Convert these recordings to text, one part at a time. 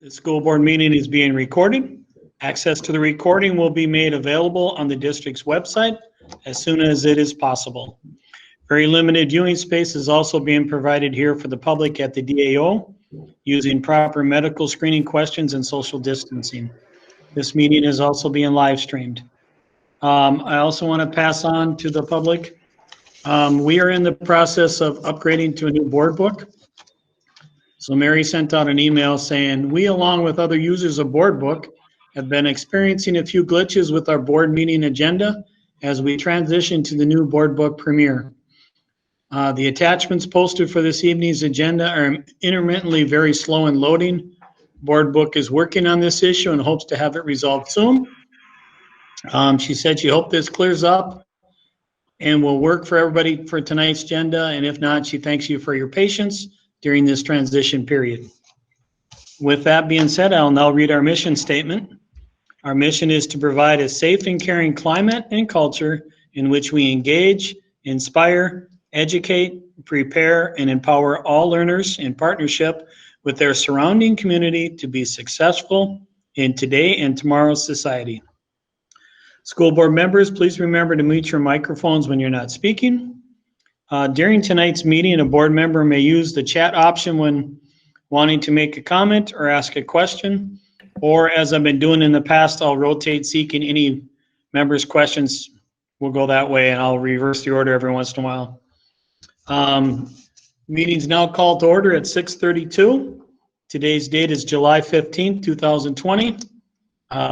The school board meeting is being recorded. Access to the recording will be made available on the district's website as soon as it is possible. Very limited viewing space is also being provided here for the public at the DAO using proper medical screening questions and social distancing. This meeting is also being live streamed. I also want to pass on to the public. We are in the process of upgrading to a new board book. So Mary sent out an email saying, we, along with other users of Board Book, have been experiencing a few glitches with our board meeting agenda as we transition to the new Board Book Premier. The attachments posted for this evening's agenda are intermittently very slow in loading. Board Book is working on this issue and hopes to have it resolved soon. She said she hoped this clears up and will work for everybody for tonight's agenda, and if not, she thanks you for your patience during this transition period. With that being said, I'll now read our mission statement. Our mission is to provide a safe and caring climate and culture in which we engage, inspire, educate, prepare, and empower all learners in partnership with their surrounding community to be successful in today and tomorrow's society. School board members, please remember to mute your microphones when you're not speaking. During tonight's meeting, a board member may use the chat option when wanting to make a comment or ask a question, or as I've been doing in the past, I'll rotate seeking any members' questions. We'll go that way, and I'll reverse the order every once in a while. Meeting's now called to order at 6:32. Today's date is July 15th, 2020.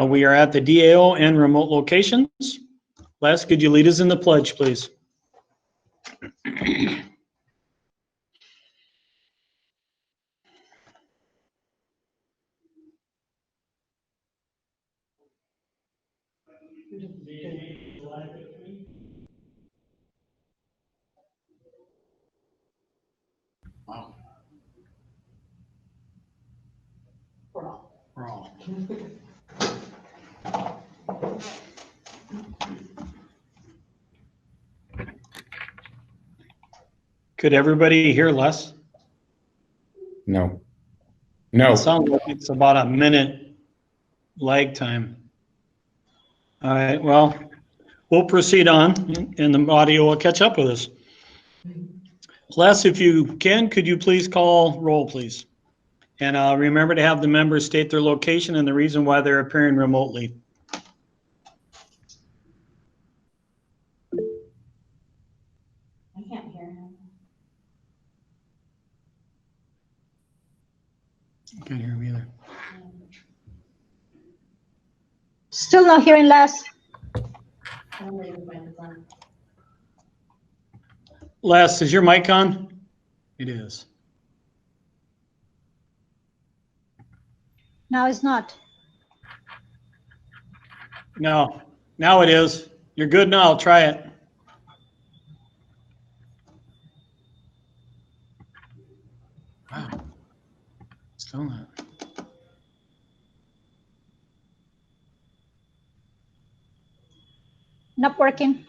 We are at the DAO and remote locations. Les, could you lead us in the pledge, please? Wow. We're all. Could everybody hear Les? No. No. It sounds like it's about a minute lag time. All right, well, we'll proceed on and the audio will catch up with us. Les, if you can, could you please call roll, please? And remember to have the members state their location and the reason why they're appearing remotely. I can't hear him. I can't hear him either. Still not hearing Les. Les, is your mic on? It is. No, it's not. No, now it is. You're good now. Try it. Wow. Still not. Not working.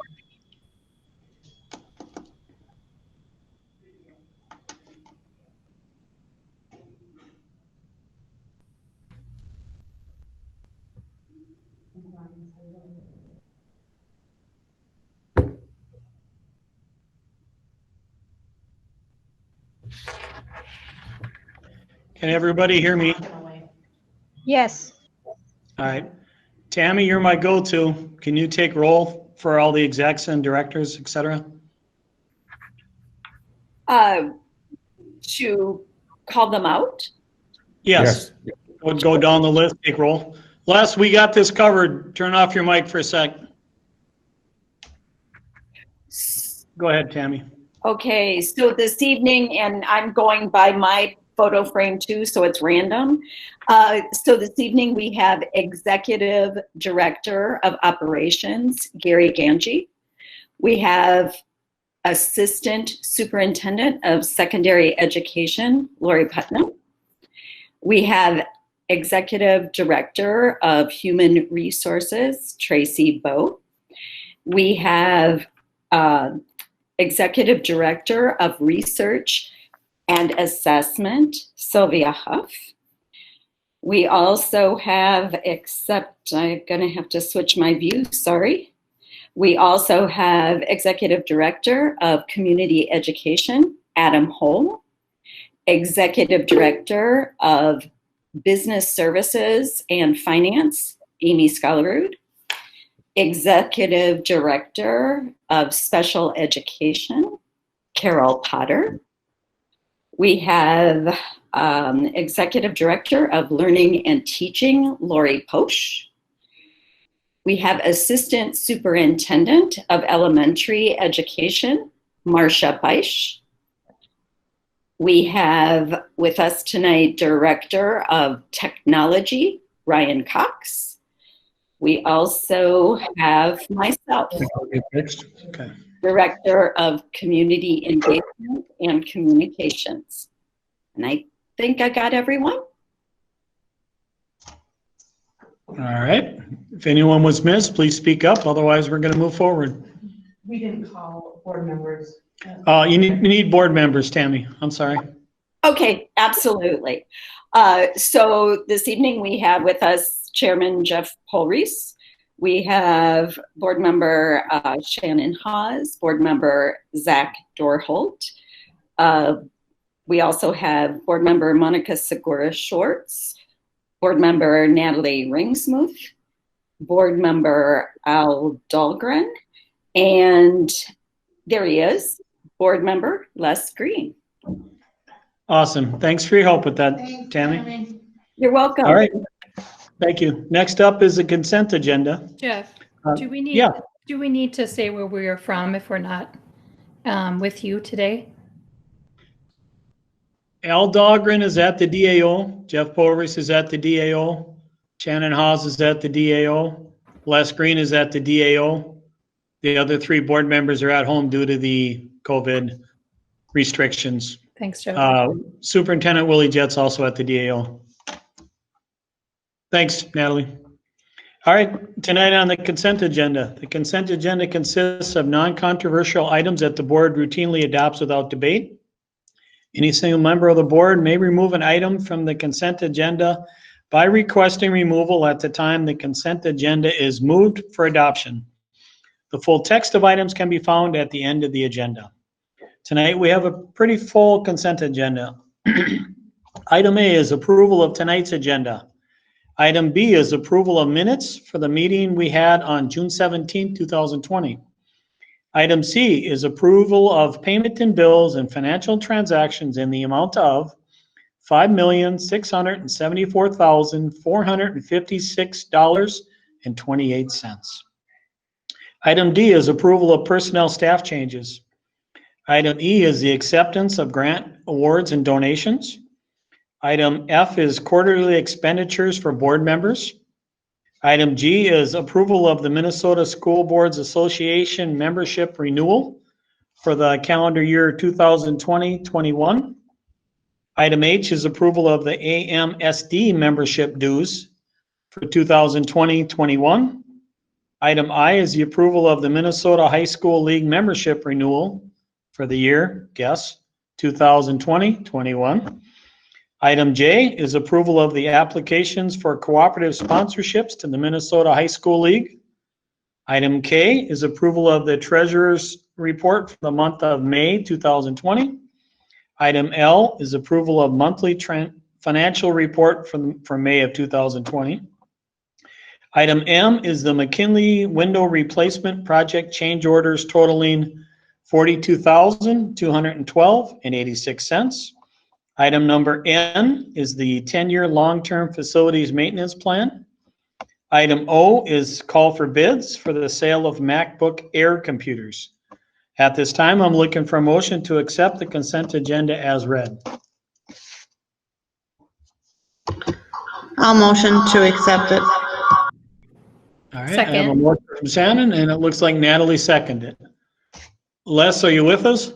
Can everybody hear me? Yes. All right. Tammy, you're my go-to. Can you take roll for all the execs and directors, et cetera? To call them out? Yes. Would go down the list, take roll. Les, we got this covered. Turn off your mic for a sec. Go ahead, Tammy. Okay, so this evening, and I'm going by my photo frame too, so it's random. So this evening we have Executive Director of Operations, Gary Ganji. We have Assistant Superintendent of Secondary Education, Lori Putnam. We have Executive Director of Human Resources, Tracy Bowe. We have Executive Director of Research and Assessment, Sylvia Huff. We also have, except I'm going to have to switch my view, sorry. We also have Executive Director of Community Education, Adam Hull. Executive Director of Business Services and Finance, Amy Scholarud. Executive Director of Special Education, Carol Potter. We have Executive Director of Learning and Teaching, Lori Posch. We have Assistant Superintendent of Elementary Education, Marcia Beisch. We have with us tonight Director of Technology, Ryan Cox. We also have myself, Okay. Director of Community Engagement and Communications. And I think I got everyone. All right. If anyone was missed, please speak up. Otherwise, we're going to move forward. We didn't call board members. You need board members, Tammy. I'm sorry. Okay, absolutely. So this evening we have with us Chairman Jeff Polreese. We have board member Shannon Hawes, board member Zach Dorholt. We also have board member Monica Segura Schwartz, board member Natalie Ringsmuth, board member Al Dahlgren, and there he is, board member Les Green. Awesome. Thanks for your help with that, Thanks, Tammy. You're welcome. All right. Thank you. Next up is the consent agenda. Jeff, do we yeah. need to say where we are from if we're not with you today? Al Dahlgren is at the DAO. Jeff Polreese is at the DAO. Shannon Hawes is at the DAO. Les Green is at the DAO. The other three board members are at home due to the COVID restrictions. Thanks, Jeff. Superintendent Willie Jett's also at the DAO. Thanks, Natalie. All right, tonight on the consent agenda. The consent agenda consists of non-controversial items that the board routinely adopts without debate. Any single member of the board may remove an item from the consent agenda by requesting removal at the time the consent agenda is moved for adoption. The full text of items can be found at the end of the agenda. Tonight we have a pretty full consent agenda. Item A is approval of tonight's agenda. Item B is approval of minutes for the meeting we had on June 17, 2020. Item C is approval of payment in bills and financial transactions in the amount of $5,674,456.28. Item D is approval of personnel staff changes. Item E is the acceptance of grant awards and donations. Item F is quarterly expenditures for board members. Item G is approval of the Minnesota School Boards Association membership renewal for the calendar year 2020-21. Item H is approval of the AMSD membership dues for 2020-21. Item I is the approval of the Minnesota High School League membership renewal for the year, guess, 2020-21. Item J is approval of the applications for cooperative sponsorships to the Minnesota High School League. Item K is approval of the treasurer's report for the month of May 2020. Item L is approval of monthly financial report for May of 2020. Item M is the McKinley window replacement project change orders totaling $42,212.86. Item number N is the 10-year long-term facilities maintenance plan. Item O is call for bids for the sale of MacBook Air computers. At this time, I'm looking for a motion to accept the consent agenda as read. I'll motion to accept it. All right, Second. I have a motion from Shannon, and it looks like Natalie seconded it. Les, are you with us?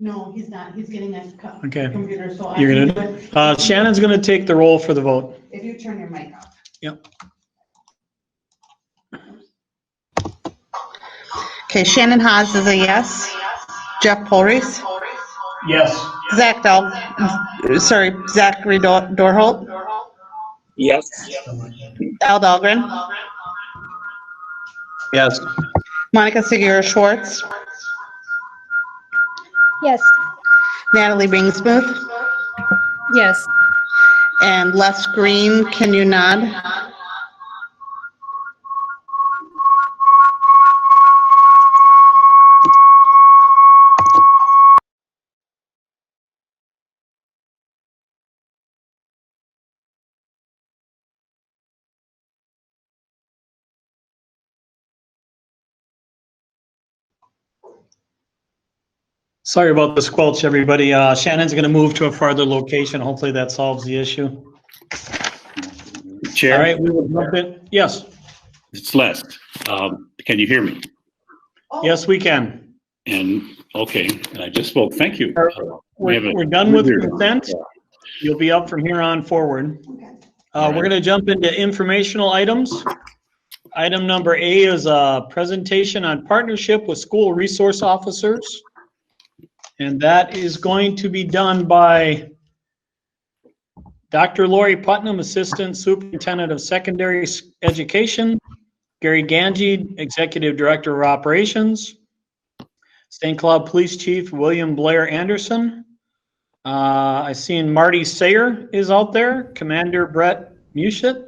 No, he's not. He's getting a Okay. computer, so You're I gonna can do it. Shannon's gonna take the roll for the vote. If you turn your mic off. Yep. Okay, Shannon Hawes is a yes. Jeff Polreese, Yes. Zachary Dorholt, Yes. Al Dahlgren, Yes. Monica Segura Schwartz, Yes. Natalie Bingsmuth, Yes. and Les Green. Can you nod? Sorry about the squelch, everybody. Shannon's going to move to a farther location. Hopefully that solves the issue. All Chair, right, we will jump in. Yes, it's Les. Can you hear me? yes, we can. And, okay, and I just spoke. Thank you. We have a- We're done with consent. You'll be up from here on forward. We're going to jump into informational items. Item number A is a presentation on partnership with school resource officers. And that is going to be done by Dr. Lori Putnam, Assistant Superintendent of Secondary Education, Gary Ganji, Executive Director of Operations, St. Cloud Police Chief William Blair Anderson. I seen Marty Sayer is out there, Commander Brett Muschet.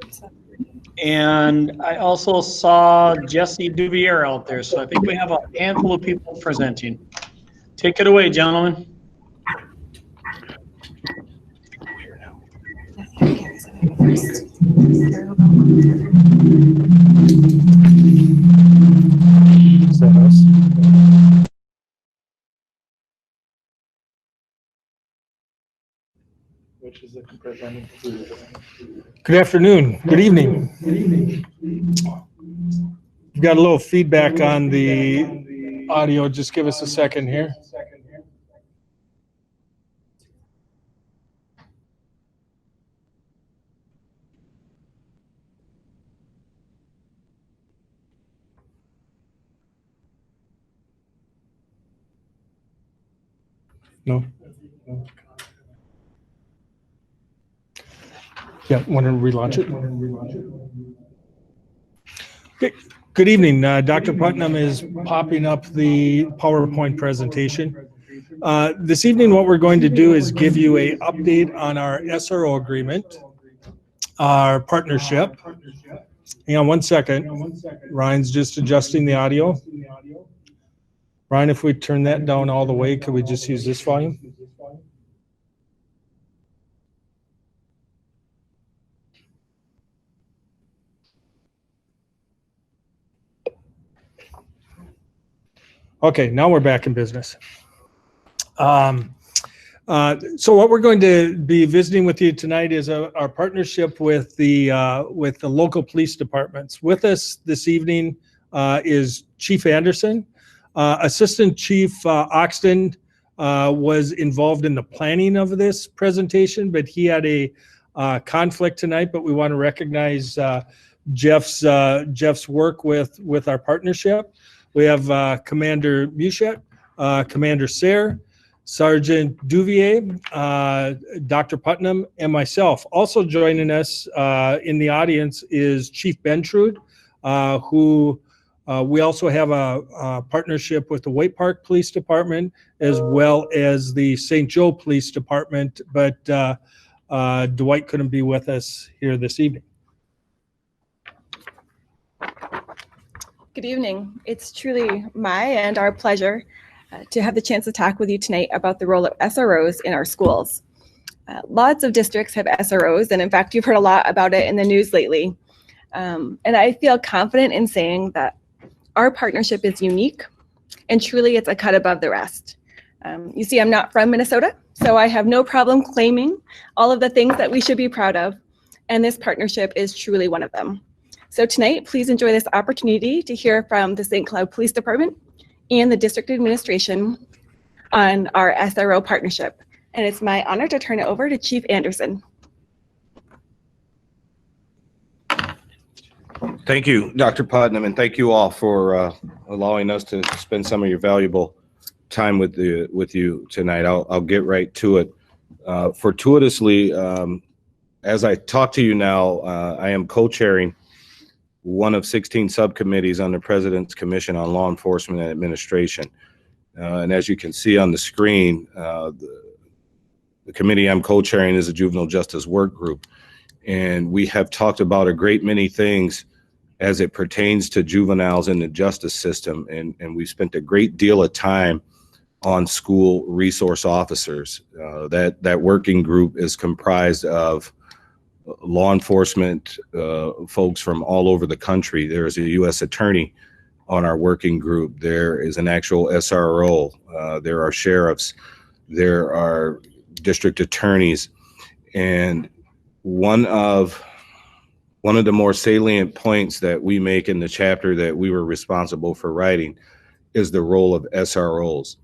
And I also saw Jesse Duvier out there. So I think we have a handful of people presenting. Take it away, gentlemen. Is that us? Which is the presenting. Good afternoon, good evening. We've got a little feedback on the audio. Just give us a second here. No? Yeah, want to relaunch it? Okay. Good evening. Dr. Putnam is popping up the PowerPoint presentation. This evening, what we're going to do is give you an update on our SRO agreement, our partnership. Hang on one second. Ryan's just adjusting the audio. Ryan, if we turn that down all the way, could we just use this volume? Okay, now we're back in business. So what we're going to be visiting with you tonight is our partnership with the local police departments. With us this evening is Chief Anderson. Assistant Chief Oxton was involved in the planning of this presentation, but he had a conflict tonight. But we want to recognize Jeff's work with our partnership. We have Commander Muschet, Commander Sayer, Sergeant Duvier, Dr. Putnam, and myself. Also joining us in the audience is Chief Bentrude, who we also have a partnership with the White Park Police Department as well as the St. Joe Police Department, but Dwight couldn't be with us here this evening. Good evening. It's truly my and our pleasure to have the chance to talk with you tonight about the role of SROs in our schools. Lots of districts have SROs, and in fact, you've heard a lot about it in the news lately. And I feel confident in saying that our partnership is unique, and truly it's a cut above the rest. You see, I'm not from Minnesota, so I have no problem claiming all of the things that we should be proud of, and this partnership is truly one of them. So tonight, please enjoy this opportunity to hear from the St. Cloud Police Department and the district administration on our SRO partnership. And it's my honor to turn it over to Chief Anderson. Thank you, Dr. Putnam, and thank you all for allowing us to spend some of your valuable time with you tonight. I'll get right to it. Fortuitously, as I talk to you now, I am co-chairing one of 16 subcommittees on the President's Commission on Law Enforcement and Administration. And as you can see on the screen, the committee I'm co-chairing is a Juvenile Justice Work Group. And we have talked about a great many things as it pertains to juveniles in the justice system. And we spent a great deal of time on school resource officers. That working group is comprised of law enforcement folks from all over the country. There is a U.S. attorney on our working group. There is an actual SRO. There are sheriffs. There are district attorneys. And one of the more salient points that we make in the chapter that we were responsible for writing is the role of SROs.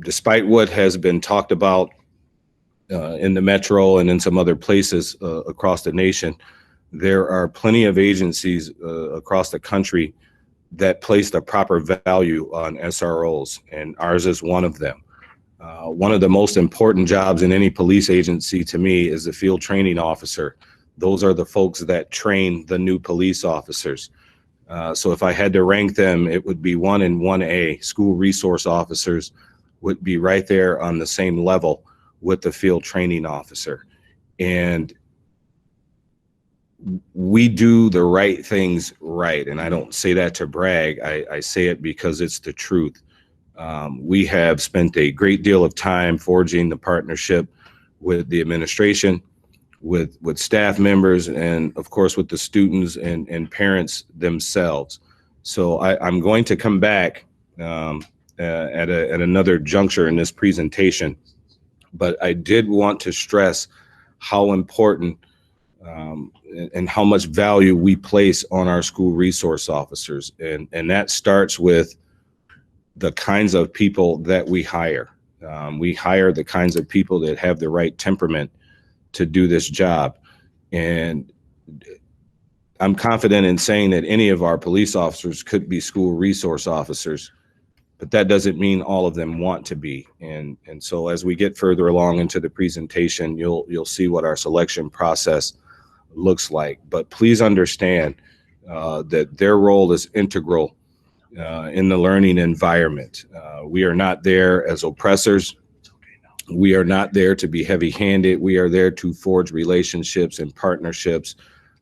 Despite what has been talked about in the metro and in some other places across the nation, there are plenty of agencies across the country that place the proper value on SROs, and ours is one of them. One of the most important jobs in any police agency to me is the field training officer. Those are the folks that train the new police officers. So if I had to rank them, it would be 1 and 1A. School resource officers would be right there on the same level with the field training officer. And we do the right things right. And I don't say that to brag. I say it because it's the truth. We have spent a great deal of time forging the partnership with the administration, with staff members, and of course with the students and parents themselves. So I'm going to come back at another juncture in this presentation, but I did want to stress how important and how much value we place on our school resource officers. And that starts with the kinds of people that we hire. We hire the kinds of people that have the right temperament to do this job. And I'm confident in saying that any of our police officers could be school resource officers, but that doesn't mean all of them want to be. And so as we get further along into the presentation, you'll see what our selection process looks like. But please understand that their role is integral in the learning environment. We are not there as oppressors. We are not there to be heavy-handed. We are there to forge relationships and partnerships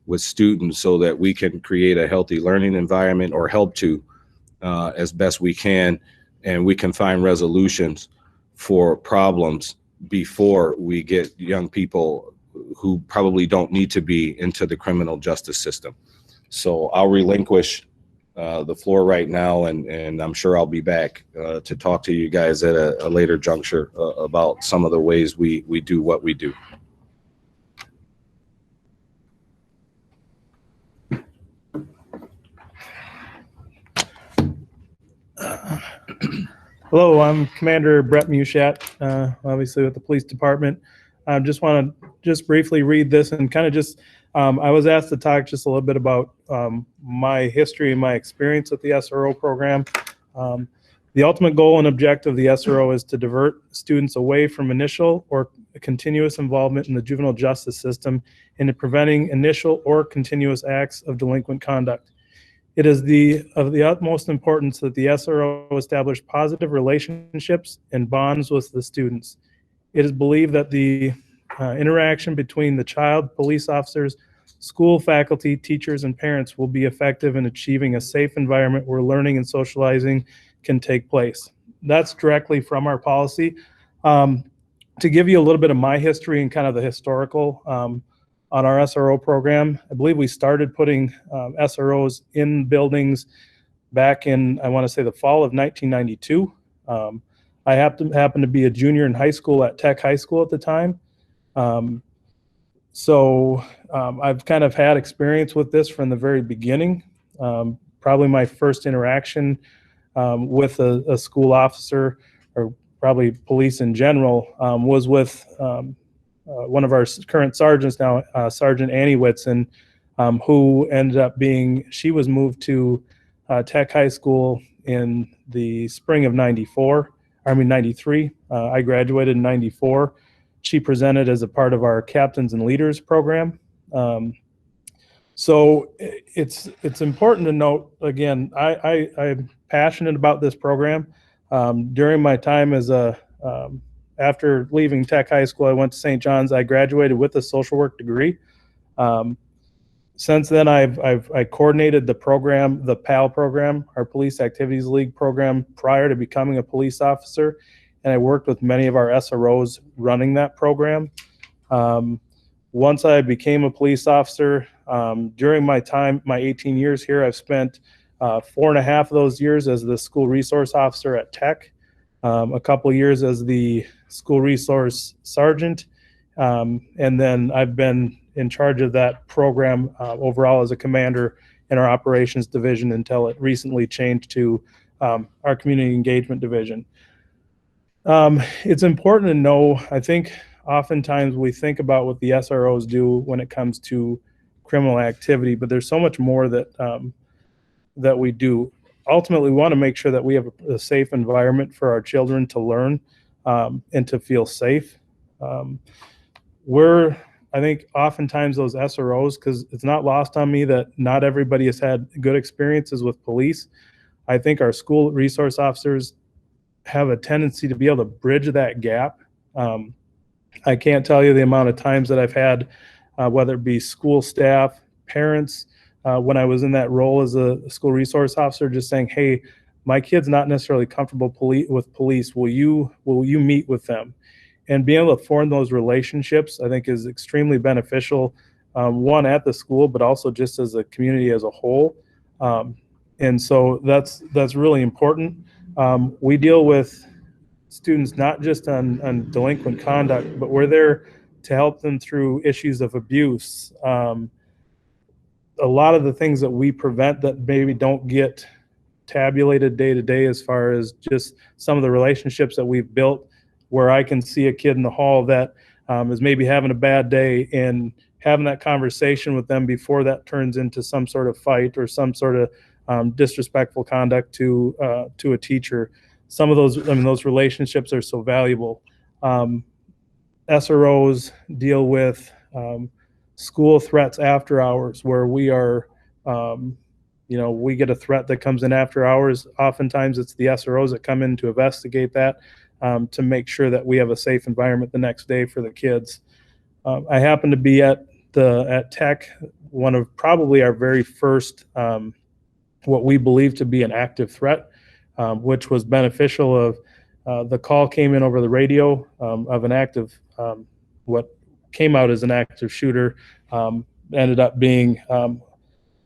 with students so that we can create a healthy learning environment, or help to as best we can, and we can find resolutions for problems before we get young people who probably don't need to be into the criminal justice system. So I'll relinquish the floor right now, and I'm sure I'll be back to talk to you guys at a later juncture about some of the ways we do what we do. Hello, I'm Commander Brett Mushat, obviously with the police department. I just want to briefly read this and kind of just, I was asked to talk just a little bit about my history and my experience with the SRO program. The ultimate goal and objective of the SRO is to divert students away from initial or continuous involvement in the juvenile justice system into preventing initial or continuous acts of delinquent conduct. It is of the utmost importance that the SRO establish positive relationships and bonds with the students. It is believed that the interaction between the child, police officers, school faculty, teachers, and parents will be effective in achieving a safe environment where learning and socializing can take place. That's directly from our policy. To give you a little bit of my history and kind of the historical on our SRO program, I believe we started putting SROs in buildings back in, I want to say, the fall of 1992. I happened to be a junior in high school at Tech High School at the time. So I've kind of had experience with this from the very beginning. Probably my first interaction with a school officer, or probably police in general, was with one of our current sergeants now, Sergeant Annie Whitson, who ended up being, she was moved to Tech High School in the spring of 93. I graduated in 94. She presented as a part of our Captains and Leaders program. So it's important to note, again, I'm passionate about this program. During my time as after leaving Tech High School, I went to St. John's. I graduated with a social work degree. Since then, I coordinated the program, the PAL program, our Police Activities League program, prior to becoming a police officer, and I worked with many of our SROs running that program. Once I became a police officer, during my time, my 18 years here, I've spent 4.5 of those years as the school resource officer at Tech, a couple years as the school resource sergeant, and then I've been in charge of that program overall as a commander in our operations division until it recently changed to our community engagement division. It's important to know, I think oftentimes we think about what the SROs do when it comes to criminal activity, but there's so much more that that we do. Ultimately, we want to make sure that we have a safe environment for our children to learn and to feel safe. I think oftentimes those SROs, because it's not lost on me that not everybody has had good experiences with police. I think our school resource officers have a tendency to be able to bridge that gap. I can't tell you the amount of times that I've had, whether it be school staff, parents, when I was in that role as a school resource officer, just saying, hey, my kid's not necessarily comfortable with police. Will you meet with them? And being able to form those relationships, I think, is extremely beneficial, one, at the school, but also just as a community as a whole. And so that's really important. We deal with students not just on delinquent conduct, but we're there to help them through issues of abuse. A lot of the things that we prevent that maybe don't get tabulated day to day, as far as just some of the relationships that we've built, where I can see a kid in the hall that is maybe having a bad day, and having that conversation with them before that turns into some sort of fight or some sort of disrespectful conduct to a teacher. Some of those, those relationships are so valuable. SROs deal with school threats after hours, where we are, we get a threat that comes in after hours. Oftentimes it's the SROs that come in to investigate that, to make sure that we have a safe environment the next day for the kids. I happen to be at Tech, one of probably our very first, what we believe to be an active threat, which was beneficial. Of the call came in over the radio of an active, what came out as an active shooter, ended up being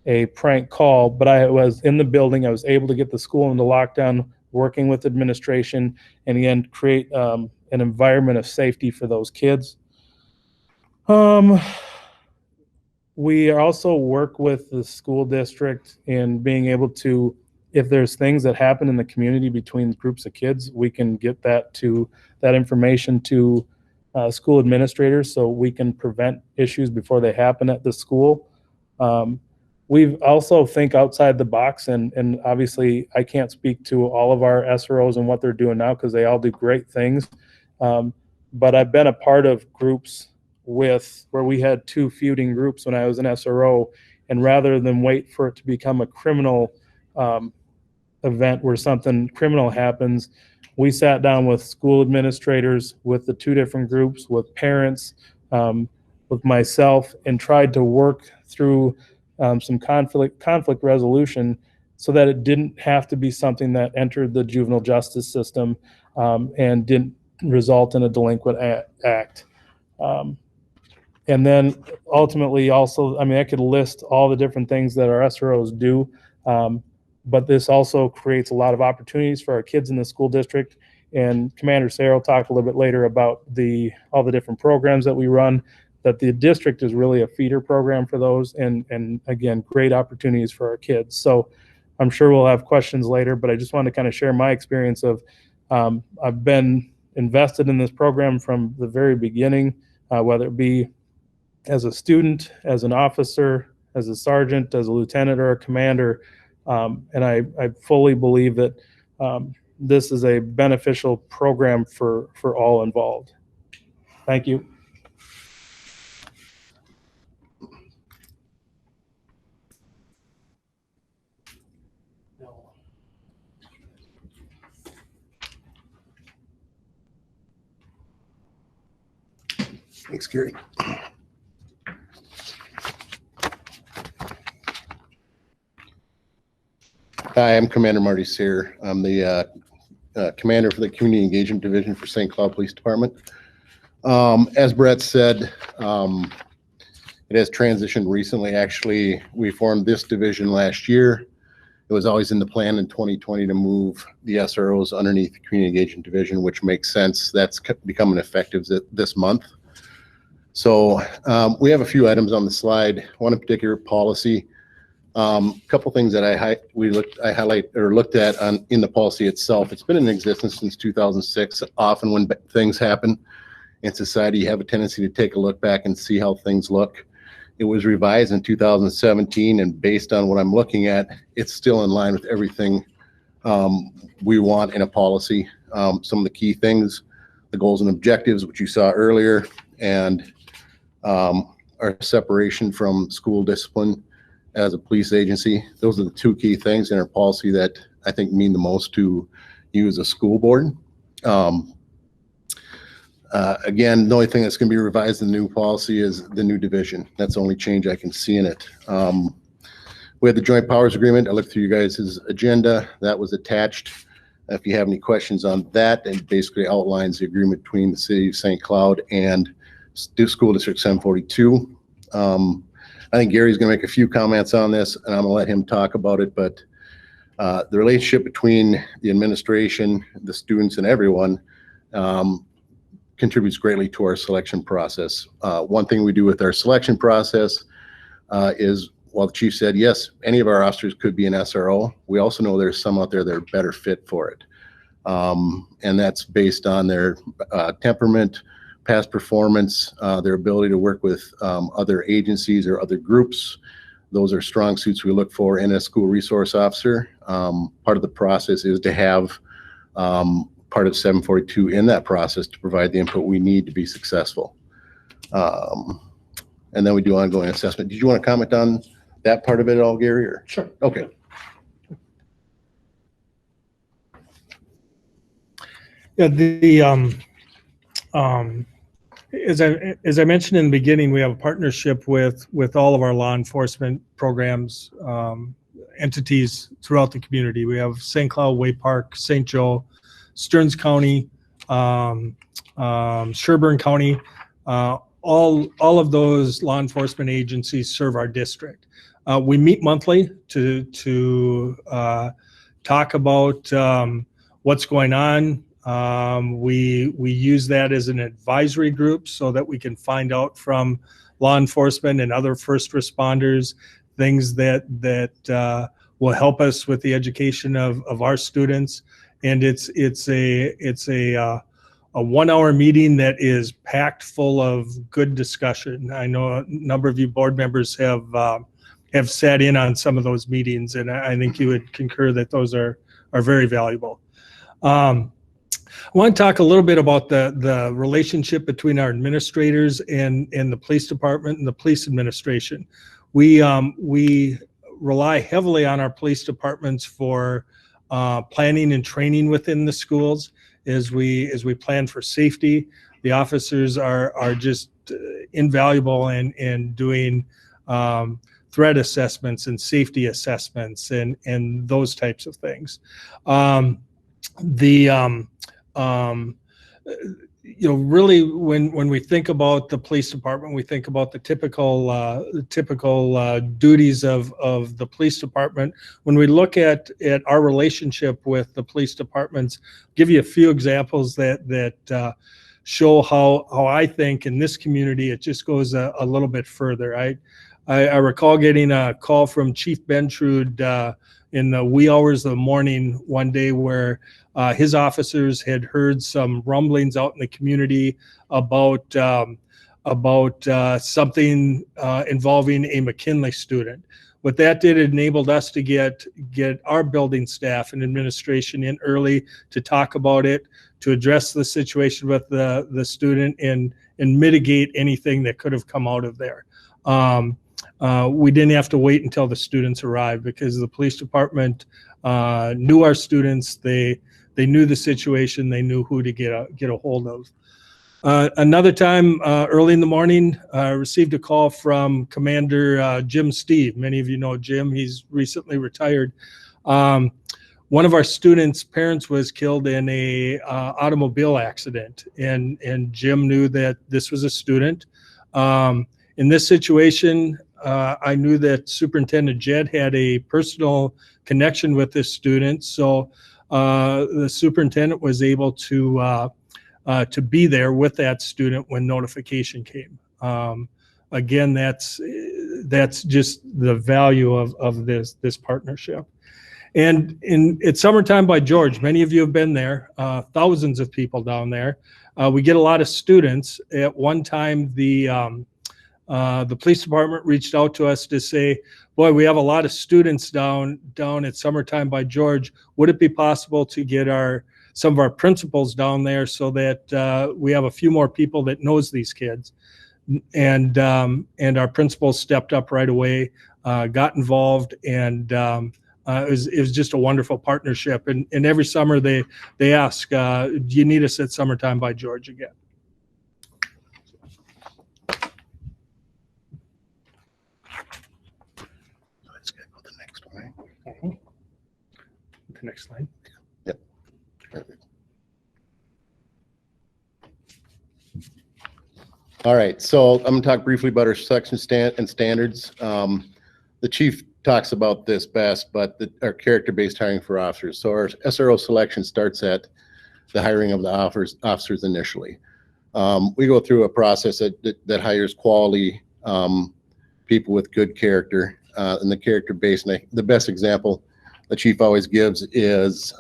a prank call, but I was in the building. I was able to get the school into lockdown, working with administration, and again, create an environment of safety for those kids. We also work with the school district in being able to, if there's things that happen in the community between groups of kids, we can get that information to school administrators, so we can prevent issues before they happen at the school. We also think outside the box, and obviously I can't speak to all of our SROs and what they're doing now, because they all do great things. But I've been a part of groups where we had 2 feuding groups when I was an SRO, and rather than wait for it to become a criminal event where something criminal happens, we sat down with school administrators, with the 2 different groups, with parents, with myself, and tried to work through some conflict resolution, so that it didn't have to be something that entered the juvenile justice system and didn't result in a delinquent act. And then ultimately also, I could list all the different things that our SROs do, but this also creates a lot of opportunities for our kids in the school district. And Commander Sarah will talk a little bit later about all the different programs that we run, that the district is really a feeder program for those, and again, great opportunities for our kids. So I'm sure we'll have questions later, but I just want to kind of share my experience of, I've been invested in this program from the very beginning, whether it be as a student, as an officer, as a sergeant, as a lieutenant, or a commander. And I fully believe that this is a beneficial program for all involved. Thank you. Thanks, Gary. Hi, I'm Commander Marty Sear. I'm the commander for the Community Engagement Division for St. Cloud Police Department. As Brett said, it has transitioned recently. Actually, we formed this division last year. It was always in the plan in 2020 to move the SROs underneath the Community Engagement Division, which makes sense. That's becoming effective this month. So we have a few items on the slide. One in particular, policy. Couple things that I looked at in the policy itself. It's been in existence since 2006. Often when things happen in society, you have a tendency to take a look back and see how things look. It was revised in 2017, and based on what I'm looking at, it's still in line with everything we want in a policy. Some of the key things, the goals and objectives, which you saw earlier, and our separation from school discipline as a police agency. Those are the two key things in our policy that I think mean the most to you as a school board. Again, the only thing that's going to be revised in the new policy is the new division. That's the only change I can see in it. We had the joint powers agreement. I looked through you guys' agenda. That was attached. If you have any questions on that, it basically outlines the agreement between the city of St. Cloud and School District 742. I think Gary's going to make a few comments on this, and I'm going to let him talk about it. But the relationship between the administration, the students, and everyone contributes greatly to our selection process. One thing we do with our selection process is, while the chief said, yes, any of our officers could be an SRO, we also know there's some out there that are better fit for it. And that's based on their temperament, past performance, their ability to work with other agencies or other groups. Those are strong suits we look for in a school resource officer. Part of the process is to have part of 742 in that process to provide the input we need to be successful. And then we do ongoing assessment. Did you want to comment on that part of it at all, Gary? Or? Sure. Okay. Yeah, as I mentioned in the beginning, we have a partnership with all of our law enforcement programs, entities throughout the community. We have St. Cloud, Way Park, St. Joe, Stearns County, Sherburne County. All of those law enforcement agencies serve our district. We meet monthly to talk about what's going on. We will that as an advisory group so that we can find out from law enforcement and other first responders things that will help us with the education of our students. And it's a 1 hour meeting that is packed full of good discussion. I know a number of you board members have sat in on some of those meetings, and I think you would concur that those are very valuable. I want to talk a little bit about the relationship between our administrators and the police department and the police administration. We rely heavily on our police departments for planning and training within the schools as we plan for safety. The officers are just invaluable in doing threat assessments and safety assessments and those types of things. Really, when we think about the police department, we think about the typical duties of the police department. When we look at our relationship with the police departments, I'll give you a few examples that show how I think in this community it just goes a little bit further. I recall getting a call from Chief Bentrude in the wee hours of the morning one day where his officers had heard some rumblings out in the community about something involving a McKinley student. what that did, it enabled us to get our building staff and administration in early to talk about it, to address the situation with the student and mitigate anything that could have come out of there. We didn't have to wait until the students arrived because the police department knew our students. They knew the situation. They knew who to get a hold of. Another time, early in the morning, I received a call from Commander Jim Steve. Many of you know Jim. He's recently retired. One of our students' parents was killed in a automobile accident, and Jim knew that this was a student. In this situation, I knew that Superintendent Jed had a personal connection with this student, so the superintendent was able to be there with that student when notification came. Again, that's just the value of this partnership. And it's Summertime by George. Many of you have been there, thousands of people down there. We get a lot of students. At one time, the police department reached out to us to say, boy, we have a lot of students down at Summertime by George. Would it be possible to get some of our principals down there so that we have a few more people that knows these kids? And our principals stepped up right away, got involved, and it was just a wonderful partnership. And every summer they ask, do you need us at Summertime by George again? Let's go to the next one. The next slide. Yep. Perfect. All right, so I'm going to talk briefly about our selection and standards. The chief talks about this best, but our character-based hiring for officers. So our SRO selection starts at the hiring of the officers initially. We go through a process that hires quality people with good character, and the character-based. The best example the chief always gives is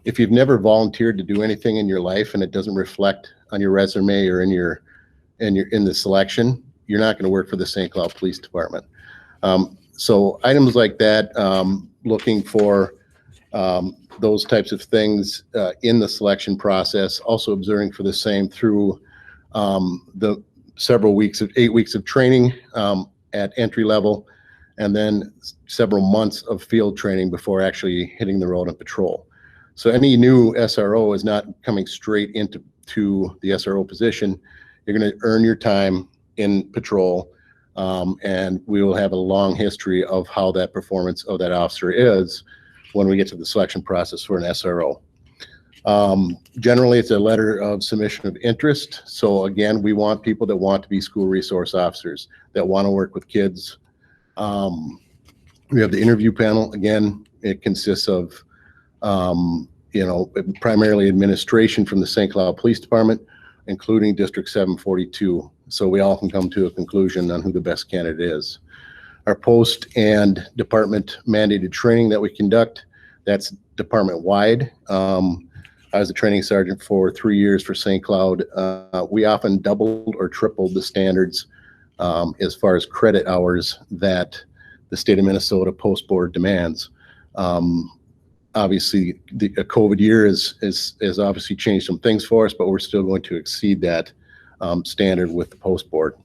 if you've never volunteered to do anything in your life and it doesn't reflect on your resume or in the selection, you're not going to work for the St. Cloud Police Department. So items like that, looking for those types of things in the selection process, also observing for the same through the 8 weeks of training at entry level, and then several months of field training before actually hitting the road and patrol. So any new SRO is not coming straight into the SRO position. You're going to earn your time in patrol. And we will have a long history of how that performance of that officer is when we get to the selection process for an SRO. Generally, it's a letter of submission of interest. So again, we want people that want to be school resource officers, that want to work with kids. We have the interview panel. Again, it consists of, primarily administration from the St. Cloud Police Department, including District 742. So we all can come to a conclusion on who the best candidate is. Our post and department mandated training that we conduct, that's department-wide. I was a training sergeant for 3 years for St. Cloud. We often doubled or tripled the standards as far as credit hours that the state of Minnesota post board demands. Obviously, the COVID year has obviously changed some things for us, but we're still going to exceed that standard with the post board.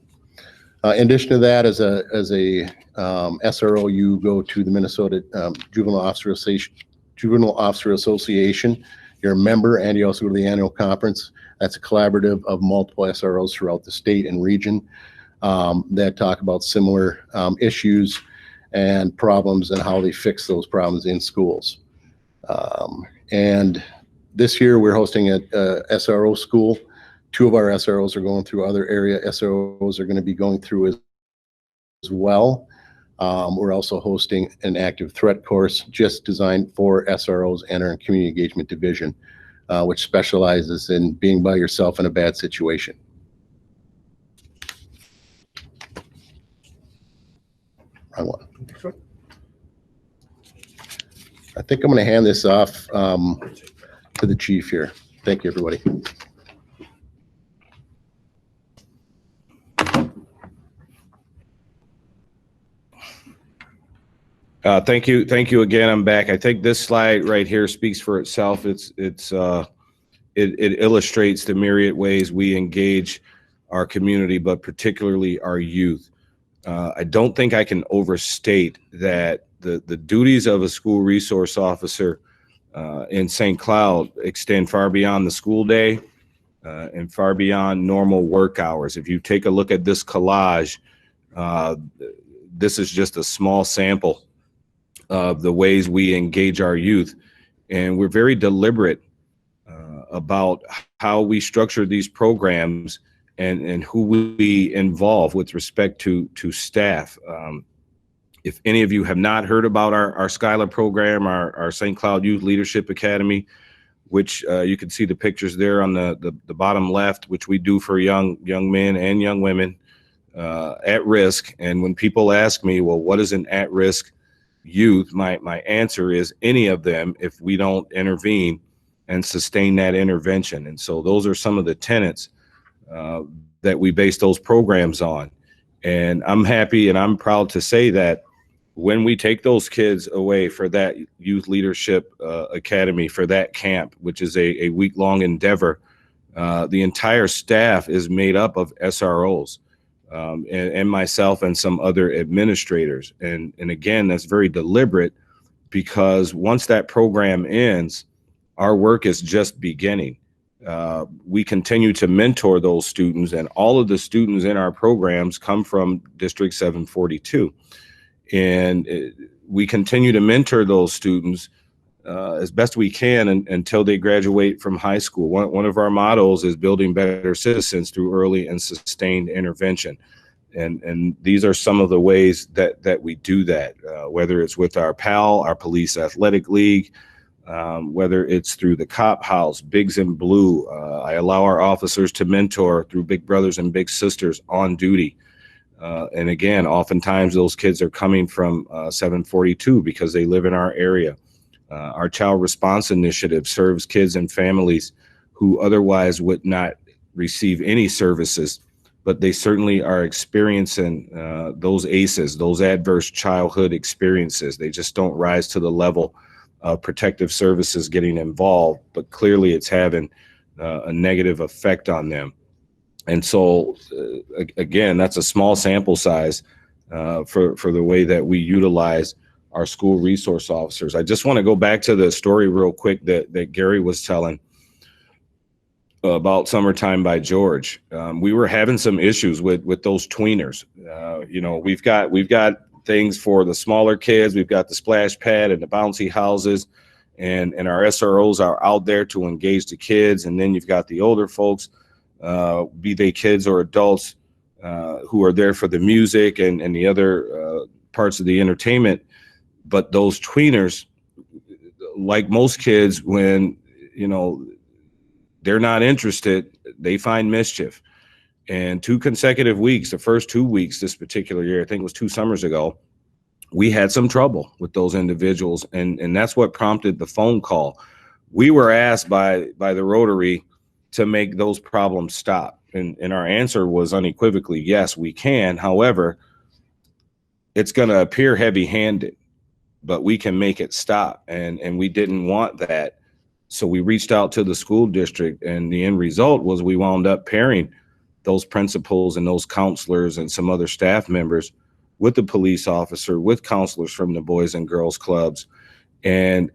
In addition to that, as a SRO, you go to the Minnesota Juvenile Officer Association. You're a member, and you also go to the annual conference. That's a collaborative of multiple SROs throughout the state and region that talk about similar issues and problems and how they fix those problems in schools. And this year we're hosting a SRO school. 2 of our SROs are going through, other area SROs are going to be going through as well. We're also hosting an active threat course just designed for SROs and our community engagement division, which specializes in being by yourself in a bad situation. Wrong one. I think I'm going to hand this off to the chief here. Thank you, everybody. Thank you again. I'm back. I think this slide right here speaks for itself. It illustrates the myriad ways we engage our community, but particularly our youth. I don't think I can overstate that the duties of a school resource officer in St. Cloud extend far beyond the school day and far beyond normal work hours. If you take a look at this collage, this is just a small sample of the ways we engage our youth. And we're very deliberate about how we structure these programs and who we involve with respect to staff. If any of you have not heard about our Skylar program, our St. Cloud Youth Leadership Academy, which you can see the pictures there on the bottom left, which we do for young men and young women at risk. And when people ask me, well, what is an at-risk youth? My answer is any of them if we don't intervene and sustain that intervention. And so those are some of the tenets that we base those programs on. And I'm happy and I'm proud to say that when we take those kids away for that youth leadership academy, for that camp, which is a week-long endeavor, the entire staff is made up of SROs and myself and some other administrators. And again, that's very deliberate because once that program ends, our work is just beginning. We continue to mentor those students, and all of the students in our programs come from District 742. And we continue to mentor those students as best we can until they graduate from high school. One of our mottos is building better citizens through early and sustained intervention. And these are some of the ways that we do that, whether it's with our PAL, our Police Athletic League, whether it's through the Cop House, Bigs and Blue. I allow our officers to mentor through Big Brothers and Big Sisters on duty. And again, oftentimes those kids are coming from 742 because they live in our area. Our Child Response Initiative serves kids and families who otherwise would not receive any services, but they certainly are experiencing those ACEs, those adverse childhood experiences. They just don't rise to the level of protective services getting involved, but clearly it's having a negative effect on them. And so, again, that's a small sample size for the way that we utilize our school resource officers. I just want to go back to the story real quick that Gary was telling about Summertime by George. We were having some issues with those tweeners. You know, we've got things for the smaller kids. We've got the splash pad and the bouncy houses, and our SROs are out there to engage the kids. And then you've got the older folks, be they kids or adults, who are there for the music and the other parts of the entertainment. But those tweeners, like most kids, when, you know, they're not interested, they find mischief. And 2 consecutive weeks, the first 2 weeks this particular year, I think it was 2 summers ago, we had some trouble with those individuals. And that's what prompted the phone call. We were asked by the Rotary to make those problems stop. And our answer was unequivocally, yes, we can. However, it's going to appear heavy-handed, but we can make it stop. And we didn't want that. So we reached out to the school district, and the end result was we wound up pairing those principals and those counselors and some other staff members with the police officer, with counselors from the Boys and Girls Clubs. And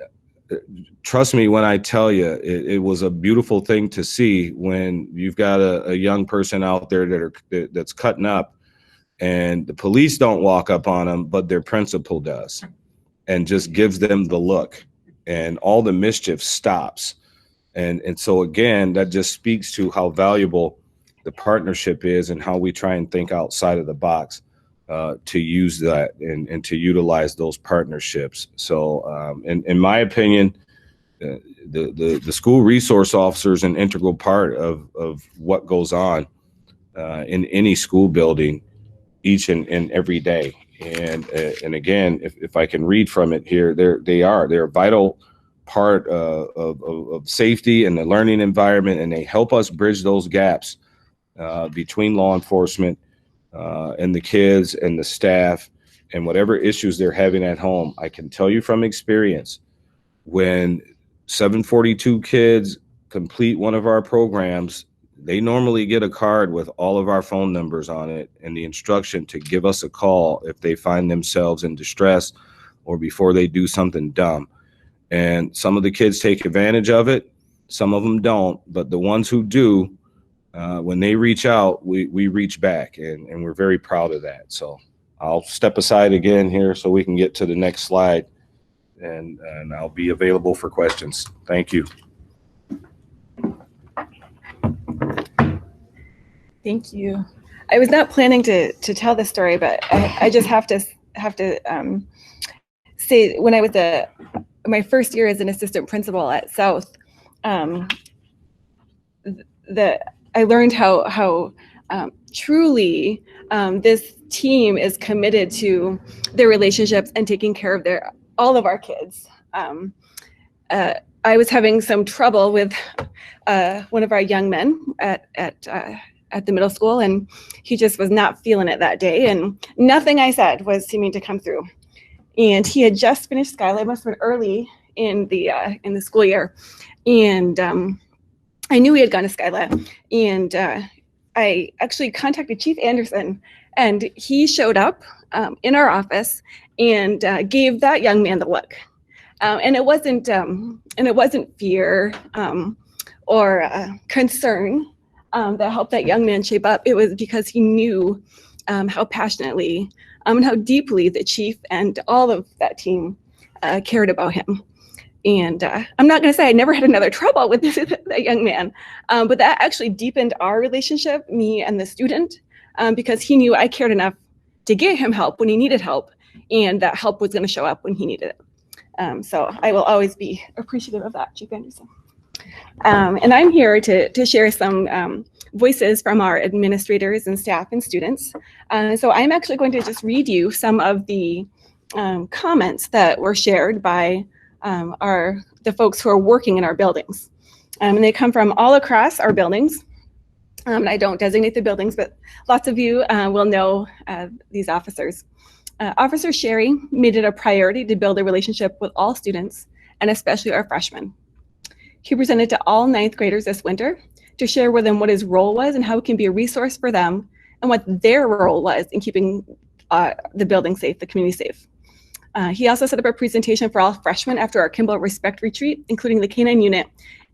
trust me when I tell you, it was a beautiful thing to see when you've got a young person out there that's cutting up, and the police don't walk up on them, but their principal does, and just gives them the look, and all the mischief stops. And so again, that just speaks to how valuable the partnership is and how we try and think outside of the box to use that and to utilize those partnerships. So in my opinion, the school resource officer is an integral part of what goes on in any school building each and every day. And again, if I can read from it here, they're a vital part of safety and the learning environment, and they help us bridge those gaps between law enforcement and the kids and the staff, and whatever issues they're having at home, I can tell you from experience, when 742 kids complete one of our programs, they normally get a card with all of our phone numbers on it and the instruction to give us a call if they find themselves in distress or before they do something dumb. And some of the kids take advantage of it, some of them don't, but the ones who do, when they reach out, we reach back, and we're very proud of that. So I'll step aside again here so we can get to the next slide, and I'll be available for questions. Thank you. Thank you. I was not planning to tell this story, but I just have to say, when I was my first year as an assistant principal at South, I learned how truly this team is committed to their relationships and taking care of all of our kids. I was having some trouble with one of our young men at the middle school, and he just was not feeling it that day, and nothing I said was seeming to come through. And he had just finished Skyline, must have been early in the school year, and I knew he had gone to Skyline, and I actually contacted Chief Anderson, and he showed up in our office and gave that young man the look. And it wasn't fear or concern that helped that young man shape up. It was because he knew how passionately and how deeply the chief and all of that team cared about him. And I'm not going to say I never had another trouble with that young man, but that actually deepened our relationship, me and the student, because he knew I cared enough to get him help when he needed help, and that help was going to show up when he needed it. So I will always be appreciative of that, Chief Anderson. And I'm here to share some voices from our administrators and staff and students. So I'm actually going to just read you some of the comments that were shared by the folks who are working in our buildings. And they come from all across our buildings. I don't designate the buildings, but lots of you will know these officers. Officer Sherry made it a priority to build a relationship with all students, and especially our freshmen. He presented to all ninth graders this winter to share with them what his role was and how it can be a resource for them, and what their role was in keeping the building safe, the community safe. He also set up a presentation for all freshmen after our Kimball Respect Retreat, including the K-9 unit,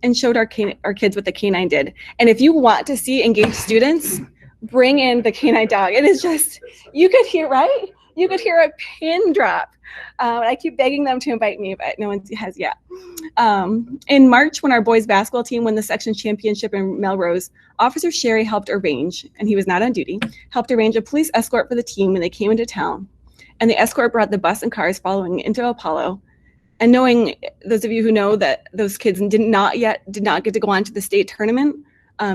and showed our kids what the K-9 did. And if you want to see engaged students, bring in the K-9 dog. It is just, you could hear, right? You could hear a pin drop. I keep begging them to invite me, but no one has yet. In March, when our boys basketball team won the section championship in Melrose, Officer Sherry helped arrange, and he was not on duty, helped arrange a police escort for the team when they came into town. And the escort brought the bus and cars following into Apollo. And knowing, those of you who know that those kids did not get to go on to the state tournament,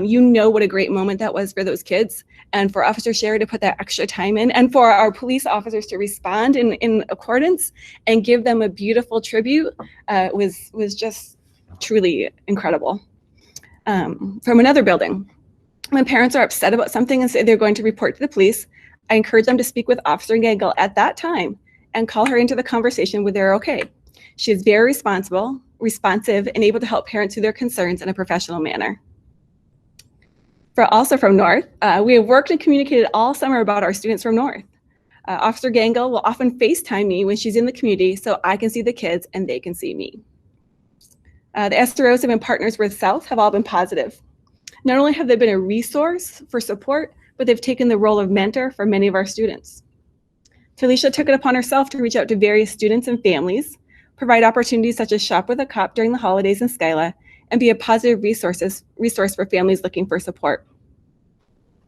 you know what a great moment that was for those kids. And for Officer Sherry to put that extra time in, and for our police officers to respond in accordance and give them a beautiful tribute was just truly incredible. From another building, when parents are upset about something and say they're going to report to the police, I encourage them to speak with Officer Gangle at that time and call her into the conversation when they're okay. She is very responsive, and able to help parents through their concerns in a professional manner. Also from North, we have worked and communicated all summer about our students from North. Officer Gangle will often FaceTime me when she's in the community so I can see the kids and they can see me. The SROs have been partners with South have all been positive. Not only have they been a resource for support, but they've taken the role of mentor for many of our students. Felicia took it upon herself to reach out to various students and families, provide opportunities such as Shop with a Cop during the holidays in Skyla, and be a positive resource for families looking for support.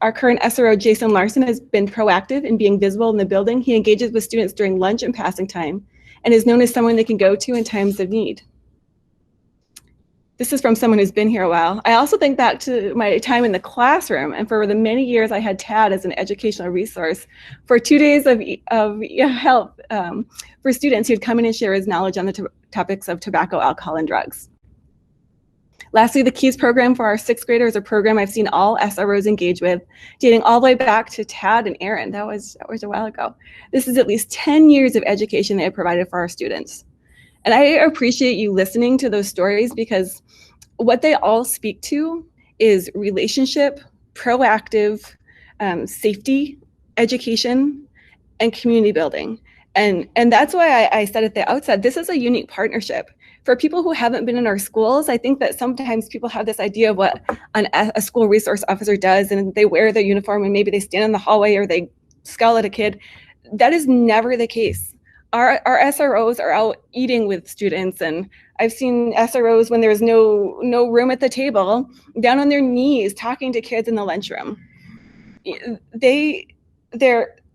Our current SRO, Jason Larson, has been proactive in being visible in the building. He engages with students during lunch and passing time, and is known as someone they can go to in times of need. This is from someone who's been here a while. I also think back to my time in the classroom, and for the many years I had Tad as an educational resource for 2 days of help for students who'd come in and share his knowledge on the topics of tobacco, alcohol, and drugs. Lastly, the KEYS program for our 6th graders is a program I've seen all SROs engage with, dating all the way back to Tad and Aaron. That was a while ago. This is at least 10 years of education they have provided for our students. And I appreciate you listening to those stories, because what they all speak to is relationship, proactive, safety, education, and community building. And that's why I said at the outset, this is a unique partnership. For people who haven't been in our schools, I think that sometimes people have this idea of what a school resource officer does, and they wear their uniform and maybe they stand in the hallway or they scowl at a kid. That is never the case. Our SROs are out eating with students, and I've seen SROs when there's no room at the table, down on their knees talking to kids in the lunchroom.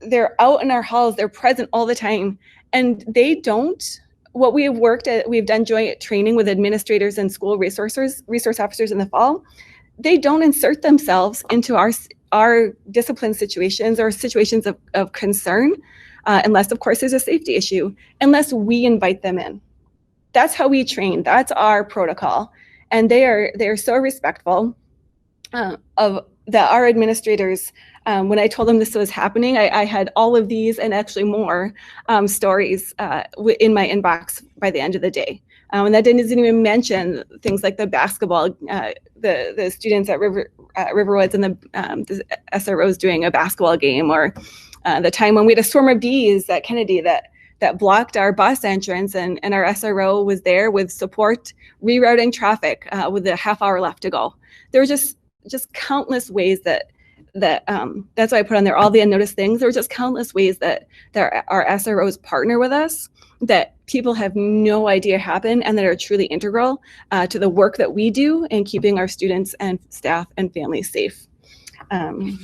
They're out in our halls, they're present all the time, and they don't. What we have we've done joint training with administrators and school resource officers in the fall. They don't insert themselves into our discipline situations or situations of concern, unless of course there's a safety issue, unless we invite them in. That's how we train, that's our protocol. And they are so respectful of that. Our administrators, when I told them this was happening, I had all of these and actually more stories in my inbox by the end of the day. And that didn't even mention things like the basketball, the students at Riverwoods and the SROs doing a basketball game, or the time when we had a swarm of bees at Kennedy that blocked our bus entrance, and our SRO was there with support, rerouting traffic with a half hour left to go. There were just countless ways that's why I put on there all the unnoticed things. There were just countless ways that our SROs partner with us that people have no idea happen, and that are truly integral to the work that we do in keeping our students and staff and families safe. And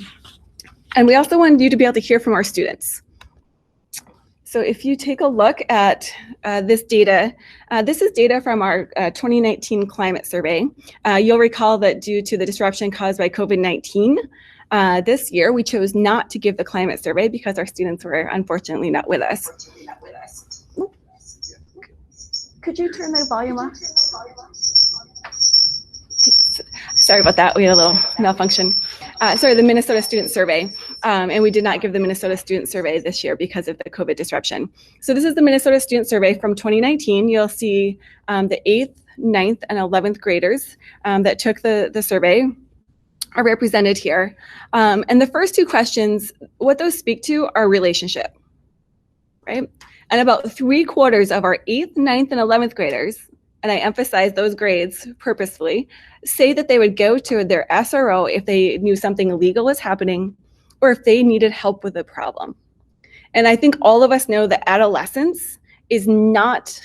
we also wanted you to be able to hear from our students. So if you take a look at this data, this is data from our 2019 climate survey. You'll recall that due to the disruption caused by COVID-19, this year we chose not to give the climate survey because our students were unfortunately not with us. Could you turn the volume off? Sorry about that, we had a little malfunction. Sorry, the Minnesota Student Survey, and we did not give the Minnesota Student Survey this year because of the COVID disruption. So this is the Minnesota Student Survey from 2019. You'll see the 8th, 9th, and 11th graders that took the survey are represented here. And the first two questions, what those speak to are relationship, right? And about 3/4 of our 8th, 9th, and 11th graders, and I emphasize those grades purposefully, say that they would go to their SRO if they knew something illegal was happening or if they needed help with a problem. And I think all of us know that adolescence is not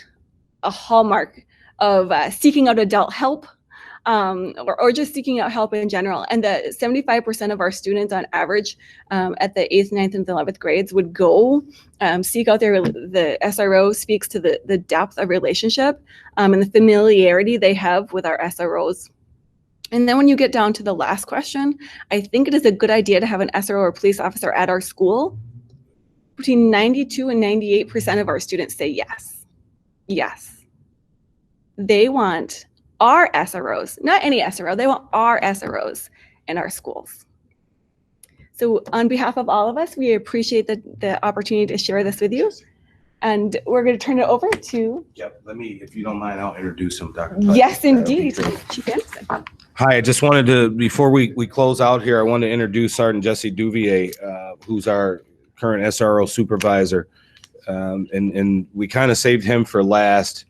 a hallmark of seeking out adult help, or just seeking out help in general. And that 75% of our students on average at the 8th, 9th, and 11th grades would go seek out the SRO speaks to the depth of relationship and the familiarity they have with our SROs. And then when you get down to the last question, I think it is a good idea to have an SRO or police officer at our school. Between 92 and 98% of our students say yes. Yes. They want our SROs, not any SRO, they want our SROs in our schools. So on behalf of all of us, we appreciate the opportunity to share this with you. And we're going to turn it over to... Yep, let me, if you don't mind, I'll introduce him, Dr. Yes, indeed, Chief Anderson. Hi, I just wanted to, before we close out here, I want to introduce Sergeant Jesse Duvier, who's our current SRO supervisor. And we kind of saved him for last,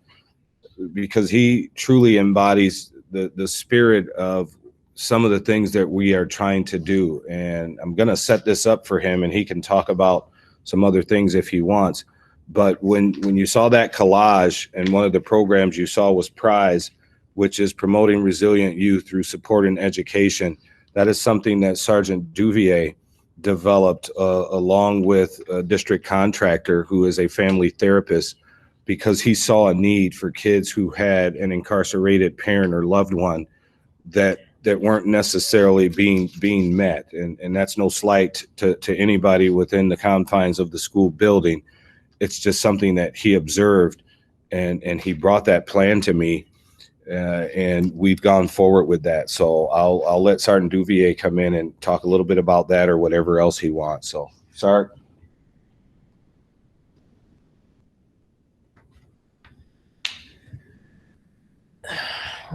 because he truly embodies the spirit of some of the things that we are trying to do. And I'm going to set this up for him, and he can talk about some other things if he wants. But when you saw that collage, and one of the programs you saw was PRIZE, which is promoting resilient youth through support and education, that is something that Sergeant Duvier developed along with a district contractor who is a family therapist, because he saw a need for kids who had an incarcerated parent or loved one that weren't necessarily being met. And that's no slight to anybody within the confines of the school building. It's just something that he observed, and he brought that plan to me and we've gone forward with that. So I'll let Sergeant Duvier come in and talk a little bit about that or whatever else he wants. So, Sergeant.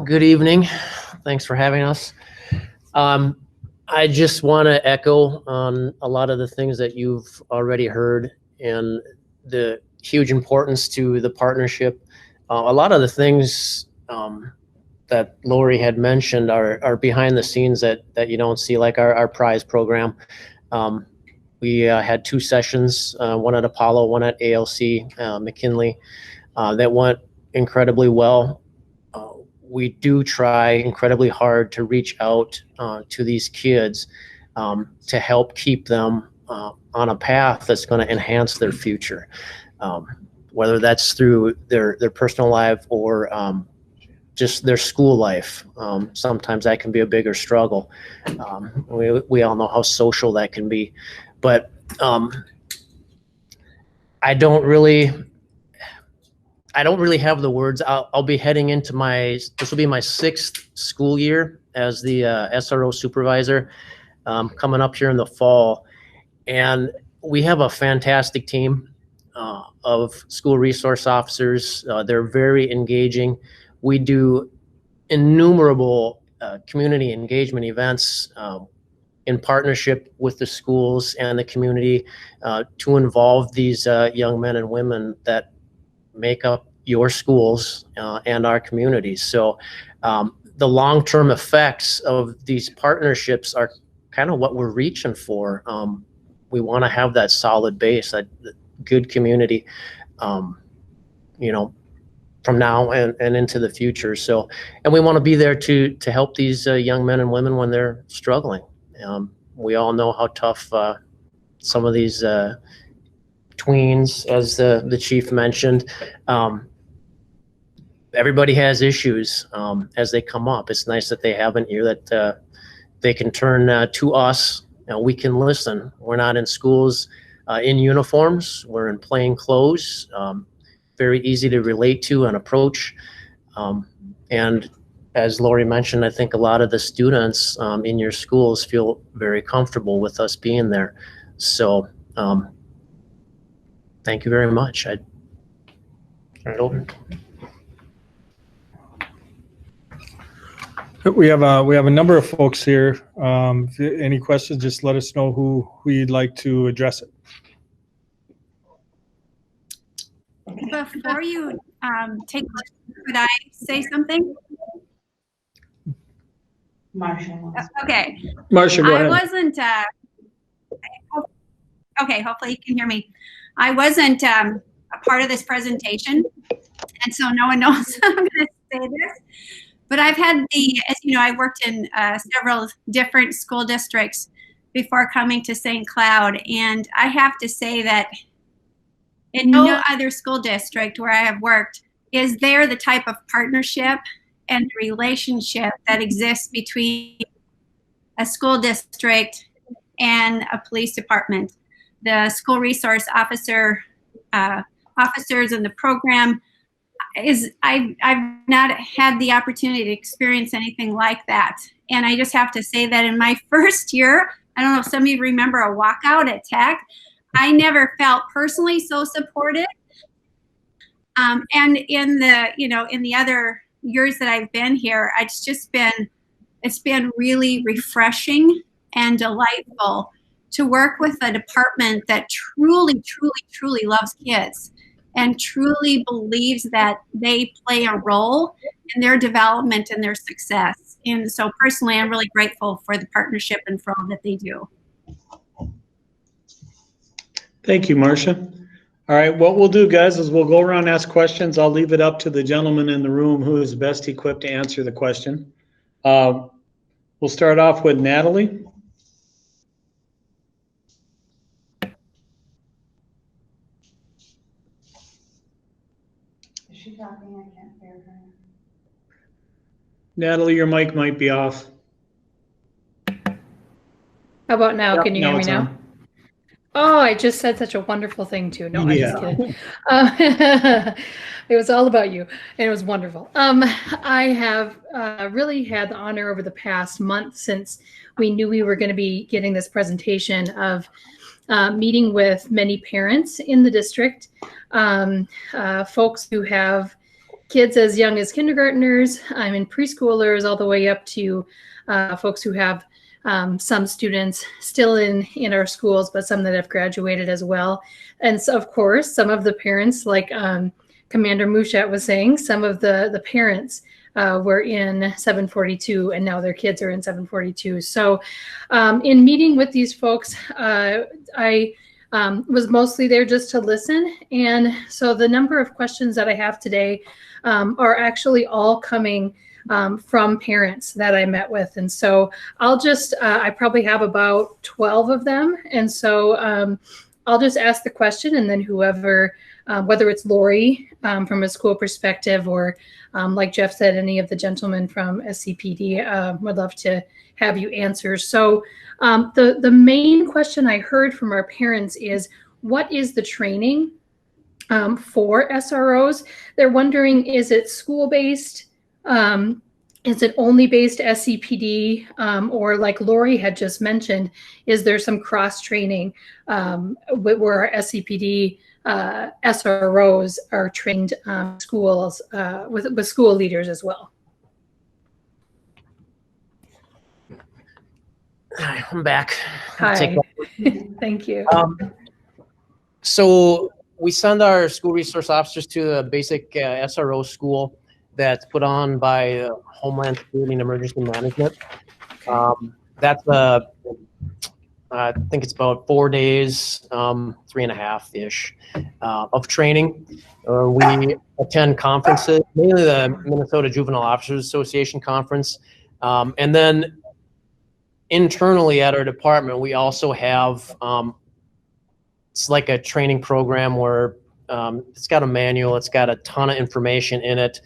Good evening. Thanks for having us. I just want to echo on a lot of the things that you've already heard and the huge importance to the partnership. A lot of the things that Lori had mentioned are behind the scenes that you don't see, like our prize program. We had 2 sessions, one at Apollo, one at ALC McKinley, that went incredibly well. We do try incredibly hard to reach out to these kids to help keep them on a path that's going to enhance their future, whether that's through their personal life or just their school life. Sometimes that can be a bigger struggle. We all know how social that can be, but I don't really have the words. I'll be heading into this will be my 6th school year as the SRO supervisor, coming up here in the fall. And we have a fantastic team of school resource officers. They're very engaging. We do innumerable community engagement events in partnership with the schools and the community to involve these young men and women that make up your schools and our communities. So the long-term effects of these partnerships are kind of what we're reaching for. We want to have that solid base, that good community, from now and into the future. So, and we want to be there to help these young men and women when they're struggling. We all know how tough some of these tweens, as the chief mentioned, everybody has issues as they come up. It's nice that they have an ear that they can turn to us. We can listen. We're not in schools in uniforms. We're in plain clothes. Very easy to relate to and approach. And as Lori mentioned, I think a lot of the students in your schools feel very comfortable with us being there. So thank you very much. I turn it over. We have a number of folks here. Any questions, just let us know who you'd like to address it. Before you take questions, could I say something? Marsha. Okay. Marsha, go ahead. I wasn't, okay, hopefully you can hear me. I wasn't a part of this presentation, and so no one knows I'm going to say this. But I've had as you know, I worked in several different school districts before coming to St. Cloud, and I have to say that in no other school district where I have worked is there the type of partnership and relationship that exists between a school district and a police department. The school resource officers in the program I've not had the opportunity to experience anything like that. And I just have to say that in my first year, I don't know if some of you remember a walkout at Tech, I never felt personally so supported. And in the other years that I've been here, it's been really refreshing and delightful to work with a department that truly, truly, truly loves kids and truly believes that they play a role in their development and their success. And so personally, I'm really grateful for the partnership and for all that they do. Thank you, Marcia. All right, what we'll do, guys, is we'll go around and ask questions. I'll leave it up to the gentleman in the room who is best equipped to answer the question. We'll start off with Natalie. Is she talking? I can't hear her. Natalie, your mic might be off. How about now? Yep, Can you hear me it's now? on. Oh, I just said such a wonderful thing too. No, I'm just Yeah. kidding. It was all about you, and it was wonderful. I have really had the honor over the past month since we knew we were going to be getting this presentation of meeting with many parents in the district, folks who have kids as young as kindergartners, and preschoolers, all the way up to folks who have some students still in our schools, but some that have graduated as well. And so, of course, some of the parents, like Commander Mushat was saying, some of the parents were in 742, and now their kids are in 742. So in meeting with these folks, I was mostly there just to listen. And so the number of questions that I have today are actually all coming from parents that I met with. And so I'll just, I probably have about 12 of them. And so I'll just ask the question, and then whoever, whether it's Lori from a school perspective, or like Jeff said, any of the gentlemen from SCPD, would love to have you answer. So the main question I heard from our parents is, what is the training for SROs? They're wondering, is it school-based? Is it only based SCPD? Or like Lori had just mentioned, is there some cross-training where our SCPD SROs are trained schools with school leaders as well? Hi, I'm back. Hi. Thank you. So we send our school resource officers to a basic SRO school that's put on by Homeland Security and Emergency Management. That's I think it's about 4 days, 3.5-ish of training. We attend conferences, mainly the Minnesota Juvenile Officers Association conference. And then internally at our department, we also have, it's like a training program where it's got a manual, it's got a ton of information in it.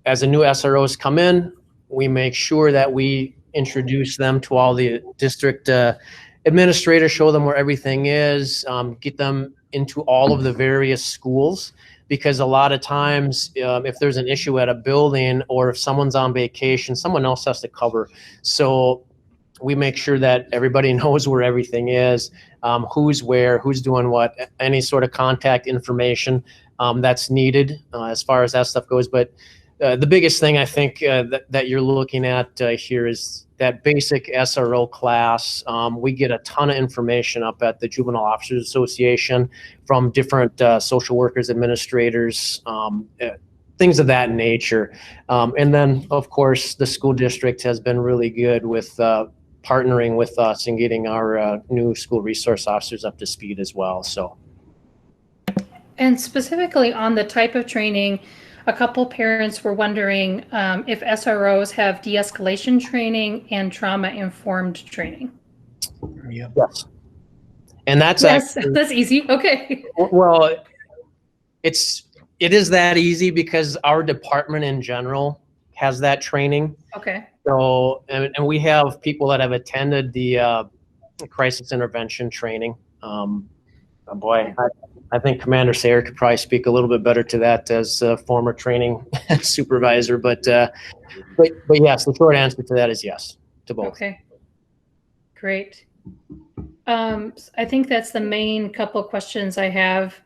As the new SROs come in, we make sure that we introduce them to all the district administrators, show them where everything is, get them into all of the various schools, because a lot of times if there's an issue at a building, or if someone's on vacation, someone else has to cover. So we make sure that everybody knows where everything is, who's where, who's doing what, any sort of contact information that's needed as far as that stuff goes. But the biggest thing I think that you're looking at here is that basic SRO class. We get a ton of information up at the Juvenile Officers Association from different social workers, administrators, things of that nature. And then, of course, the school district has been really good with partnering with us and getting our new school resource officers up to speed as well. So. And specifically on the type of training, a couple parents were wondering if SROs have de-escalation training and trauma-informed training. Yes. And that's actually, that's easy. Okay. Well, it is that easy because our department in general has that training. Okay. So, and we have people that have attended the crisis intervention training. Boy, I think Commander Sayer could probably speak a little bit better to that as a former training supervisor. But yes, the short answer to that is yes to both. Okay, great. I think that's the main couple questions I have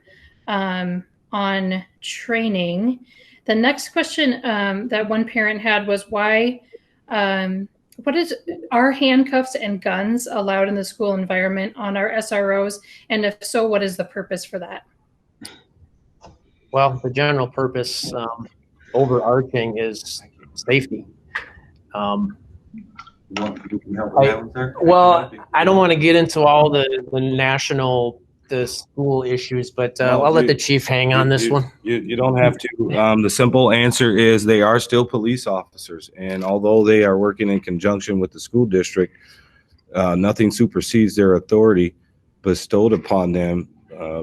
on training. The next question that one parent had was why, are handcuffs and guns allowed in the school environment on our SROs? And if so, what is the purpose for that? Well, the general purpose, overarching, is safety. Well, I don't want to get into all the school issues, but I'll let the chief hang on this one. You don't have to. The simple answer is they are still police officers. And although they are working in conjunction with the school district, nothing supersedes their authority bestowed upon them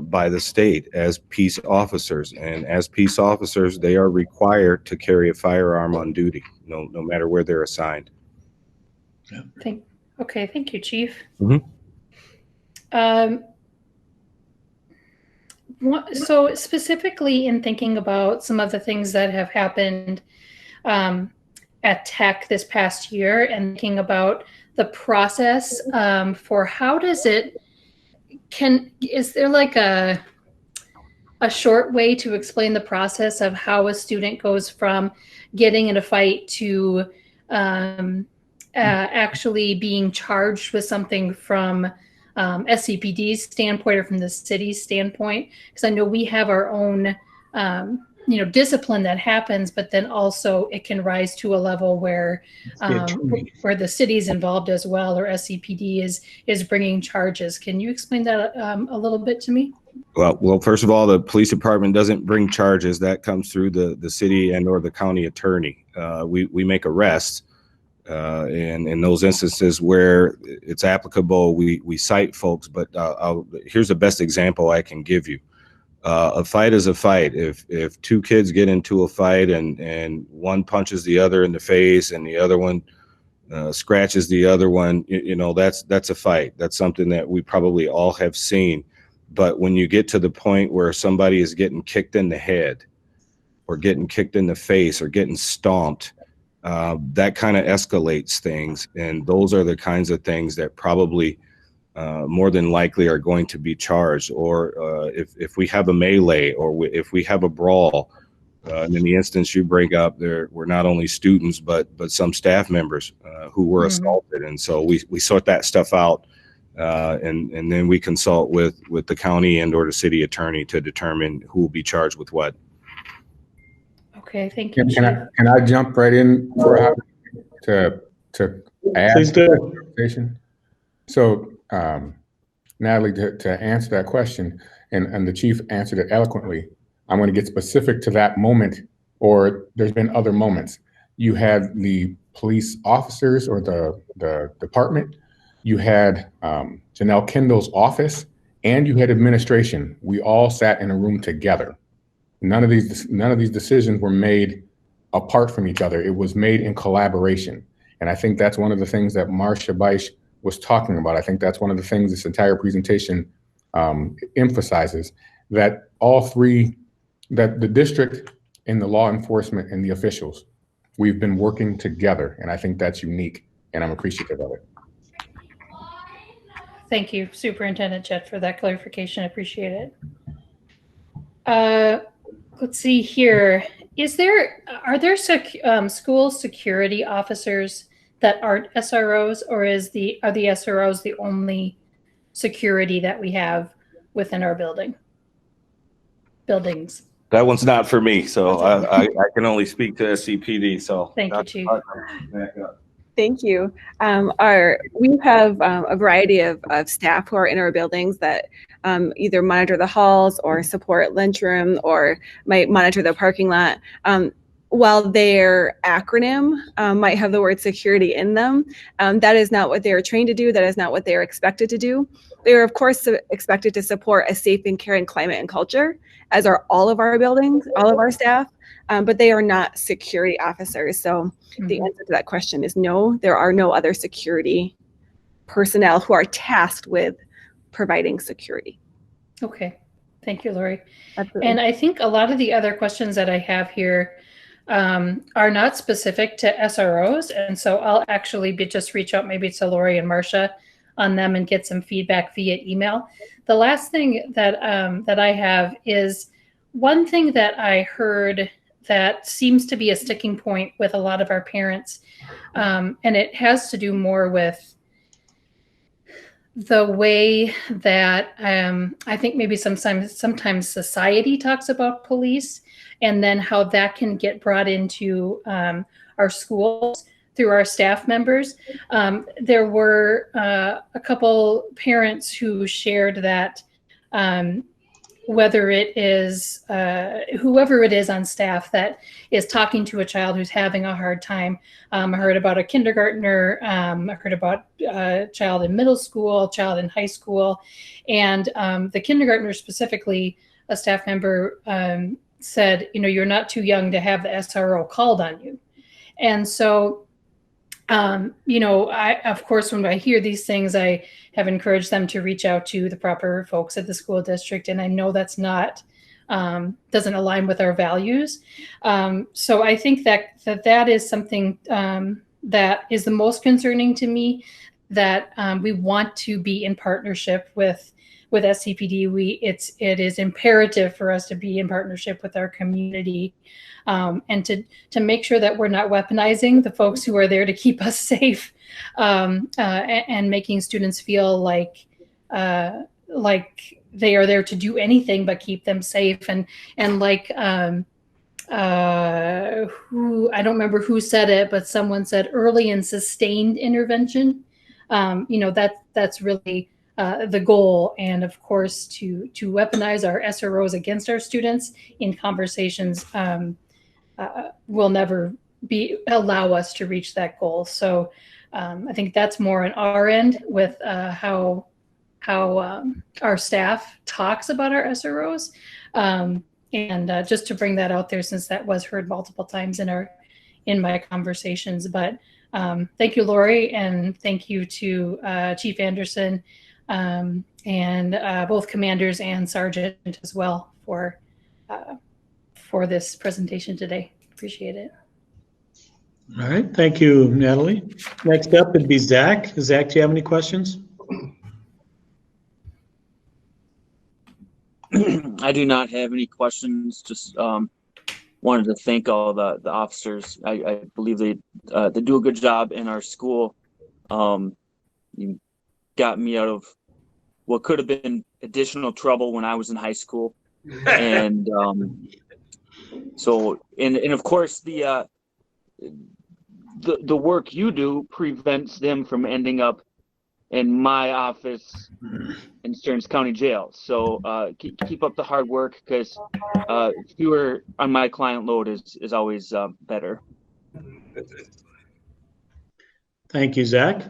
by the state as peace officers. And as peace officers, they are required to carry a firearm on duty, no matter where they're assigned. Okay, thank you, Chief. So specifically in thinking about some of the things that have happened at Tech this past year and thinking about the process for how does it, is there like a short way to explain the process of how a student goes from getting in a fight to actually being charged with something from SCPD's standpoint or from the city's standpoint? Because I know we have our own, discipline that happens, but then also it can rise to a level where the city's involved as well, or SCPD is bringing charges. Can you explain that a little bit to me? Well, first of all, the police department doesn't bring charges. That comes through the city and or the county attorney. We make arrests, and in those instances where it's applicable, we cite folks. But here's the best example I can give you. A fight is a fight. If two kids get into a fight and one punches the other in the face and the other one scratches the other one, that's a fight. That's something that we probably all have seen. But when you get to the point where somebody is getting kicked in the head or getting kicked in the face or getting stomped, that kind of escalates things. And those are the kinds of things that probably more than likely are going to be charged. Or if we have a melee or if we have a brawl, and in the instance you bring up, there were not only students, but some staff members who were assaulted. And so we sort that stuff out. And then we consult with the county and or the city attorney to determine who will be charged with what. Okay, thank you. Can I jump right in to add Please to do. the conversation? So, Natalie, to answer that question, and the chief answered it eloquently, I'm going to get specific to that moment, or there's been other moments. You had the police officers or the department. You had Janelle Kendall's office, and you had administration. We all sat in a room together. None of these decisions were made apart from each other. It was made in collaboration. And I think that's one of the things that Marcia Beisch was talking about. I think that's one of the things this entire presentation emphasizes, that all three, that the district and the law enforcement and the officials, we've been working together. And I think that's unique, and I'm appreciative of it. Thank you, Superintendent Chet, for that clarification. I appreciate it. Let's see here. Are there school security officers that aren't SROs, or are the SROs the only security that we have within our buildings? That one's not for me, so I can only speak to SCPD. So thank you, Chief. Thank you. We have a variety of staff who are in our buildings that either monitor the halls or support lunchroom or might monitor the parking lot. While their acronym might have the word security in them, that is not what they are trained to do. That is not what they are expected to do. They are, of course, expected to support a safe and caring climate and culture, as are all of our buildings, all of our staff, but they are not security officers. So the answer to that question is no, there are no other security personnel who are tasked with providing security. Okay, thank you, Lori. Absolutely. And I think a lot of the other questions that I have here are not specific to SROs. And so I'll actually just reach out maybe to Lori and Marcia on them and get some feedback via email. The last thing that that I have is one thing that I heard that seems to be a sticking point with a lot of our parents, and it has to do more with the way that I think maybe sometimes society talks about police, and then how that can get brought into our schools through our staff members. There were a couple parents who shared that whether it is whoever it is on staff that is talking to a child who's having a hard time. I heard about a kindergartner, I heard about a child in middle school, a child in high school, and the kindergartner specifically, a staff member said, you're not too young to have the SRO called on you. And so Of course, when I hear these things, I have encouraged them to reach out to the proper folks at the school district. And I know that's not, doesn't align with our values. So I think that is something that is the most concerning to me, that we want to be in partnership with SCPD. It is imperative for us to be in partnership with our community, and to make sure that we're not weaponizing the folks who are there to keep us safe, and making students feel like they are there to do anything but keep them safe. And like I don't remember who said it, but someone said early and sustained intervention. That's really the goal. And of course, to weaponize our SROs against our students in conversations will never allow us to reach that goal. So I think that's more on our end with how our staff talks about our SROs. And just to bring that out there, since that was heard multiple times in my conversations. But thank you, Lori, and thank you to Chief Anderson, and both commanders and sergeant as well for this presentation today. Appreciate it. All right, thank you, Natalie. Next up would be Zach. Zach, do you have any questions? I do not have any questions. Just wanted to thank all the officers. I believe they do a good job in our school. You got me out of what could have been additional trouble when I was in high school, and so of course the work you do prevents them from ending up in my office in Stearns County Jail. So keep up the hard work, because fewer on my client load is always better. Thank you, Zach.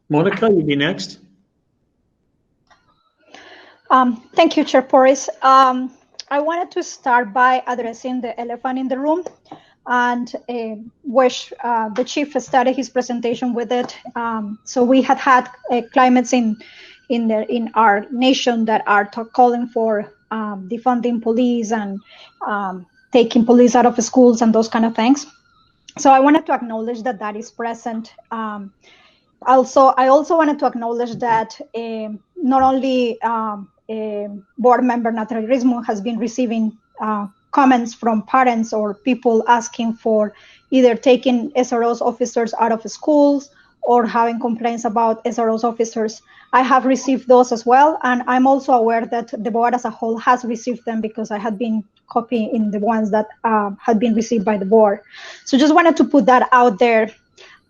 Monica, you'll be next. Thank you, Chair Porras. I wanted to start by addressing the elephant in the room, and wish the chief started his presentation with it. So we had climates in our nation that are calling for defunding police and taking police out of schools and those kind of things. So I wanted to acknowledge that is present. I also wanted to acknowledge that not only board member Natalie Rismo has been receiving comments from parents or people asking for either taking SROs officers out of schools or having complaints about SROs officers. I have received those as well, and I'm also aware that the board as a whole has received them, because I had been copying the ones that had been received by the board. So just wanted to put that out there.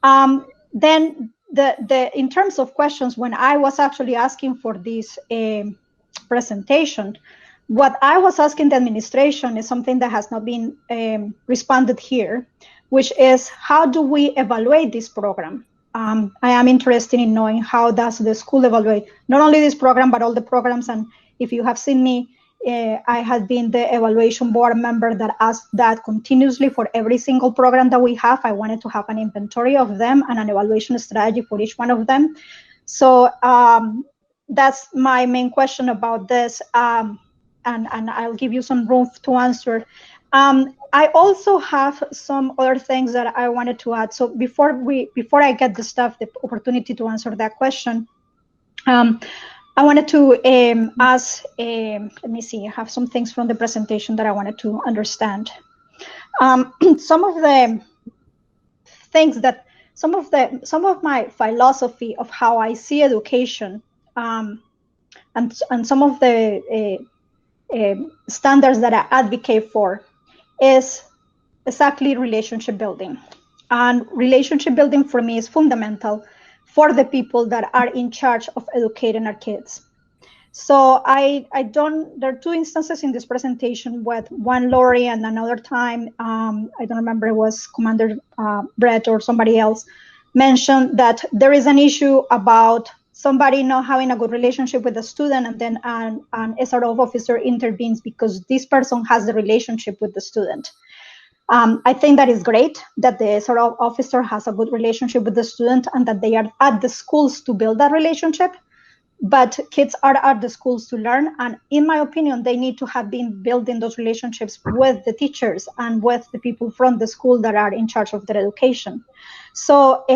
Then in terms of questions, when I was actually asking for this presentation, what I was asking the administration is something that has not been responded here, which is, how do we evaluate this program? I am interested in knowing how does the school evaluate not only this program, but all the programs. And if you have seen me, I had been the evaluation board member that asked that continuously for every single program that we have. I wanted to have an inventory of them and an evaluation strategy for each one of them. So that's my main question about this. And I'll give you some room to answer. I also have some other things that I wanted to add. So before I get the opportunity to answer that question, I wanted to ask, let me see, I have some things from the presentation that I wanted to understand. Some of the things that, some of my philosophy of how I see education, and some of the standards that I advocate for is exactly relationship building. And relationship building for me is fundamental for the people that are in charge of educating our kids. So there are two instances in this presentation, with one Lori and another time, I don't remember, it was Commander Brett or somebody else, mentioned that there is an issue about somebody not having a good relationship with a student, and then an SRO officer intervenes because this person has the relationship with the student. I think that is great that the SRO officer has a good relationship with the student and that they are at the schools to build that relationship. But kids are at the schools to learn. And in my opinion, they need to have been building those relationships with the teachers and with the people from the school that are in charge of their education. So,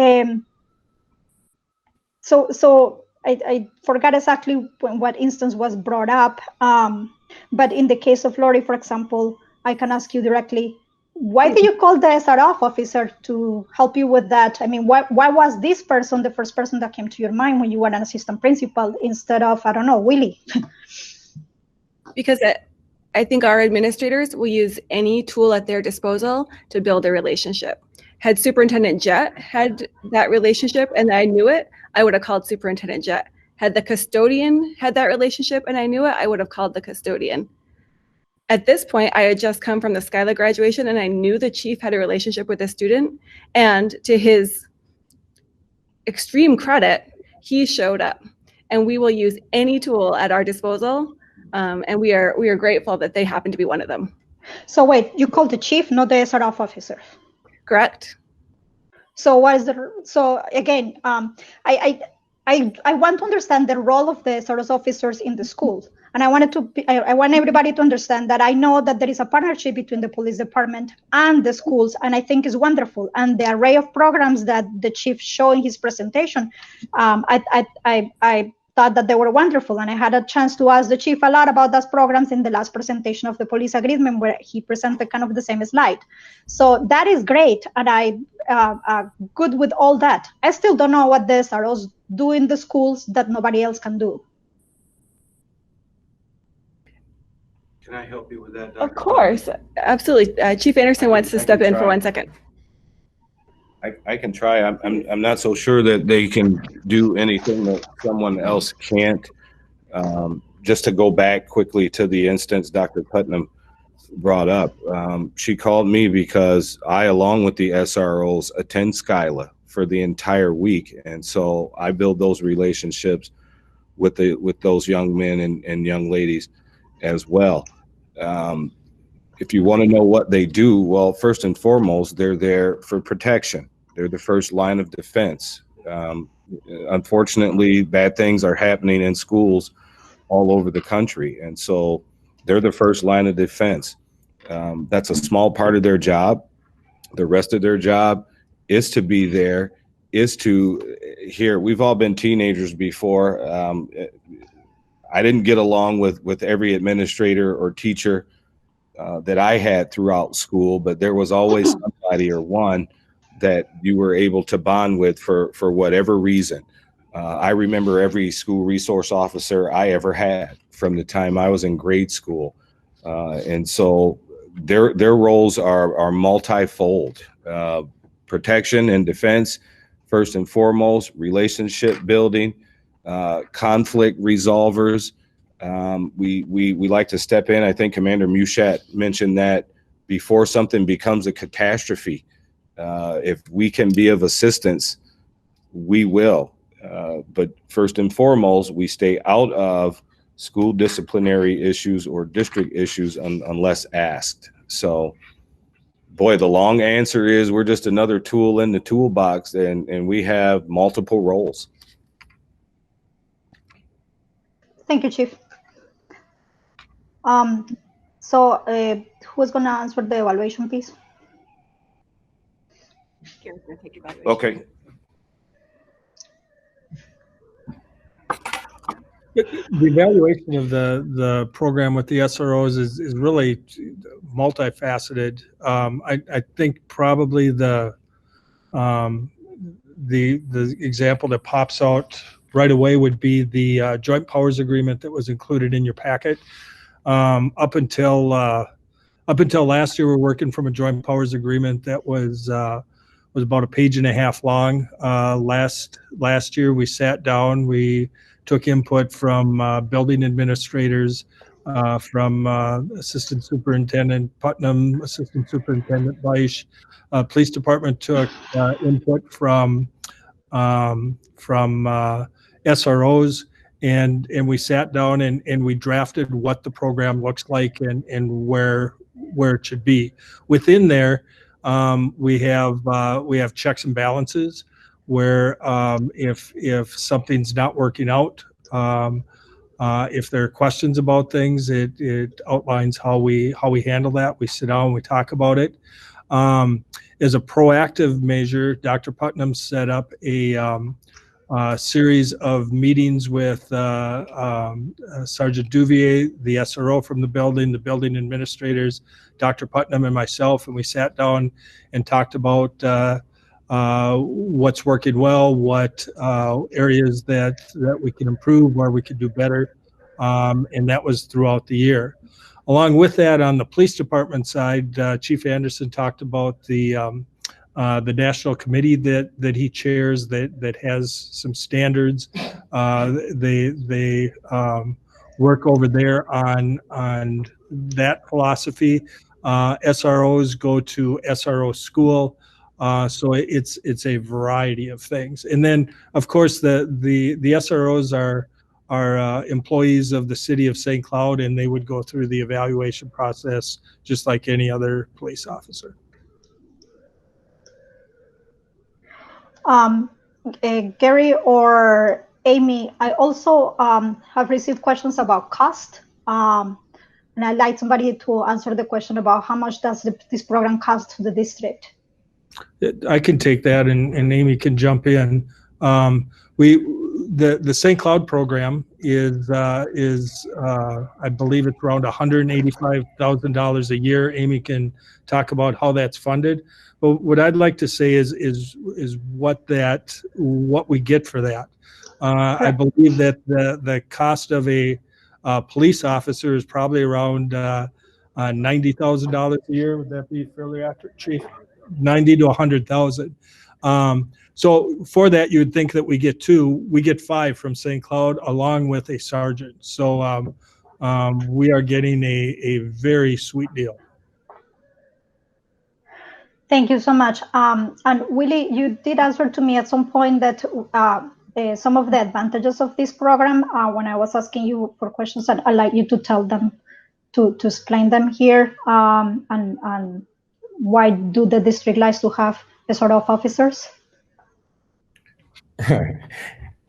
I forgot exactly what instance was brought up. But in the case of Lori, for example, I can ask you directly, why did you call the SRO officer to help you with that? I mean, why was this person the first person that came to your mind when you were an assistant principal instead of, I don't know, Willie? Because I think our administrators will use any tool at their disposal to build a relationship. Had Superintendent Jett had that relationship and I knew it, I would have called Superintendent Jett. Had the custodian had that relationship and I knew it, I would have called the custodian. At this point, I had just come from the Skyla graduation and I knew the chief had a relationship with a student, and to his extreme credit, he showed up. And we will use any tool at our disposal, and we are grateful that they happen to be one of them. So wait, you called the chief, not the SRO officer? Correct. So what is again, I want to understand the role of the SRO officers in the schools. And I want everybody to understand that I know that there is a partnership between the police department and the schools, and I think is wonderful. And the array of programs that the chief showed in his presentation, I thought that they were wonderful. And I had a chance to ask the chief a lot about those programs in the last presentation of the police agreement, where he presented kind of the same slide. So that is great, and I good with all that. I still don't know what the SROs do in the schools that nobody else can do. Can I help you with that, Dr. Of course, absolutely. Chief Anderson wants to step in for 1 second. I can try. I'm not so sure that they can do anything that someone else can't. Just to go back quickly to the instance Dr. Putnam brought up, she called me because I, along with the SROs, attend Skyla for the entire week, and so I build those relationships with those young men and young ladies as well. If you want to know what they do, well, first and foremost, they're there for protection. They're the first line of defense. Unfortunately, bad things are happening in schools all over the country, and so they're the first line of defense. That's a small part of their job. The rest of their job is to be there, is to hear. We've all been teenagers before. I didn't get along with every administrator or teacher that I had throughout school, but there was always somebody or one that you were able to bond with for whatever reason. I remember every school resource officer I ever had from the time I was in grade school. And so their roles are multifold. Protection and defense, first and foremost, relationship building, conflict resolvers. We like to step in. I think Commander Mushat mentioned that before something becomes a catastrophe, if we can be of assistance, we will. But first and foremost, we stay out of school disciplinary issues or district issues unless asked. So, boy, the long answer is we're just another tool in the toolbox, and we have multiple roles. Thank you, Chief. Who's going to answer the evaluation piece? Okay. The evaluation of the program with the SROs is really multifaceted. I think probably the example that pops out right away would be the joint powers agreement that was included in your packet. Up until last year, we were working from a joint powers agreement that was about 1.5 pages long. Last year, we sat down, we took input from building administrators, from Assistant Superintendent Putnam, Assistant Superintendent Beisch. Police Department took input from SROs, and we sat down and we drafted what the program looks like and where where it should be. Within there, we have checks and balances where if something's not working out, if there are questions about things, it outlines how we handle that. We sit down, we talk about it. As a proactive measure, Dr. Putnam set up a series of meetings with Sergeant Duvier, the SRO from the building administrators, Dr. Putnam, and myself, and we sat down and talked about what's working well, what areas that we can improve, where we could do better, and that was throughout the year. Along with that, on the police department side, Chief Anderson talked about the national committee that he chairs that has some standards. They work over there on that philosophy. SROs go to SRO school. So it's a variety of things. And then, of course, the SROs are employees of the city of St. Cloud, and they would go through the evaluation process just like any other police officer. Gary or Amy, I also have received questions about cost. And I'd like somebody to answer the question about how much does this program cost to the district? I can take that, and Amy can jump in. The St. Cloud program is I believe it's around $185,000 a year. Amy can talk about how that's funded. But what I'd like to say is what we get for that. I believe that the cost of a police officer is probably around $90,000 a year. Would that be fairly accurate, Chief? 90 to 100,000. So for that, you would think that we get 2. We get 5 from St. Cloud along with a sergeant. So we are getting a very sweet deal. Thank you so much. And Willie, you did answer to me at some point that some of the advantages of this program, when I was asking you for questions, I'd like you to tell them, to explain them here, and why do the district likes to have SRO officers?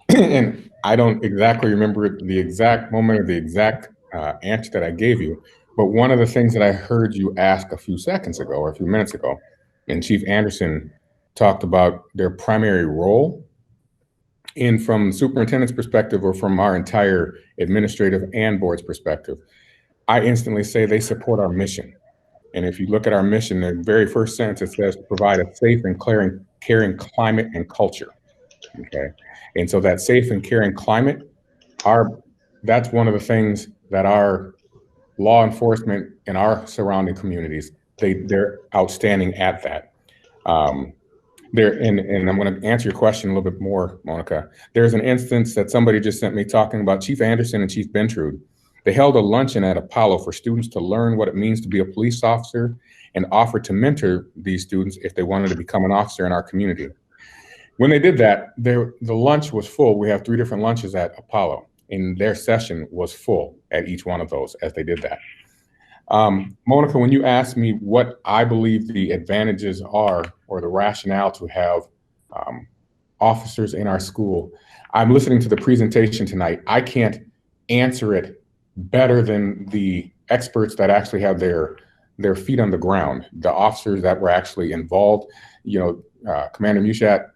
And I don't exactly remember the exact moment or the exact answer that I gave you, but one of the things that I heard you ask a few seconds ago or a few minutes ago, and Chief Anderson talked about their primary role, and from the superintendent's perspective or from our entire administrative and board's perspective, I instantly say they support our mission. And if you look at our mission, the very first sentence, it says to provide a safe and caring climate and culture. Okay. And so that safe and caring climate, that's one of the things that our law enforcement in our surrounding communities, they're outstanding at that. And I'm going to answer your question a little bit more, Monica. There's an instance that somebody just sent me talking about Chief Anderson and Chief Bentrude. They held a luncheon at Apollo for students to learn what it means to be a police officer and offered to mentor these students if they wanted to become an officer in our community. When they did that, the lunch was full. We have 3 different lunches at Apollo, and their session was full at each one of those as they did that. Monica, when you asked me what I believe the advantages are or the rationale to have officers in our school, I'm listening to the presentation tonight. I can't answer it better than the experts that actually have their feet on the ground, the officers that were actually involved. Commander Mushat,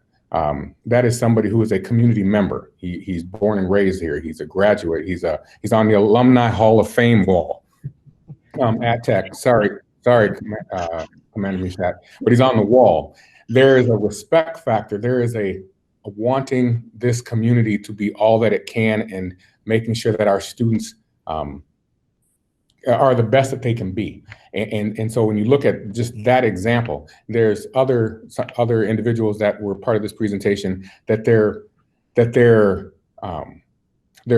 that is somebody who is a community member. He's born and raised here. He's a graduate. He's on the Alumni Hall of Fame wall at Tech. Sorry, Commander Mushat, but he's on the wall. There is a respect factor. There is a wanting this community to be all that it can and making sure that our students are the best that they can be. And so when you look at just that example, there's other individuals that were part of this presentation that their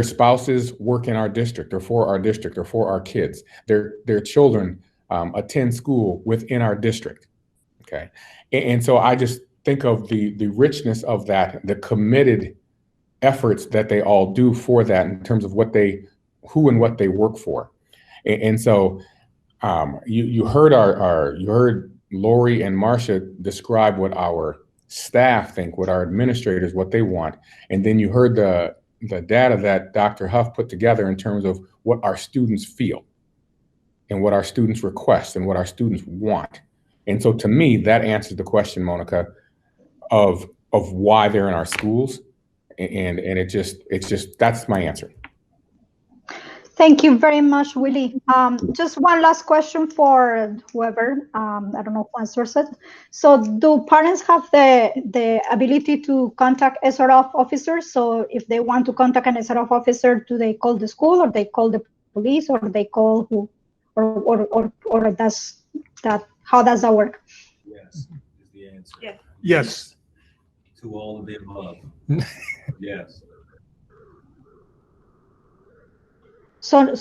spouses work in our district or for our district or for our kids. Their children attend school within our district. Okay. And so I just think of the richness of that, the committed efforts that they all do for that in terms of who and what they work for. And so You heard Lori and Marcia describe what our staff think, what our administrators, what they want, and then you heard the data that Dr. Huff put together in terms of what our students feel and what our students request and what our students want. And so to me, that answers the question, Monica, of why they're in our schools. And it's just, that's my answer. Thank you very much, Willie. Just one last question for whoever, I don't know who answers it. So do parents have the ability to contact SRO officers? So if they want to contact an SRO officer, do they call the school or they call the police or they call who? Or does that, how does that work? Yes, is the answer. Yeah. Yes. To all of the above. Yes. So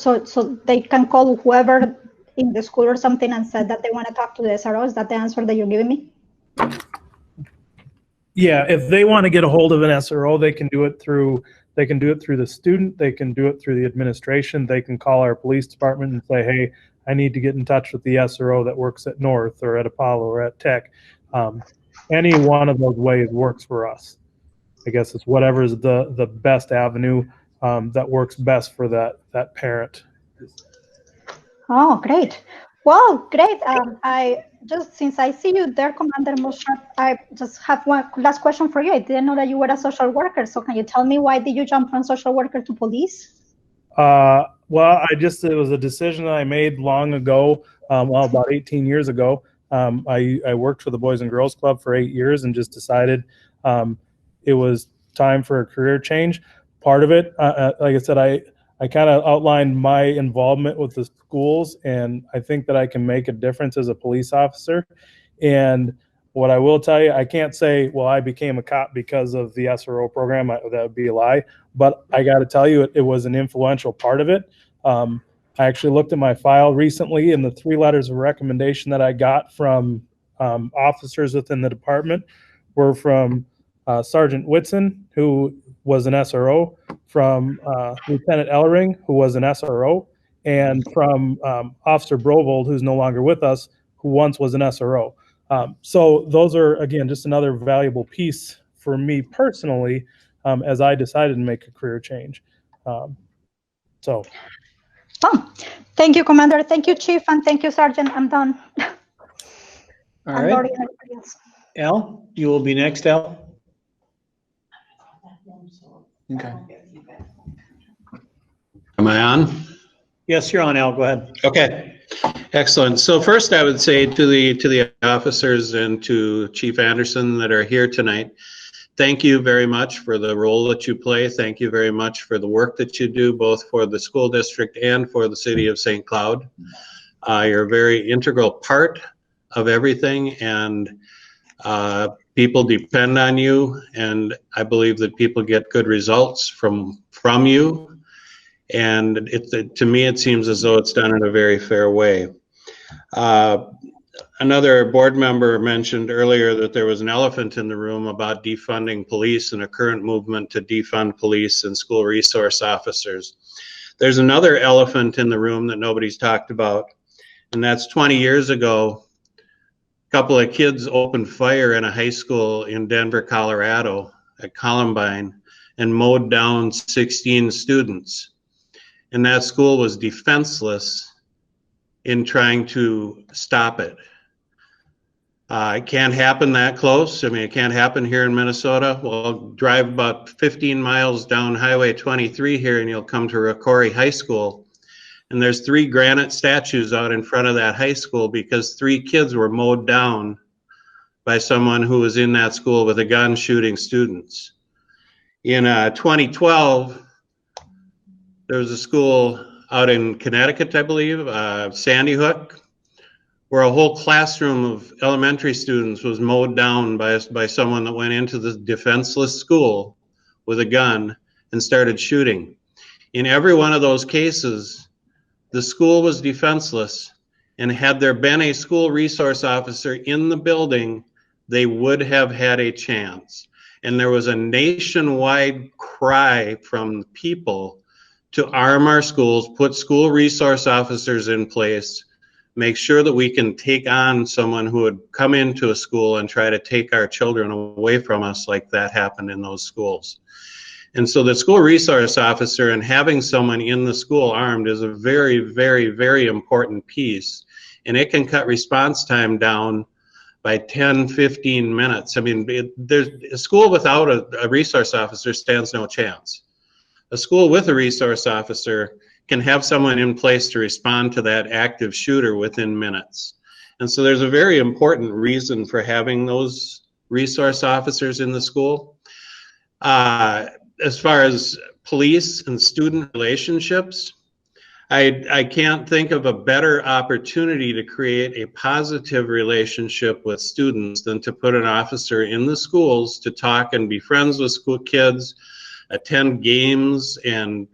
they can call whoever in the school or something and said that they want to talk to the SRO. Is that the answer that you're giving me? Yeah, if they want to get a hold of an SRO, they can do it through the student, they can do it through the administration, they can call our police department and say, hey, I need to get in touch with the SRO that works at North or at Apollo or at Tech. Any one of those ways works for us. I guess it's whatever is the best avenue that works best for that parent. Oh, great. Well, great. I just, since I see you there, Commander Mosher, I just have one last question for you. I didn't know that you were a social worker. So can you tell me why did you jump from social worker to police? Well, it was a decision that I made long ago, about 18 years ago. I worked for the Boys and Girls Club for 8 years and just decided it was time for a career change. Part of it, like I said, I kind of outlined my involvement with the schools, and I think that I can make a difference as a police officer. And what I will tell you, I can't say, well, I became a cop because of the SRO program. That would be a lie. But I got to tell you, it was an influential part of it. I actually looked at my file recently, and the 3 letters of recommendation that I got from officers within the department were from Sergeant Whitson, who was an SRO, from Lieutenant Ellering, who was an SRO, and from Officer Brovold, who's no longer with us, who once was an SRO. So those are, again, just another valuable piece for me personally as I decided to make a career change. Oh, thank you, Commander. Thank you, Chief, and thank you, Sergeant. I'm done. All right. Al, you will be next, Al. Okay. Am I on? Yes, you're on, Al. Go ahead. Okay. Excellent. So first I would say to the officers and to Chief Anderson that are here tonight, thank you very much for the role that you play. Thank you very much for the work that you do, both for the school district and for the city of St. Cloud. You're a very integral part of everything, and people depend on you, and I believe that people get good results from you. And to me, it seems as though it's done in a very fair way. Another board member mentioned earlier that there was an elephant in the room about defunding police and a current movement to defund police and school resource officers. There's another elephant in the room that nobody's talked about, and that's 20 years ago, a couple of kids opened fire in a high school in Denver, Colorado at Columbine and mowed down 16 students. And that school was defenseless in trying to stop it. It can't happen that close. I mean, it can't happen here in Minnesota. Well, drive about 15 miles down Highway 23 here and you'll come to Rocori High School. And there's 3 granite statues out in front of that high school because 3 kids were mowed down by someone who was in that school with a gun shooting students. In 2012, there was a school out in Connecticut, I believe, Sandy Hook, where a whole classroom of elementary students was mowed down by someone that went into the defenseless school with a gun and started shooting. In every one of those cases, the school was defenseless, and had there been a school resource officer in the building, they would have had a chance. And there was a nationwide cry from people to arm our schools, put school resource officers in place, make sure that we can take on someone who would come into a school and try to take our children away from us, like that happened in those schools. And so the school resource officer and having someone in the school armed is a very, very, very important piece. And it can cut response time down by 10, 15 minutes. I mean, there's a school without a resource officer stands no chance. A school with a resource officer can have someone in place to respond to that active shooter within minutes. And so there's a very important reason for having those resource officers in the school. As far as police and student relationships, I can't think of a better opportunity to create a positive relationship with students than to put an officer in the schools to talk and be friends with school kids, attend games and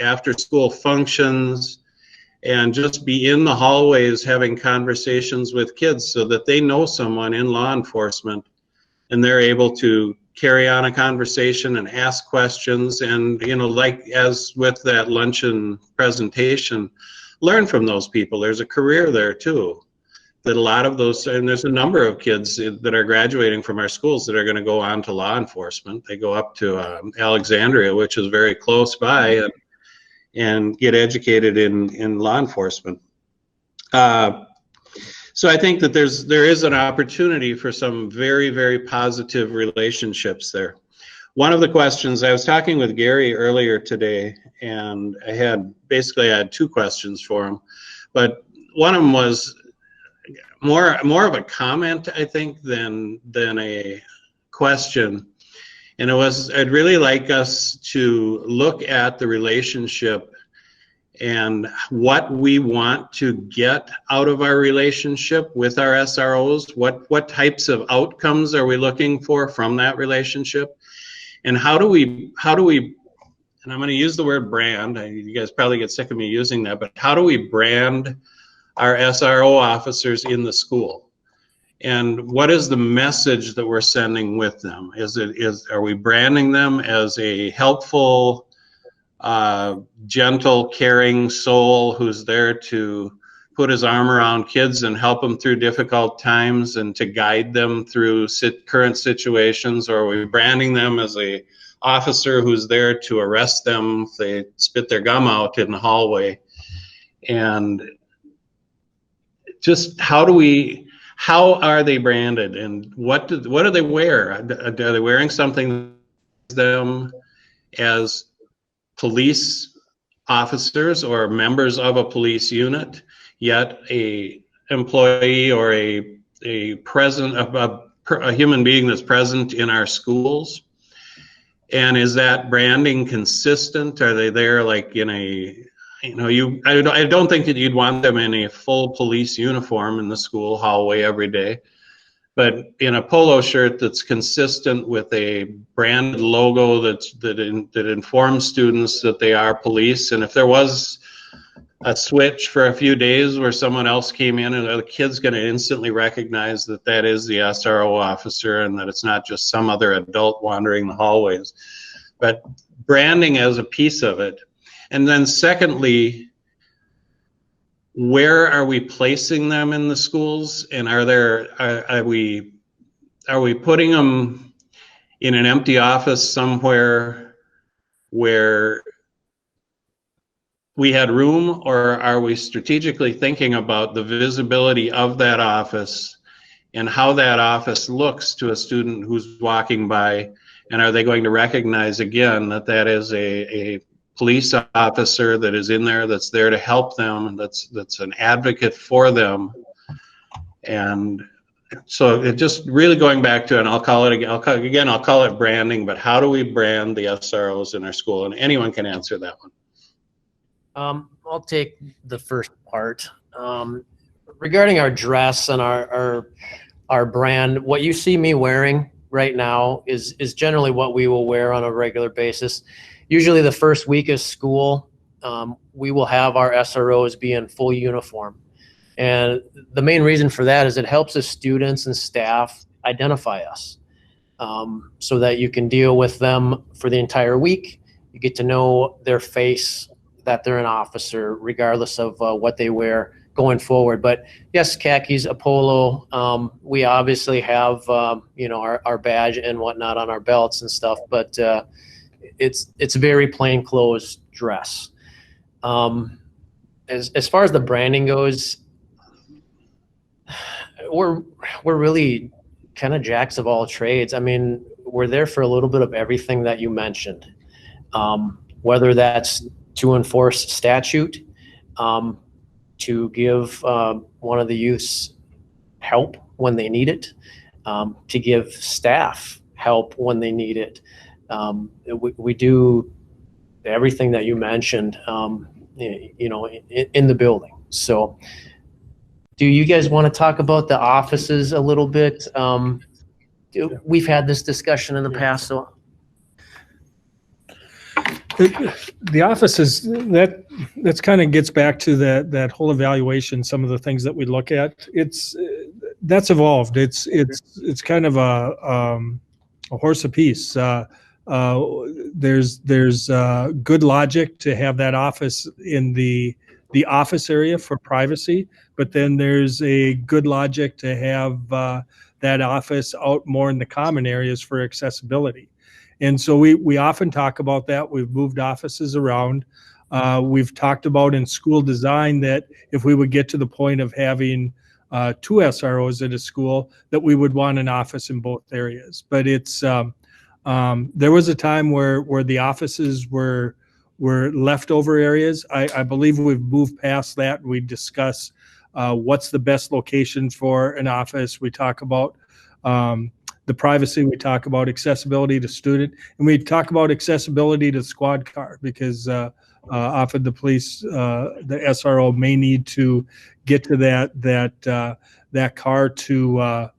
after school functions, and just be in the hallways having conversations with kids so that they know someone in law enforcement and they're able to carry on a conversation and ask questions. And, you know, like as with that luncheon presentation, learn from those people. There's a career there too. That a lot of those, and there's a number of kids that are graduating from our schools that are going to go on to law enforcement. They go up to Alexandria, which is very close by, and get educated in law enforcement. So I think that there is an opportunity for some very, very positive relationships there. One of the questions, I was talking with Gary earlier today, and I had two questions for him, but one of them was more of a comment, I think, than a question. And it was, I'd really like us to look at the relationship and what we want to get out of our relationship with our SROs. What types of outcomes are we looking for from that relationship? And how do we, and I'm going to use the word brand, you guys probably get sick of me using that, but how do we brand our SRO officers in the school? And what is the message that we're sending with them? Are we branding them as a helpful, gentle, caring soul who's there to put his arm around kids and help them through difficult times and to guide them through current situations? Or are we branding them as a officer who's there to arrest them if they spit their gum out in the hallway? And just how are they branded, and what do they wear? Are they wearing something them as police officers or members of a police unit, yet a employee or a human being that's present in our schools? And is that branding consistent? Are they there like in a, I don't think that you'd want them in a full police uniform in the school hallway every day, but in a polo shirt that's consistent with a branded logo that informs students that they are police. And if there was a switch for a few days where someone else came in, and the kid's going to instantly recognize that that is the SRO officer and that it's not just some other adult wandering the hallways. But branding as a piece of it. And then secondly, where are we placing them in the schools? And are we putting them in an empty office somewhere where we had room, or are we strategically thinking about the visibility of that office and how that office looks to a student who's walking by? And are they going to recognize again that that is a police officer that is in there, that's there to help them, that's an advocate for them? And so it just really going back to, and I'll call it branding, but how do we brand the SROs in our school? And anyone can answer that one. I'll take the first part. Regarding our dress and our brand, what you see me wearing right now is generally what we will wear on a regular basis. Usually the first week of school, we will have our SROs be in full uniform. And the main reason for that is it helps the students and staff identify us, so that you can deal with them for the entire week. You get to know their face, that they're an officer, regardless of what they wear going forward. But yes, khakis, a polo. We obviously have our badge and whatnot on our belts and stuff, but it's very plain clothes dress. As far as the branding goes, we're really kind of jacks of all trades. I mean, we're there for a little bit of everything that you mentioned, whether that's to enforce statute, to give one of the youths help when they need it, to give staff help when they need it. We do everything that you mentioned, in the building. So do you guys want to talk about the offices a little bit? We've had this discussion in the past, so. The offices, that's kind of gets back to that whole evaluation, some of the things that we look at. That's evolved. It's kind of a horse apiece. There's good logic to have that office in the office area for privacy, but then there's a good logic to have that office out more in the common areas for accessibility. And so we often talk about that. We've moved offices around. We've talked about in school design that if we would get to the point of having 2 SROs at a school, that we would want an office in both areas. But it's there was a time where the offices were leftover areas. I believe we've moved past that. We discuss what's the best location for an office. We talk about the privacy, we talk about accessibility to student, and we talk about accessibility to squad car, because often the police, the SRO may need to get to that car to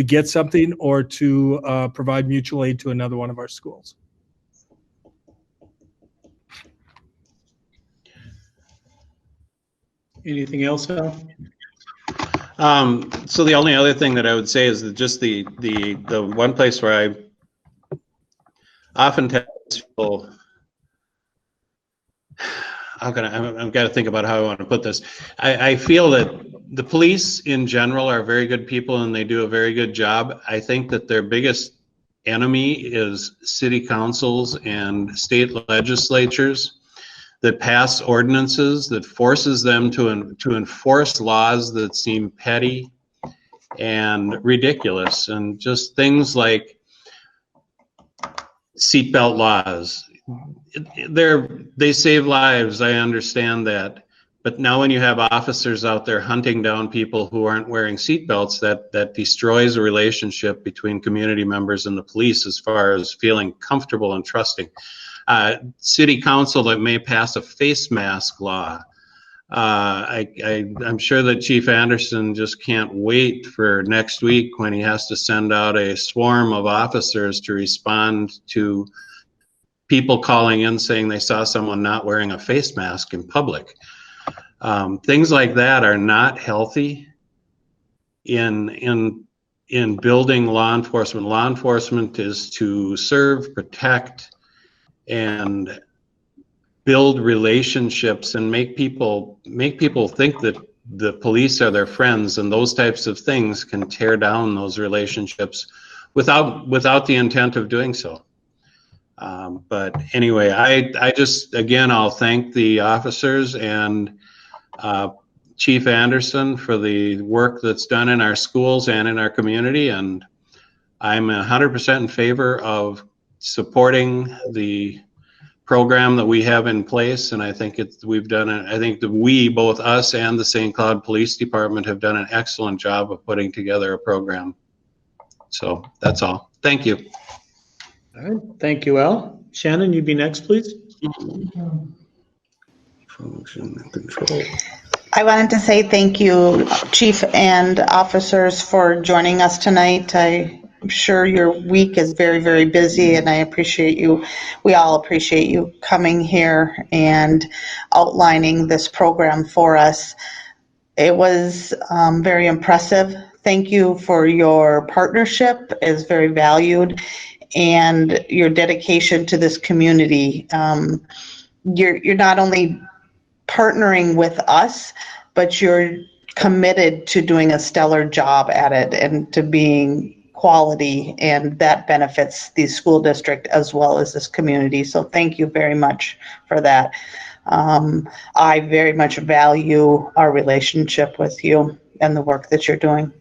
get something or to provide mutual aid to another one of our schools. Anything else, Al? So the only other thing that I would say is that just the one place where I often tell people, I've got to think about how I want to put this. I feel that the police in general are very good people and they do a very good job. I think that their biggest enemy is city councils and state legislatures that pass ordinances that forces them to enforce laws that seem petty and ridiculous, and just things like seatbelt laws. They save lives, I understand that, but now when you have officers out there hunting down people who aren't wearing seatbelts, that destroys a relationship between community members and the police as far as feeling comfortable and trusting. City council that may pass a face mask law. I'm sure that Chief Anderson just can't wait for next week when he has to send out a swarm of officers to respond to people calling in saying they saw someone not wearing a face mask in public. Things like that are not healthy in building law enforcement. Law enforcement is to serve, protect, and build relationships and make people think that the police are their friends, and those types of things can tear down those relationships without the intent of doing so. But anyway, I just, again, I'll thank the officers and Chief Anderson for the work that's done in our schools and in our community, and I'm 100% in favor of supporting the program that we have in place, and I think we've done it. I think that we, both us and the St. Cloud Police Department, have done an excellent job of putting together a program. So that's all. Thank you. All right, thank you, Al. Shannon, you'd be next, please. Function and control. I wanted to say thank you, Chief and officers, for joining us tonight. I'm sure your week is very, very busy, and I appreciate you. We all appreciate you coming here and outlining this program for us. It was very impressive. Thank you for your partnership. It's very valued, and your dedication to this community. You're not only partnering with us but you're committed to doing a stellar job at it and to being quality, and that benefits the school district as well as this community. So thank you very much for that. I very much value our relationship with you and the work that you're doing.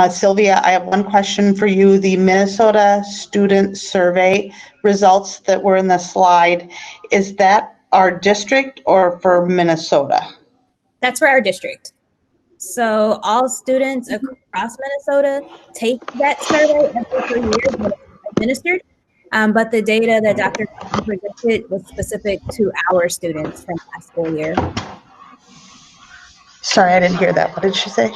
Sylvia, I have one question for you. The Minnesota Student Survey results that were in the slide, is that our district or for Minnesota? That's for our district. So all students across Minnesota take that survey every 3 years when it's administered. But the data that Dr. presented was specific to our students from last school year. Sorry, I didn't hear that. What did she say?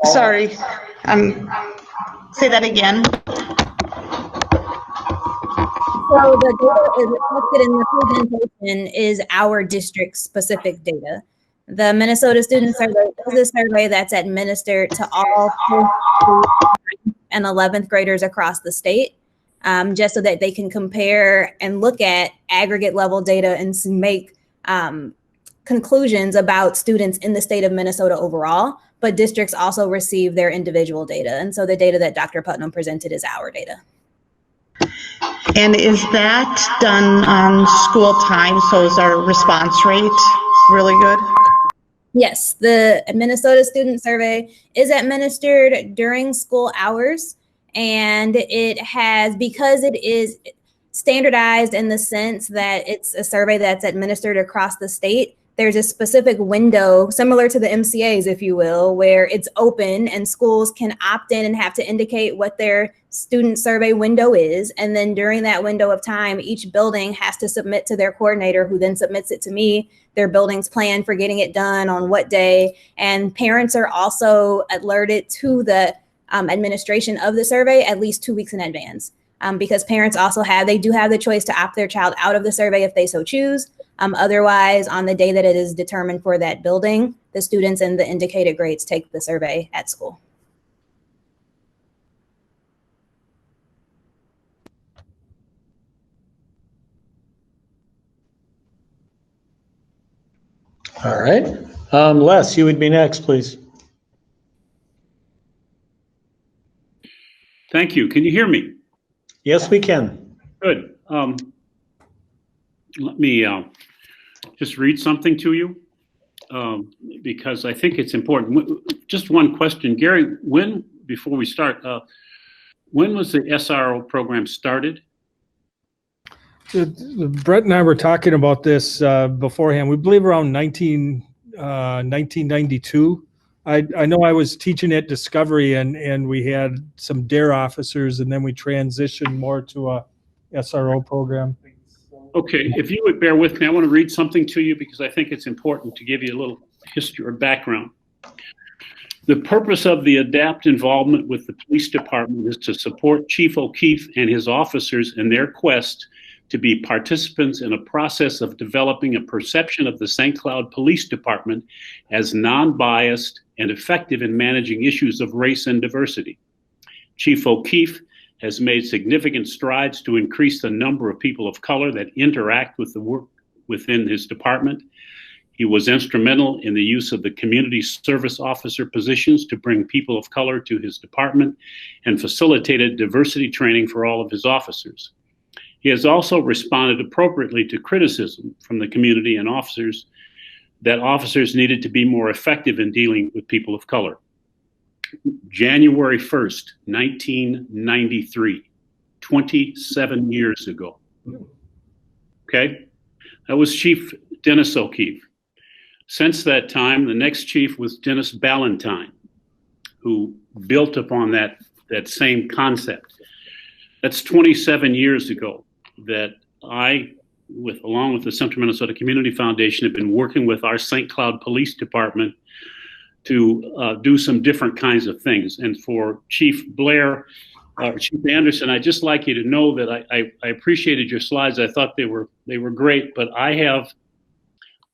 Sorry, say that again. So the data is reflected in the presentation is our district specific data. The Minnesota Student Survey is a survey that's administered to all 4th and 11th graders across the state, just so that they can compare and look at aggregate level data and make conclusions about students in the state of Minnesota overall, but districts also receive their individual data. And so the data that Dr. Putnam presented is our data. And is that done on school time? So is our response rate really good? Yes, the Minnesota Student Survey is administered during school hours, and it has, because it is standardized in the sense that it's a survey that's administered across the state, there's a specific window similar to the MCAs, if you will, where it's open and schools can opt in and have to indicate what their student survey window is. And then during that window of time, each building has to submit to their coordinator, who then submits it to me, their building's plan for getting it done on what day. And parents are also alerted to the administration of the survey at least 2 weeks in advance. Because parents also they do have the choice to opt their child out of the survey if they so choose. Otherwise, on the day that it is determined for that building, the students in the indicated grades take the survey at school. All right. Les, you would be next, please. Thank you. Can you hear me? Yes, we can. Good. Let me just read something to you because I think it's important. Just one question. Gary, before we start, when was the SRO program started? Brett and I were talking about this beforehand. We believe around 1992. I know I was teaching at Discovery, and we had some DARE officers, and then we transitioned more to a SRO program. Okay, if you would bear with me, I want to read something to you because I think it's important to give you a little history or background. The purpose of the ADAPT involvement with the police department is to support Chief O'Keefe and his officers in their quest to be participants in a process of developing a perception of the St. Cloud Police Department as non-biased and effective in managing issues of race and diversity. Chief O'Keefe has made significant strides to increase the number of people of color that interact with the work within his department. He was instrumental in the use of the community service officer positions to bring people of color to his department and facilitated diversity training for all of his officers. He has also responded appropriately to criticism from the community and officers that officers needed to be more effective in dealing with people of color. January 1st, 1993, 27 years ago. Okay, that was Chief Dennis O'Keefe. Since that time, the next chief was Dennis Ballantyne, who built upon that same concept. That's 27 years ago that I, along with the Central Minnesota Community Foundation, have been working with our St. Cloud Police Department to do some different kinds of things. And for Chief Blair, Chief Anderson, I'd just like you to know that I appreciated your slides. I thought they were great, but I have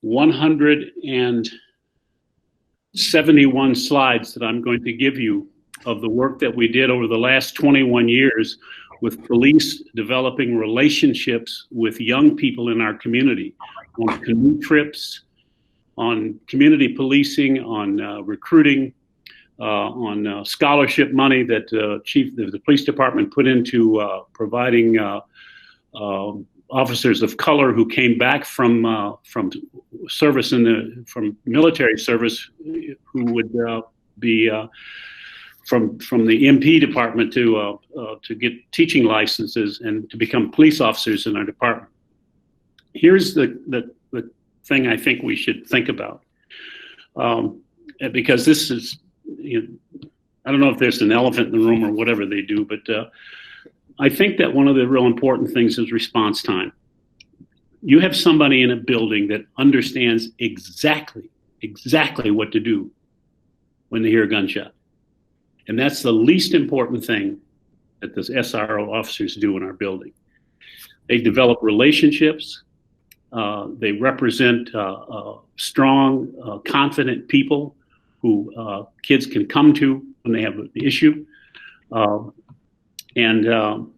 171 slides that I'm going to give you of the work that we did over the last 21 years with police developing relationships with young people in our community on canoe trips, on community policing, on recruiting, on scholarship money that the police department put into providing officers of color who came back from service from military service, who would be from the MP department to get teaching licenses and to become police officers in our department. Here's the thing I think we should think about, because this is, I don't know if there's an elephant in the room or whatever they do, but I think that one of the real important things is response time. You have somebody in a building that understands exactly what to do when they hear a gunshot. And that's the least important thing that the SRO officers do in our building. They develop relationships. They represent strong, confident people who kids can come to when they have an issue. The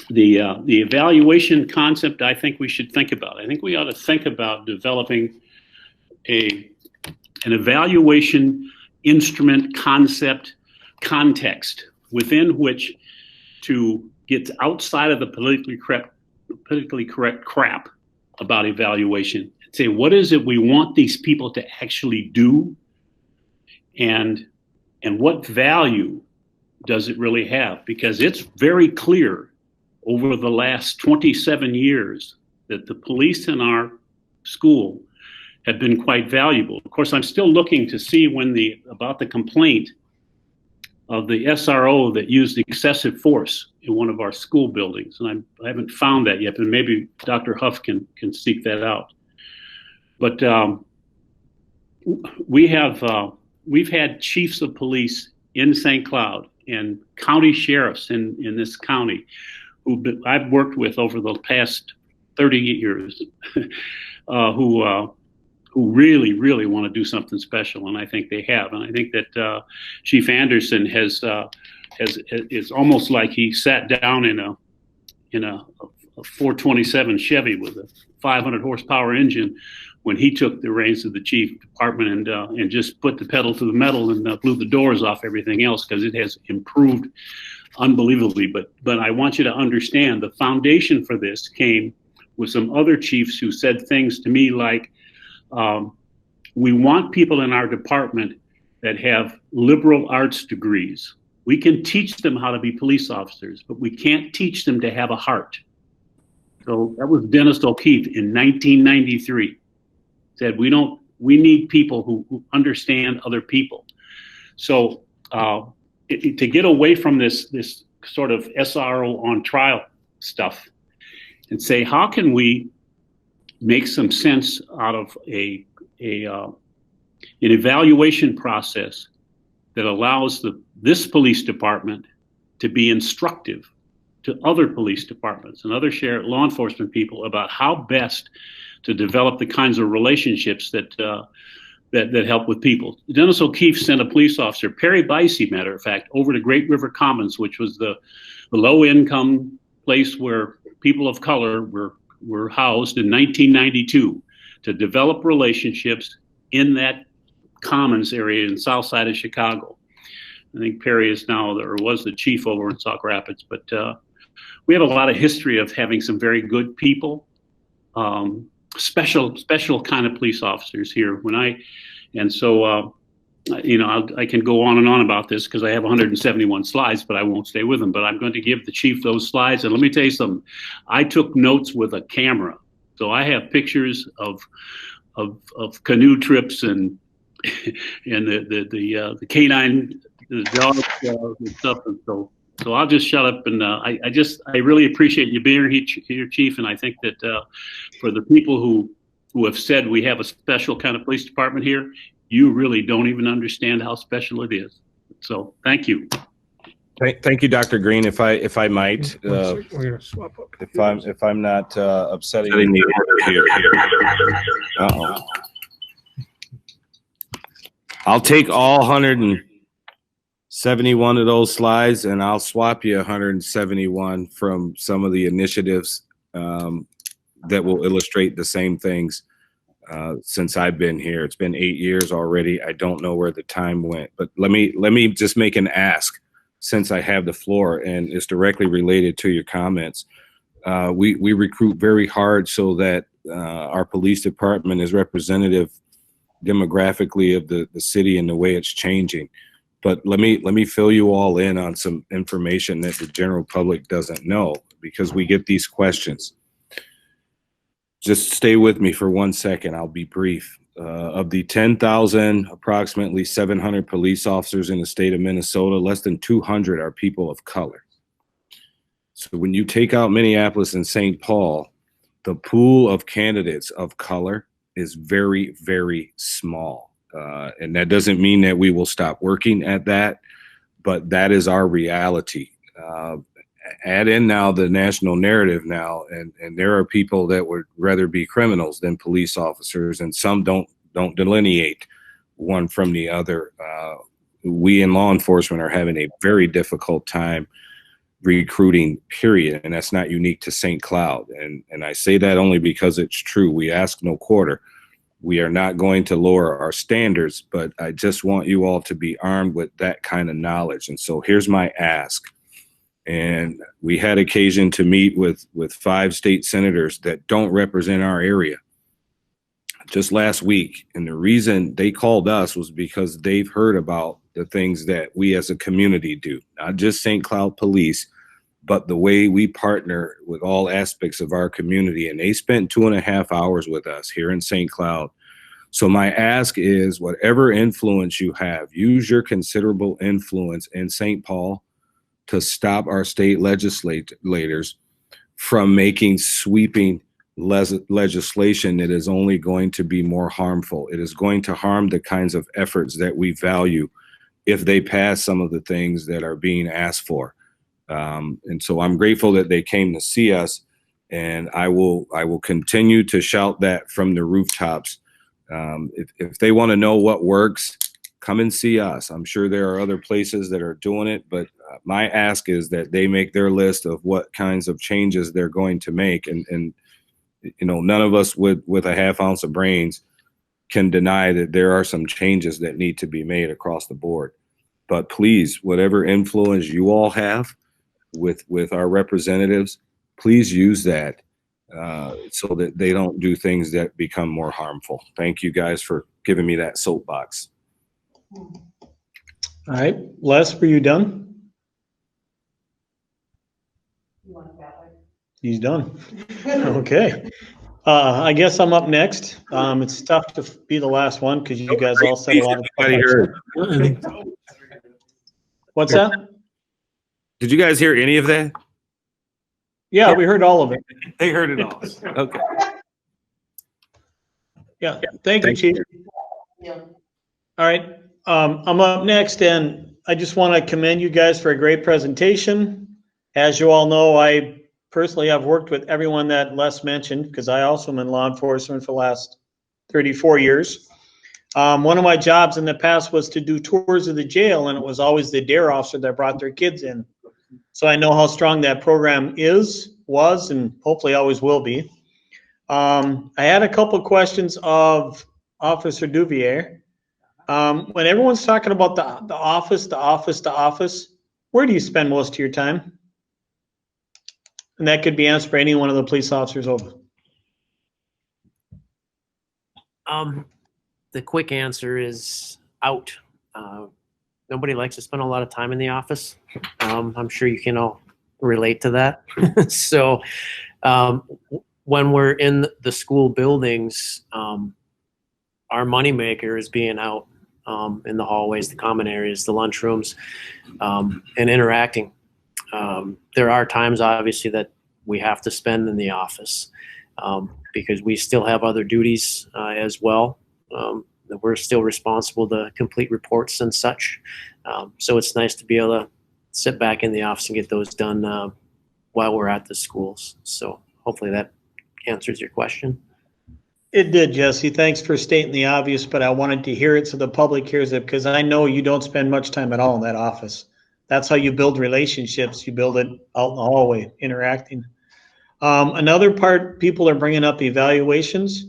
evaluation concept, I think we should think about. I think we ought to think about developing an evaluation instrument, concept, context within which to get outside of the politically correct crap about evaluation and say, what is it we want these people to actually do, and what value does it really have? Because it's very clear over the last 27 years that the police in our school have been quite valuable. Of course, I'm still looking to see about the complaint of the SRO that used excessive force in one of our school buildings. And I haven't found that yet, but maybe Dr. Huff can seek that out. But we've had chiefs of police in St. Cloud and county sheriffs in this county who I've worked with over the past 30 years who really, really want to do something special, and I think they have. And I think that Chief Anderson it's almost like he sat down in a 427 Chevy with a 500 horsepower engine when he took the reins of the chief department and just put the pedal to the metal and blew the doors off everything else, because it has improved unbelievably. But I want you to understand the foundation for this came with some other chiefs who said things to me like, we want people in our department that have liberal arts degrees. We can teach them how to be police officers, but we can't teach them to have a heart. So that was Dennis O'Keefe in 1993. Said we need people who understand other people. So to get away from this sort of SRO on trial stuff and say, how can we make some sense out of an evaluation process that allows this police department to be instructive to other police departments and other law enforcement people about how best to develop the kinds of relationships that help with people. Dennis O'Keefe sent a police officer, Perry Bicey, matter of fact, over to Great River Commons, which was the low-income place where people of color were housed in 1992, to develop relationships in that Commons area in the south side of Chicago. I think Perry is now, or was the chief over in Sauk Rapids, but we have a lot of history of having some very good people, special kind of police officers here. I can go on and on about this because I have 171 slides, but I won't stay with them. But I'm going to give the chief those slides. And let me tell you something. I took notes with a camera. So I have pictures of canoe trips and the canine, the dogs and stuff. And so I'll just shut up. And I really appreciate you being here, Chief. And I think that for the people who have said we have a special kind of police department here, you really don't even understand how special it is. So thank you. Thank you, Dr. Green. If I might, We're gonna swap up. if I'm not upsetting the order here. Uh-oh. I'll take all 100 and 71 of those slides, and I'll swap you 171 from some of the initiatives that will illustrate the same things since I've been here. It's been 8 years already. I don't know where the time went, but let me just make an ask since I have the floor, and it's directly related to your comments. We recruit very hard so that our police department is representative demographically of the city and the way it's changing. But let me fill you all in on some information that the general public doesn't know, because we get these questions. Just stay with me for 1 second. I'll be brief. Of the 10,000, approximately 700 police officers in the state of Minnesota, less than 200 are people of color. So when you take out Minneapolis and St. Paul, the pool of candidates of color is very, very small. And that doesn't mean that we will stop working at that, but that is our reality. Add in now the national narrative now, and there are people that would rather be criminals than police officers, and some don't delineate one from the other. We in law enforcement are having a very difficult time recruiting, period, and that's not unique to St. Cloud. And I say that only because it's true. We ask no quarter. We are not going to lower our standards, but I just want you all to be armed with that kind of knowledge. And so here's my ask. And we had occasion to meet with 5 state senators that don't represent our area just last week. And the reason they called us was because they've heard about the things that we as a community do, not just St. Cloud Police, but the way we partner with all aspects of our community. And they spent 2.5 hours with us here in St. Cloud. So my ask is, whatever influence you have, use your considerable influence in St. Paul to stop our state legislators from making sweeping legislation that is only going to be more harmful. It is going to harm the kinds of efforts that we value if they pass some of the things that are being asked for. And so I'm grateful that they came to see us, and I will continue to shout that from the rooftops. If they want to know what works, come and see us. I'm sure there are other places that are doing it, but my ask is that they make their list of what kinds of changes they're going to make. And you know, none of us with a half ounce of brains can deny that there are some changes that need to be made across the board. But please, whatever influence you all have with our representatives, please use that so that they don't do things that become more harmful. Thank you guys for giving me that soapbox. All right, Les, were you done? He's done. Okay. I guess I'm up next. It's tough to be the last one because you guys all said a lot of. What's that? Did you guys hear any of that? Yeah, we heard all of it. They heard it all. Okay. Yeah, thank you, Chief. All right, I'm up next, and I just want to commend you guys for a great presentation. As you all know, I personally have worked with everyone that Les mentioned because I also am in law enforcement for the last 34 years. One of my jobs in the past was to do tours of the jail, and it was always the DARE officer that brought their kids in. So I know how strong that program was, and hopefully always will be. I had a couple questions of Officer Duvier. When everyone's talking about the office, where do you spend most of your time? And that could be answered for any one of the police officers over. The quick answer is out. Nobody likes to spend a lot of time in the office. I'm sure you can all relate to that. So when we're in the school buildings, our moneymaker is being out in the hallways, the common areas, the lunchrooms, and interacting. There are times, obviously, that we have to spend in the office because we still have other duties as well. That we're still responsible to complete reports and such. So it's nice to be able to sit back in the office and get those done while we're at the schools. So hopefully that answers your question. It did, Jesse. Thanks for stating the obvious, but I wanted to hear it so the public hears it because I know you don't spend much time at all in that office. That's how you build relationships. You build it out in the hallway, interacting. Another part, people are bringing up evaluations.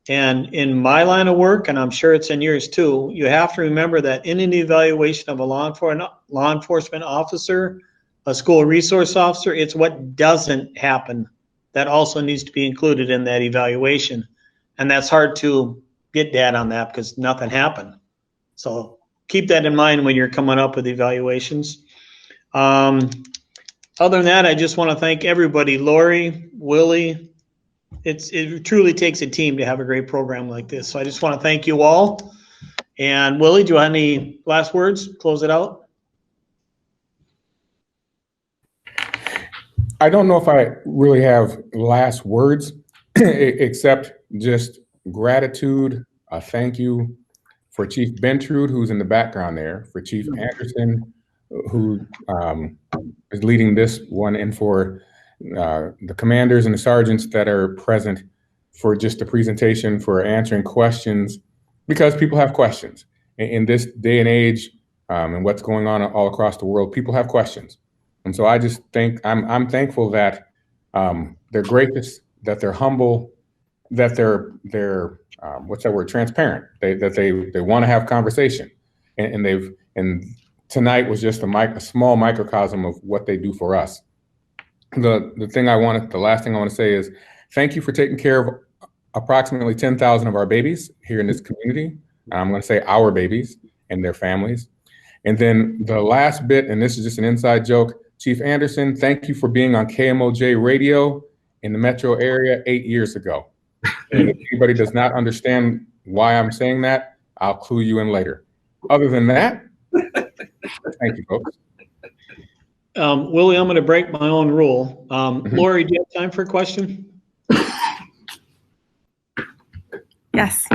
And in my line of work, and I'm sure it's in yours too, you have to remember that in an evaluation of a law enforcement officer, a school resource officer, it's what doesn't happen that also needs to be included in that evaluation. And that's hard to get data on that because nothing happened. So keep that in mind when you're coming up with evaluations. Other than that, I just want to thank everybody, Lori, Willie. It truly takes a team to have a great program like this. So I just want to thank you all. And Willie, do you have any last words? Close it out. I don't know if I really have last words, except just gratitude, a thank you for Chief Bentrude, who's in the background there, for Chief Anderson, who is leading this one, and for the commanders and the sergeants that are present for just the presentation, for answering questions, because people have questions. In this day and age, and what's going on all across the world, people have questions. And so I just think I'm thankful that they're gracious, that they're humble, that they're what's that word? Transparent. They want to have conversation, and tonight was just a small microcosm of what they do for us. The last thing I want to say is thank you for taking care of approximately 10,000 of our babies here in this community. I'm going to say our babies and their families. And then the last bit, and this is just an inside joke, Chief Anderson, thank you for being on KMOJ radio in the metro area 8 years ago. And if anybody does not understand why I'm saying that, I'll clue you in later. Other than that, thank you, folks. Willie, I'm going to break my own rule. Lori, do you have time for a question? Yes.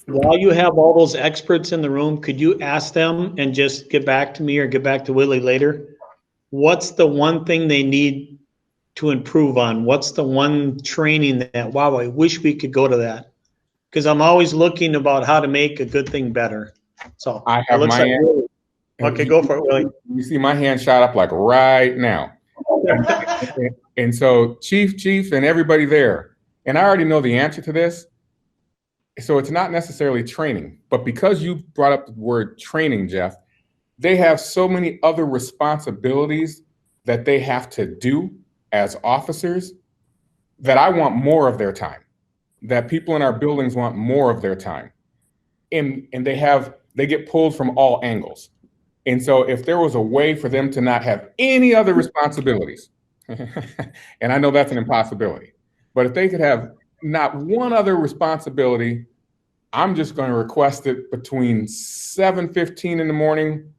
While you have all those experts in the room, could you ask them and just get back to me or get back to Willie later? What's the one thing they need to improve on? What's the one training that, wow, I wish we could go to that? Because I'm always looking about how to make a good thing better. So I have my hand. Okay, go for it, Willie. You see my hand shot up like right now. And so Chief, and everybody there, and I already know the answer to this. So it's not necessarily training, but because you brought up the word training, Jeff, they have so many other responsibilities that they have to do as officers that I want more of their time, that people in our buildings want more of their time. And they get pulled from all angles. And so if there was a way for them to not have any other responsibilities, and I know that's an impossibility, but if they could have not one other responsibility, I'm just going to request it between 7:15 in the morning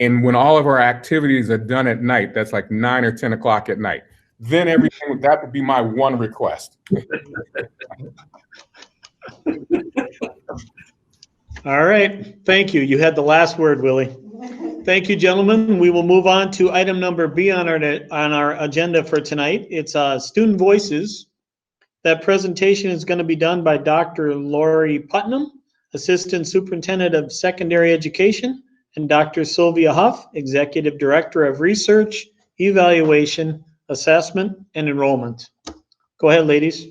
and when all of our activities are done at night, that's like 9 or 10 o'clock at night. Then everything, that would be my one request. All right, thank you. You had the last word, Willie. Thank you, gentlemen. We will move on to item number B on our agenda for tonight. It's student voices. That presentation is going to be done by Dr. Lori Putnam, Assistant Superintendent of Secondary Education, and Dr. Sylvia Huff, Executive Director of Research, Evaluation, Assessment, and Enrollment. Go ahead, ladies.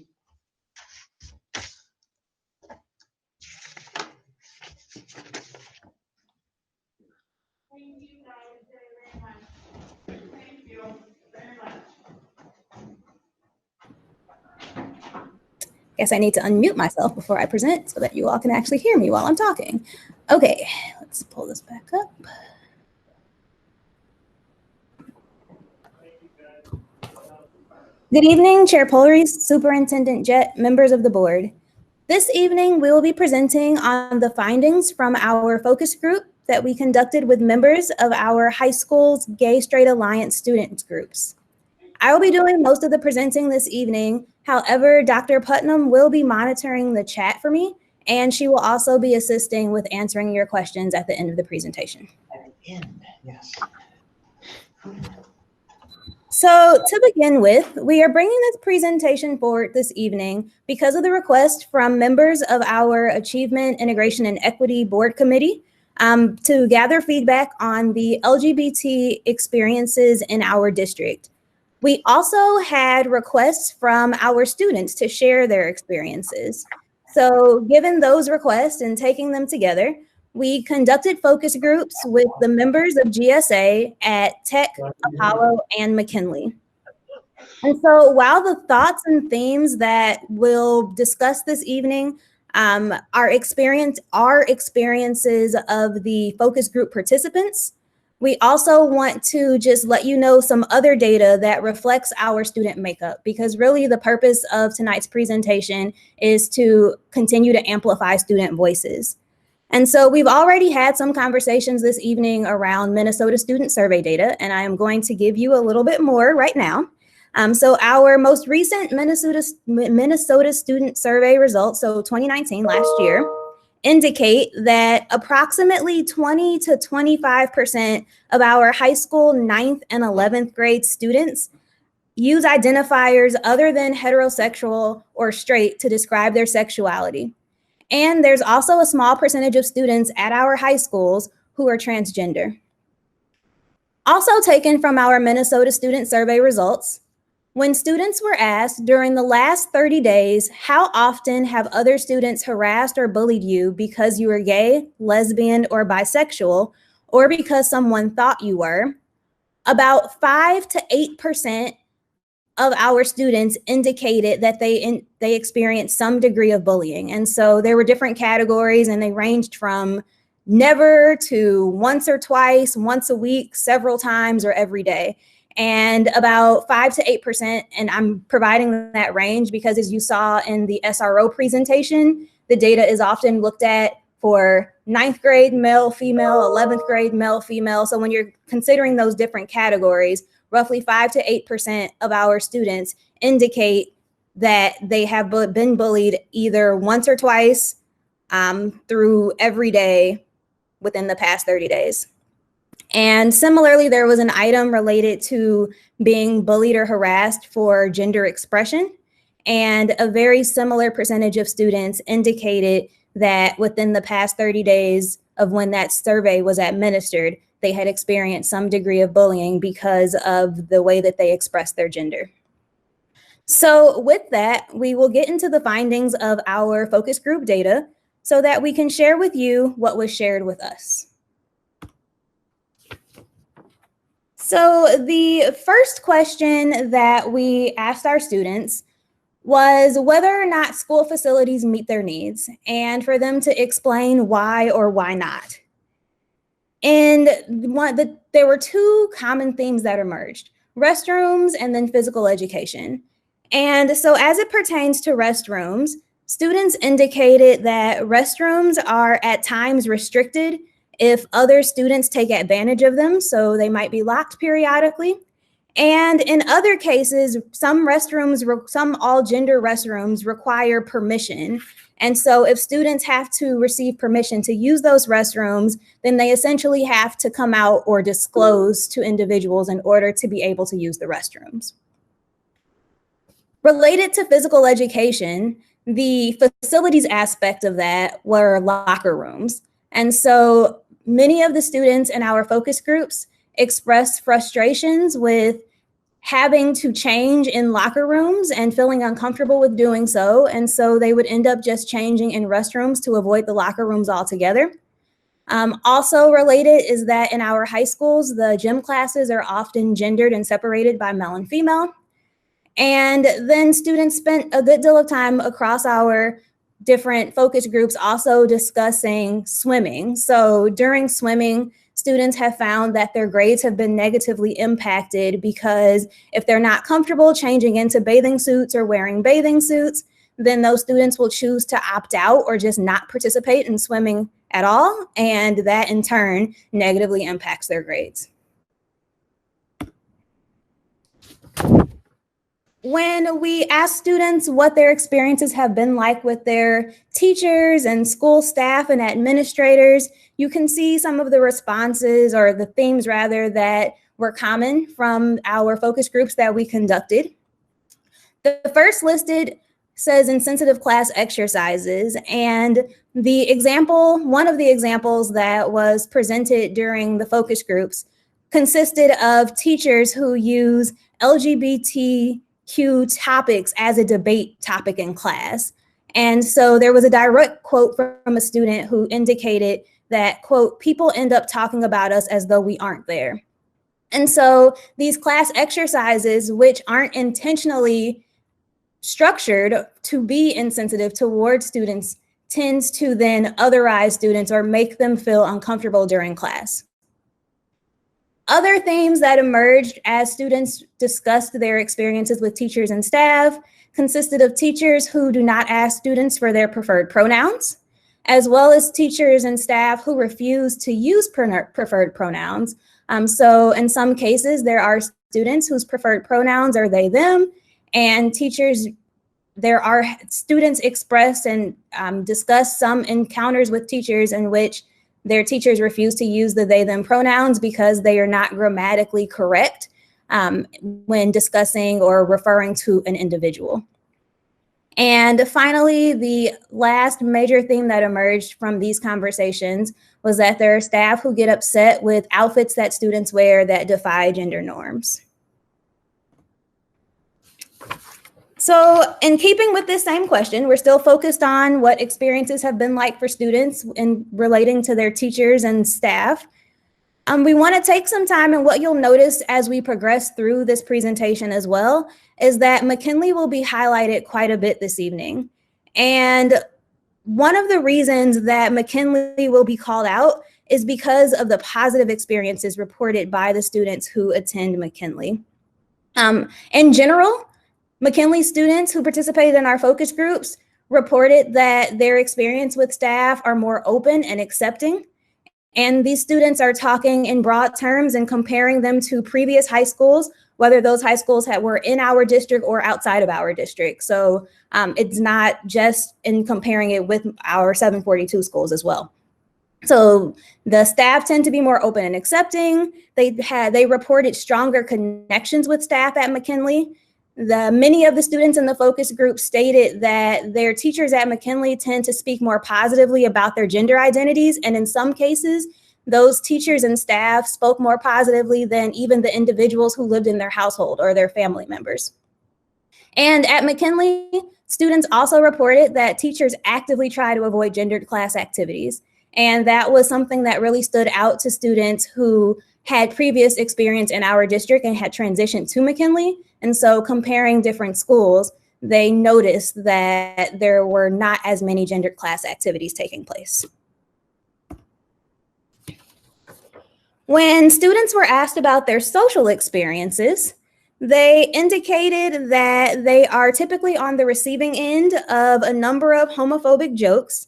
Guess I need to unmute myself before I present so that you all can actually hear me while I'm talking. Okay, let's pull this back up. Good evening, Chair Polreese, Superintendent Jett, members of the board. This evening, we will be presenting on the findings from our focus group that we conducted with members of our high school's Gay Straight Alliance students groups. I will be doing most of the presenting this evening. However, Dr. Putnam will be monitoring the chat for me, and she will also be assisting with answering your questions at the end of the presentation. At the end, yes. So to begin with, we are bringing this presentation forward this evening because of the request from members of our Achievement, Integration, and Equity Board Committee to gather feedback on the LGBT experiences in our district. We also had requests from our students to share their experiences. So given those requests and taking them together, we conducted focus groups with the members of GSA at Tech, Apollo, and McKinley. And so while the thoughts and themes that we'll discuss this evening are experiences of the focus group participants, we also want to just let you know some other data that reflects our student makeup, because really the purpose of tonight's presentation is to continue to amplify student voices. And so we've already had some conversations this evening around Minnesota student survey data, and I am going to give you a little bit more right now. So our most recent Minnesota student survey results, so 2019, last year, indicate that approximately 20 to 25% of our high school 9th and 11th grade students use identifiers other than heterosexual or straight to describe their sexuality. And there's also a small percentage of students at our high schools who are transgender. Also taken from our Minnesota student survey results, when students were asked during the last 30 days, how often have other students harassed or bullied you because you were gay, lesbian, or bisexual, or because someone thought you were, about 5 to 8% of our students indicated that they experienced some degree of bullying. And so there were different categories, and they ranged from never to once or twice, once a week, several times, or every day. And about 5 to 8%, and I'm providing that range because as you saw in the SRO presentation, the data is often looked at for 9th grade male, female, 11th grade male, female. So when you're considering those different categories, roughly 5 to 8% of our students indicate that they have been bullied either once or twice through every day within the past 30 days. And similarly, there was an item related to being bullied or harassed for gender expression. And a very similar percentage of students indicated that within the past 30 days of when that survey was administered, they had experienced some degree of bullying because of the way that they expressed their gender. So with that, we will get into the findings of our focus group data so that we can share with you what was shared with us. So the first question that we asked our students was whether or not school facilities meet their needs, and for them to explain why or why not. And there were two common themes that emerged: restrooms and then physical education. And so as it pertains to restrooms, students indicated that restrooms are at times restricted if other students take advantage of them, so they might be locked periodically. And in other cases, some all gender restrooms require permission. And so if students have to receive permission to use those restrooms, then they essentially have to come out or disclose to individuals in order to be able to use the restrooms. Related to physical education, the facilities aspect of that were locker rooms. And so many of the students in our focus groups expressed frustrations with having to change in locker rooms and feeling uncomfortable with doing so. And so they would end up just changing in restrooms to avoid the locker rooms altogether. Also related is that in our high schools, the gym classes are often gendered and separated by male and female. And then students spent a good deal of time across our different focus groups also discussing swimming. So during swimming, students have found that their grades have been negatively impacted because if they're not comfortable changing into bathing suits or wearing bathing suits, then those students will choose to opt out or just not participate in swimming at all. And that in turn negatively impacts their grades. When we ask students what their experiences have been like with their teachers and school staff and administrators, you can see some of the responses, or the themes rather, that were common from our focus groups that we conducted. The first listed says insensitive class exercises, and one of the examples that was presented during the focus groups consisted of teachers who use LGBTQ topics as a debate topic in class. And so there was a direct quote from a student who indicated that, quote, people end up talking about us as though we aren't there. And so these class exercises, which aren't intentionally structured to be insensitive towards students, tends to then otherize students or make them feel uncomfortable during class. Other themes that emerged as students discussed their experiences with teachers and staff consisted of teachers who do not ask students for their preferred pronouns, as well as teachers and staff who refuse to use preferred pronouns. So in some cases, there are students whose preferred pronouns are they, them, and there are students express and discuss some encounters with teachers in which their teachers refuse to use the they, them pronouns because they are not grammatically correct when discussing or referring to an individual. And finally, the last major theme that emerged from these conversations was that there are staff who get upset with outfits that students wear that defy gender norms. So in keeping with this same question, we're still focused on what experiences have been like for students in relating to their teachers and staff. We want to take some time, and what you'll notice as we progress through this presentation as well is that McKinley will be highlighted quite a bit this evening. And one of the reasons that McKinley will be called out is because of the positive experiences reported by the students who attend McKinley. In general, McKinley students who participated in our focus groups reported that their experience with staff are more open and accepting. And these students are talking in broad terms and comparing them to previous high schools, whether those high schools were in our district or outside of our district. So it's not just in comparing it with our 742 schools as well. So the staff tend to be more open and accepting. They reported stronger connections with staff at McKinley. Many of the students in the focus group stated that their teachers at McKinley tend to speak more positively about their gender identities. And in some cases, those teachers and staff spoke more positively than even the individuals who lived in their household or their family members. And at McKinley, students also reported that teachers actively try to avoid gendered class activities. And that was something that really stood out to students who had previous experience in our district and had transitioned to McKinley. And so comparing different schools, they noticed that there were not as many gendered class activities taking place. When students were asked about their social experiences, they indicated that they are typically on the receiving end of a number of homophobic jokes.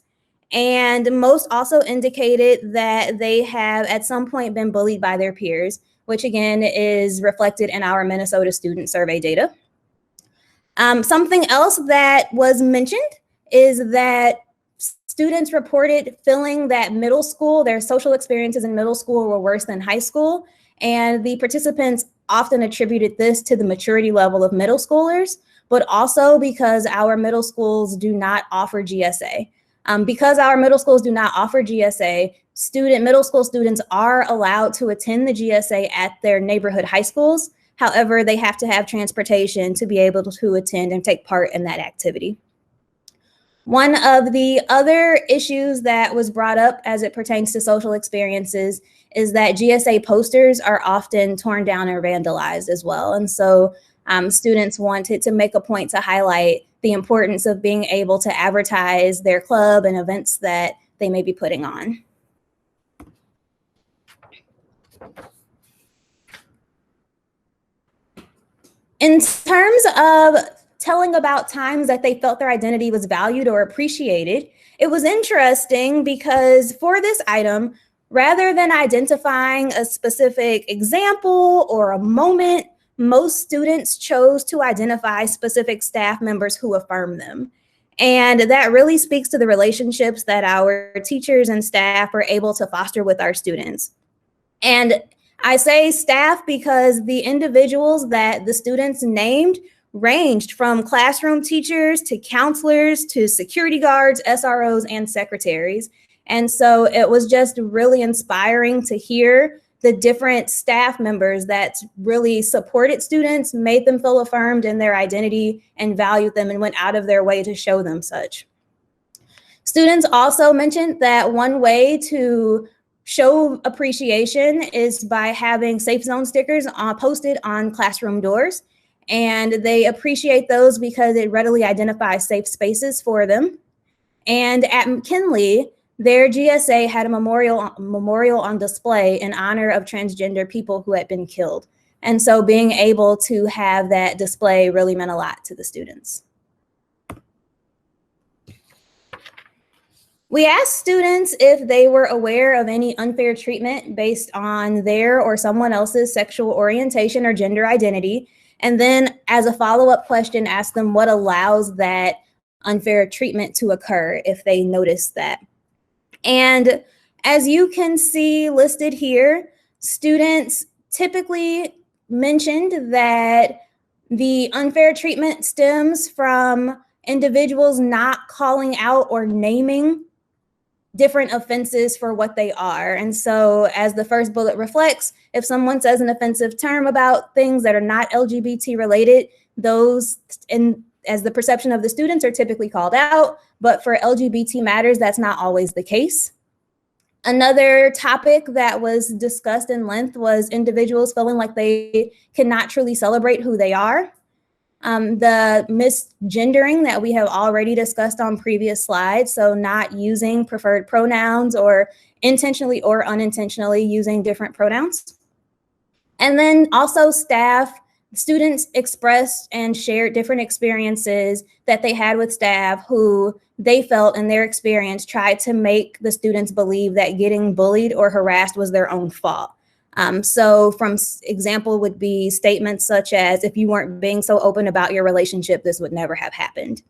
And most also indicated that they have at some point been bullied by their peers, which again is reflected in our Minnesota student survey data. Something else that was mentioned is that students reported feeling that middle school, their social experiences in middle school were worse than high school. And the participants often attributed this to the maturity level of middle schoolers, but also because our middle schools do not offer GSA. Because our middle schools do not offer GSA, middle school students are allowed to attend the GSA at their neighborhood high schools. However, they have to have transportation to be able to attend and take part in that activity. One of the other issues that was brought up as it pertains to social experiences is that GSA posters are often torn down or vandalized as well. And so students wanted to make a point to highlight the importance of being able to advertise their club and events that they may be putting on. In terms of telling about times that they felt their identity was valued or appreciated, it was interesting because for this item, rather than identifying a specific example or a moment, most students chose to identify specific staff members who affirm them. And that really speaks to the relationships that our teachers and staff are able to foster with our students. And I say staff because the individuals that the students named ranged from classroom teachers to counselors to security guards, SROs, and secretaries. And so it was just really inspiring to hear the different staff members that really supported students, made them feel affirmed in their identity, and valued them and went out of their way to show them such. Students also mentioned that one way to show appreciation is by having safe zone stickers posted on classroom doors. And they appreciate those because it readily identifies safe spaces for them. And at McKinley, their GSA had a memorial on display in honor of transgender people who had been killed. And so being able to have that display really meant a lot to the students. We asked students if they were aware of any unfair treatment based on their or someone else's sexual orientation or gender identity. And then as a follow-up question, ask them what allows that unfair treatment to occur if they notice that. And as you can see listed here, students typically mentioned that the unfair treatment stems from individuals not calling out or naming different offenses for what they are. And so as the first bullet reflects, if someone says an offensive term about things that are not LGBT related, those as the perception of the students are typically called out, but for LGBT matters, that's not always the case. Another topic that was discussed in length was individuals feeling like they cannot truly celebrate who they are. The misgendering that we have already discussed on previous slides, so not using preferred pronouns or intentionally or unintentionally using different pronouns. And then also students expressed and shared different experiences that they had with staff who they felt in their experience tried to make the students believe that getting bullied or harassed was their own fault. So from example would be statements such as, if you weren't being so open about your relationship, this would never have happened.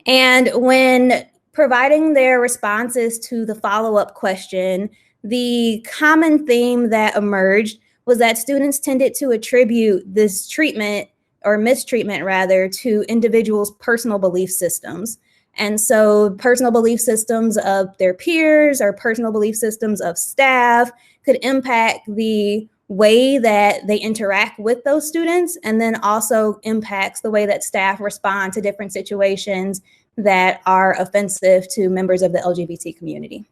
And when providing their responses to the follow-up question, the common theme that emerged was that students tended to attribute this treatment or mistreatment rather to individuals' personal belief systems. And so personal belief systems of their peers or personal belief systems of staff could impact the way that they interact with those students, and then also impacts the way that staff respond to different situations that are offensive to members of the LGBT community.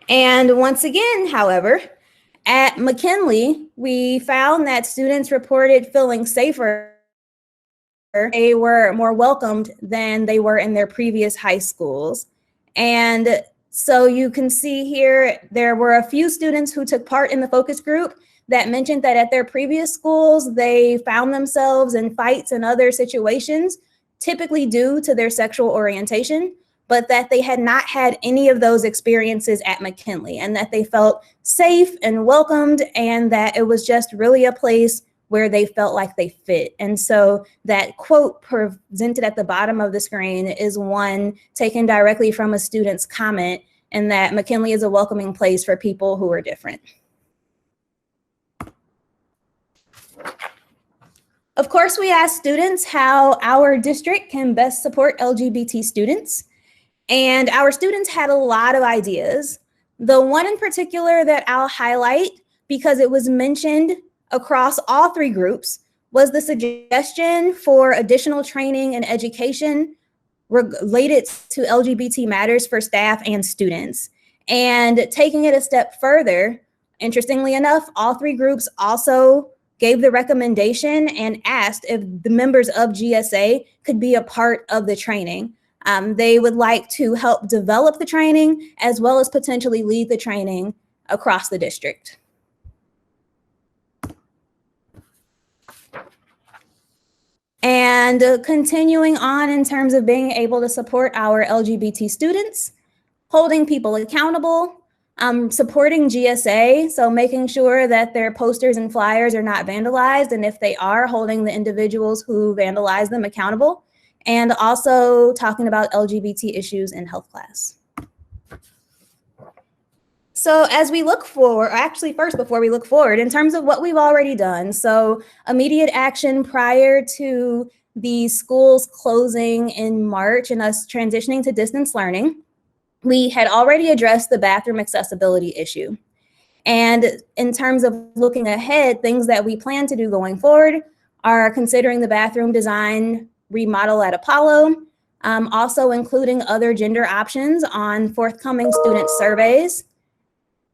And once again, however, at McKinley, we found that students reported feeling safer. They were more welcomed than they were in their previous high schools. And so you can see here, there were a few students who took part in the focus group that mentioned that at their previous schools, they found themselves in fights and other situations, typically due to their sexual orientation, but that they had not had any of those experiences at McKinley, and that they felt safe and welcomed, and that it was just really a place where they felt like they fit. And so that quote presented at the bottom of the screen is one taken directly from a student's comment, and that McKinley is a welcoming place for people who are different. Of course, we asked students how our district can best support LGBT students. And our students had a lot of ideas. The one in particular that I'll highlight, because it was mentioned across all three groups, was the suggestion for additional training and education related to LGBT matters for staff and students. And taking it a step further, interestingly enough, all three groups also gave the recommendation and asked if the members of GSA could be a part of the training. They would like to help develop the training as well as potentially lead the training across the district. And continuing on in terms of being able to support our LGBT students, holding people accountable, supporting GSA, so making sure that their posters and flyers are not vandalized, and if they are, holding the individuals who vandalize them accountable, and also talking about LGBT issues in health class. So as we look forward, or actually first before we look forward, in terms of what we've already done, so immediate action prior to the schools closing in March and us transitioning to distance learning, we had already addressed the bathroom accessibility issue. And in terms of looking ahead, things that we plan to do going forward are considering the bathroom design remodel at Apollo, also including other gender options on forthcoming student surveys.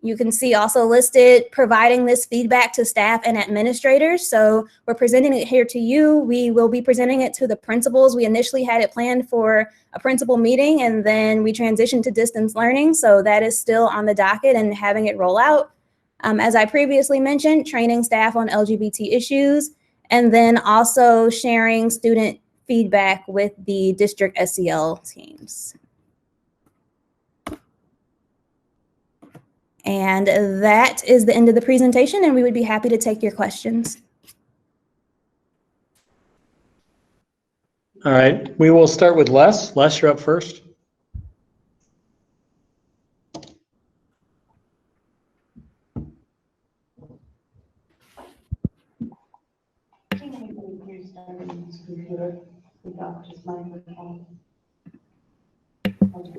You can see also listed providing this feedback to staff and administrators. So we're presenting it here to you. We will be presenting it to the principals. We initially had it planned for a principal meeting, and then we transitioned to distance learning. So that is still on the docket and having it roll out. As I previously mentioned, training staff on LGBT issues, and then also sharing student feedback with the district SEL teams. And that is the end of the presentation, and we would be happy to take your questions. All right, we will start with Les. Les, you're up first.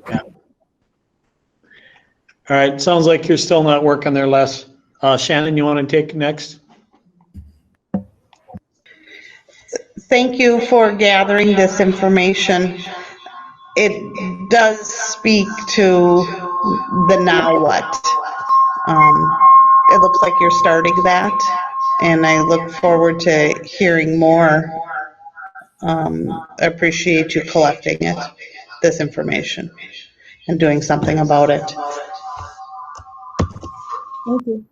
Yeah. All right, sounds like you're still not working there, Les. Shannon, you want to take next? Thank you for gathering this information. It does speak to the now what. It looks like you're starting that, and I look forward to hearing more. I appreciate you collecting it, this information, and doing something about it. Thank you.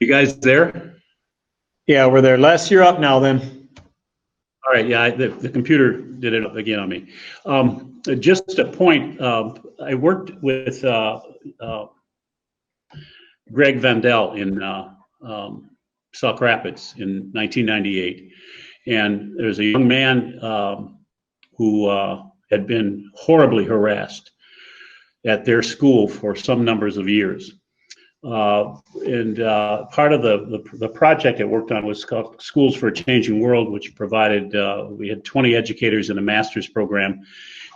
You guys there? Yeah, we're there. Les, you're up now then. All right, yeah, the computer did it again on me. Just a point, I worked with Greg Vandell in Sauk Rapids in 1998. And there was a young man who had been horribly harassed at their school for some numbers of years. Part of the project I worked on was called Schools for a Changing World, which provided, we had 20 educators in a master's program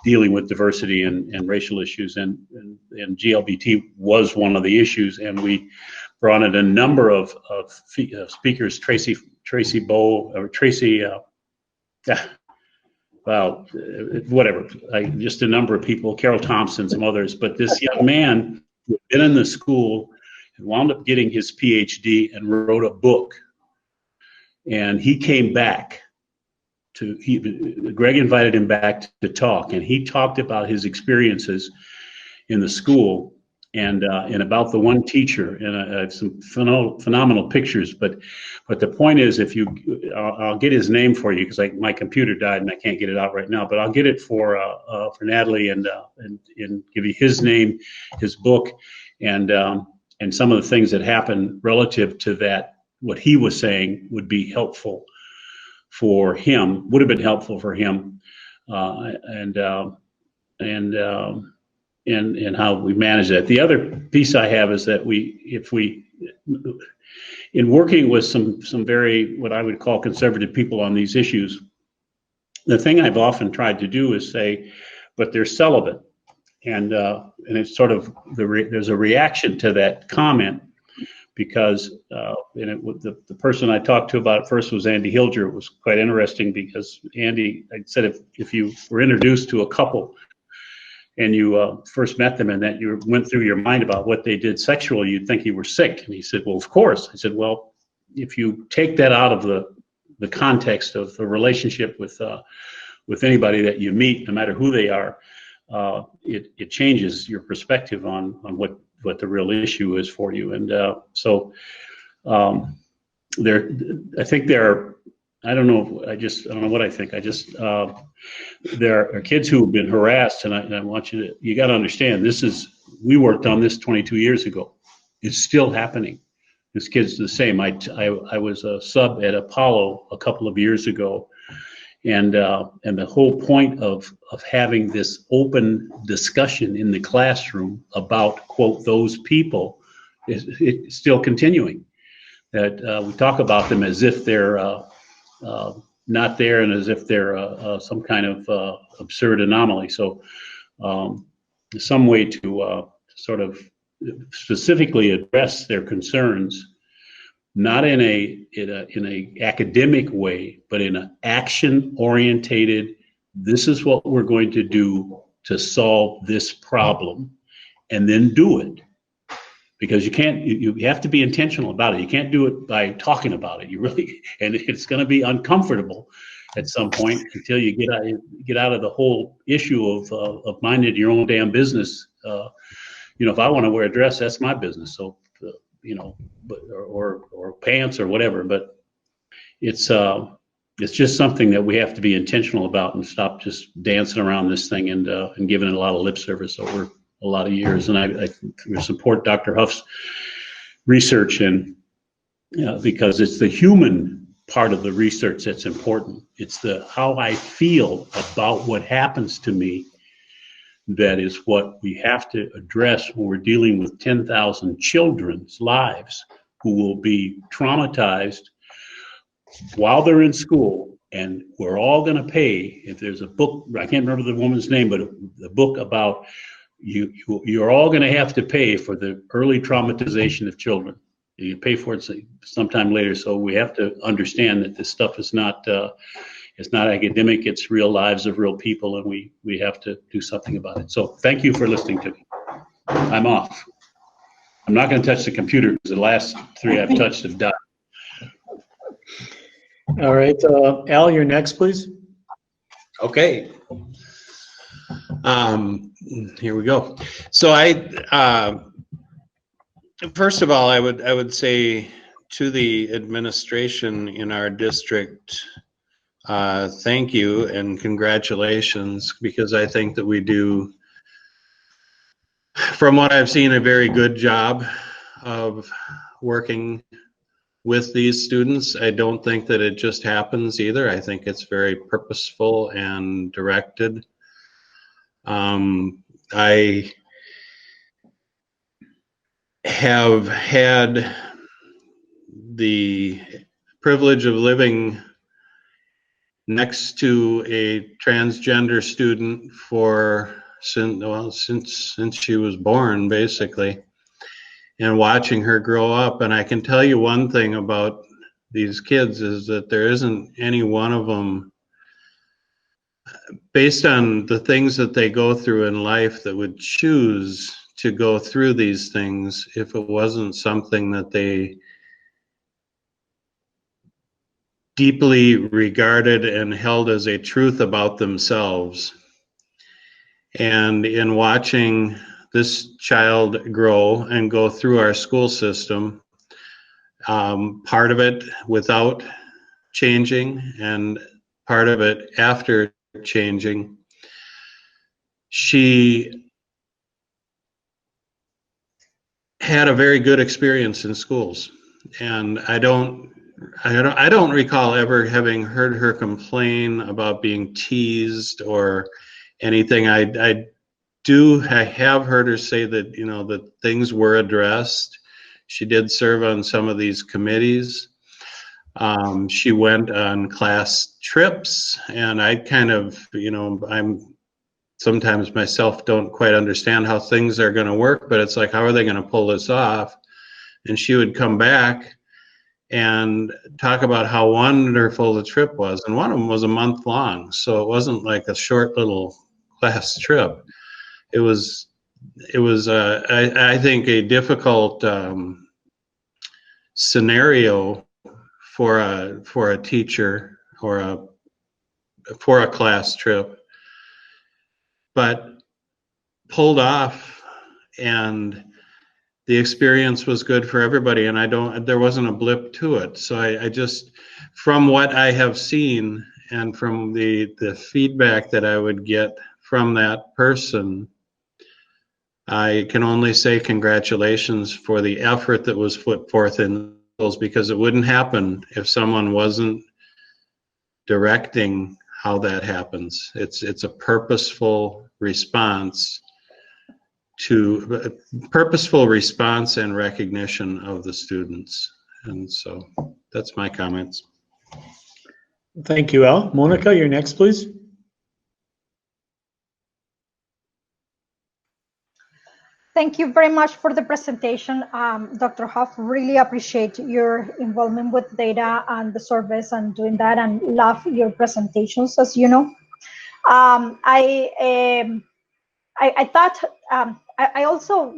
dealing with diversity and racial issues, and GLBT was one of the issues, and we brought in a number of speakers, Tracy Bow, or Tracy, well, whatever, just a number of people, Carol Thompson, some others, but this young man who had been in the school and wound up getting his PhD and wrote a book. And he came back Greg invited him back to talk, and he talked about his experiences in the school and about the one teacher, and I have some phenomenal pictures, but the point is, if you, I'll get his name for you because my computer died and I can't get it out right now, but I'll get it for Natalie and give you his name, his book, and some of the things that happened relative to that. What he was saying would be helpful for him, would have been helpful for him, and how we manage that. The other piece I have is that in working with some very, what I would call conservative people on these issues, the thing I've often tried to do is say, but they're celibate. And it's sort of, there's a reaction to that comment because the person I talked to about it first was Andy Hilger. It was quite interesting because Andy, I said, if you were introduced to a couple and you first met them and that you went through your mind about what they did sexually, you'd think you were sick. And he said, well, of course. I said, well, if you take that out of the context of the relationship with anybody that you meet, no matter who they are, it changes your perspective on what the real issue is for you. And so I think I don't know what I think. There are kids who have been harassed, and I want you got to understand, we worked on this 22 years ago. It's still happening. This kid's the same. I was a sub at Apollo a couple of years ago And the whole point of having this open discussion in the classroom about, quote, those people is it's still continuing. That we talk about them as if they're not there and as if they're some kind of absurd anomaly. So some way to sort of specifically address their concerns, not in a academic way, but in an action orientated, this is what we're going to do to solve this problem, and then do it. Because you have to be intentional about it. You can't do it by talking about it. You really, and it's going to be uncomfortable at some point until you get out of the whole issue of minding your own damn business. If I want to wear a dress, that's my business. So, or pants or whatever. But it's just something that we have to be intentional about and stop just dancing around this thing and giving it a lot of lip service over a lot of years. And I support Dr. Huff's research because it's the human part of the research that's important. It's the how I feel about what happens to me that is what we have to address when we're dealing with 10,000 children's lives who will be traumatized while they're in school. And we're all going to pay. If there's a book, I can't remember the woman's name, but the book about you're all going to have to pay for the early traumatization of children. You pay for it sometime later. So we have to understand that this stuff is not it's not academic. It's real lives of real people, and we have to do something about it. So thank you for listening to me. I'm off. I'm not going to touch the computer because the last 3 I've touched have died. All right, Al, you're next, please. Okay. Here we go. So first of all, I would say to the administration in our district, thank you and congratulations, because I think that we do, from what I've seen, a very good job of working with these students. I don't think that it just happens either. I think it's very purposeful and directed. I have had the privilege of living next to a transgender student since she was born, basically, and watching her grow up. And I can tell you one thing about these kids is that there isn't any one of them, based on the things that they go through in life, that would choose to go through these things if it wasn't something that they deeply regarded and held as a truth about themselves. And in watching this child grow and go through our school system, part of it without changing and part of it after changing, she had a very good experience in schools. And I don't recall ever having heard her complain about being teased or anything. I have heard her say that, that things were addressed. She did serve on some of these committees. She went on class trips, and I kind of, I'm sometimes myself don't quite understand how things are going to work, but it's like, how are they going to pull this off? And she would come back and talk about how wonderful the trip was. And one of them was a month long. So it wasn't like a short little class trip. It was I think a difficult scenario for a teacher or for a class trip, but pulled off, and the experience was good for everybody, and there wasn't a blip to it. So I just, from what I have seen and from the feedback that I would get from that person, I can only say congratulations for the effort that was put forth in those, because it wouldn't happen if someone wasn't directing how that happens. It's a purposeful response and recognition of the students. And so that's my comments. Thank you, Al. Monica, you're next, please. Thank you very much for the presentation, Dr. Huff. Really appreciate your involvement with data and the surveys and doing that, and love your presentations, as you know. I thought I also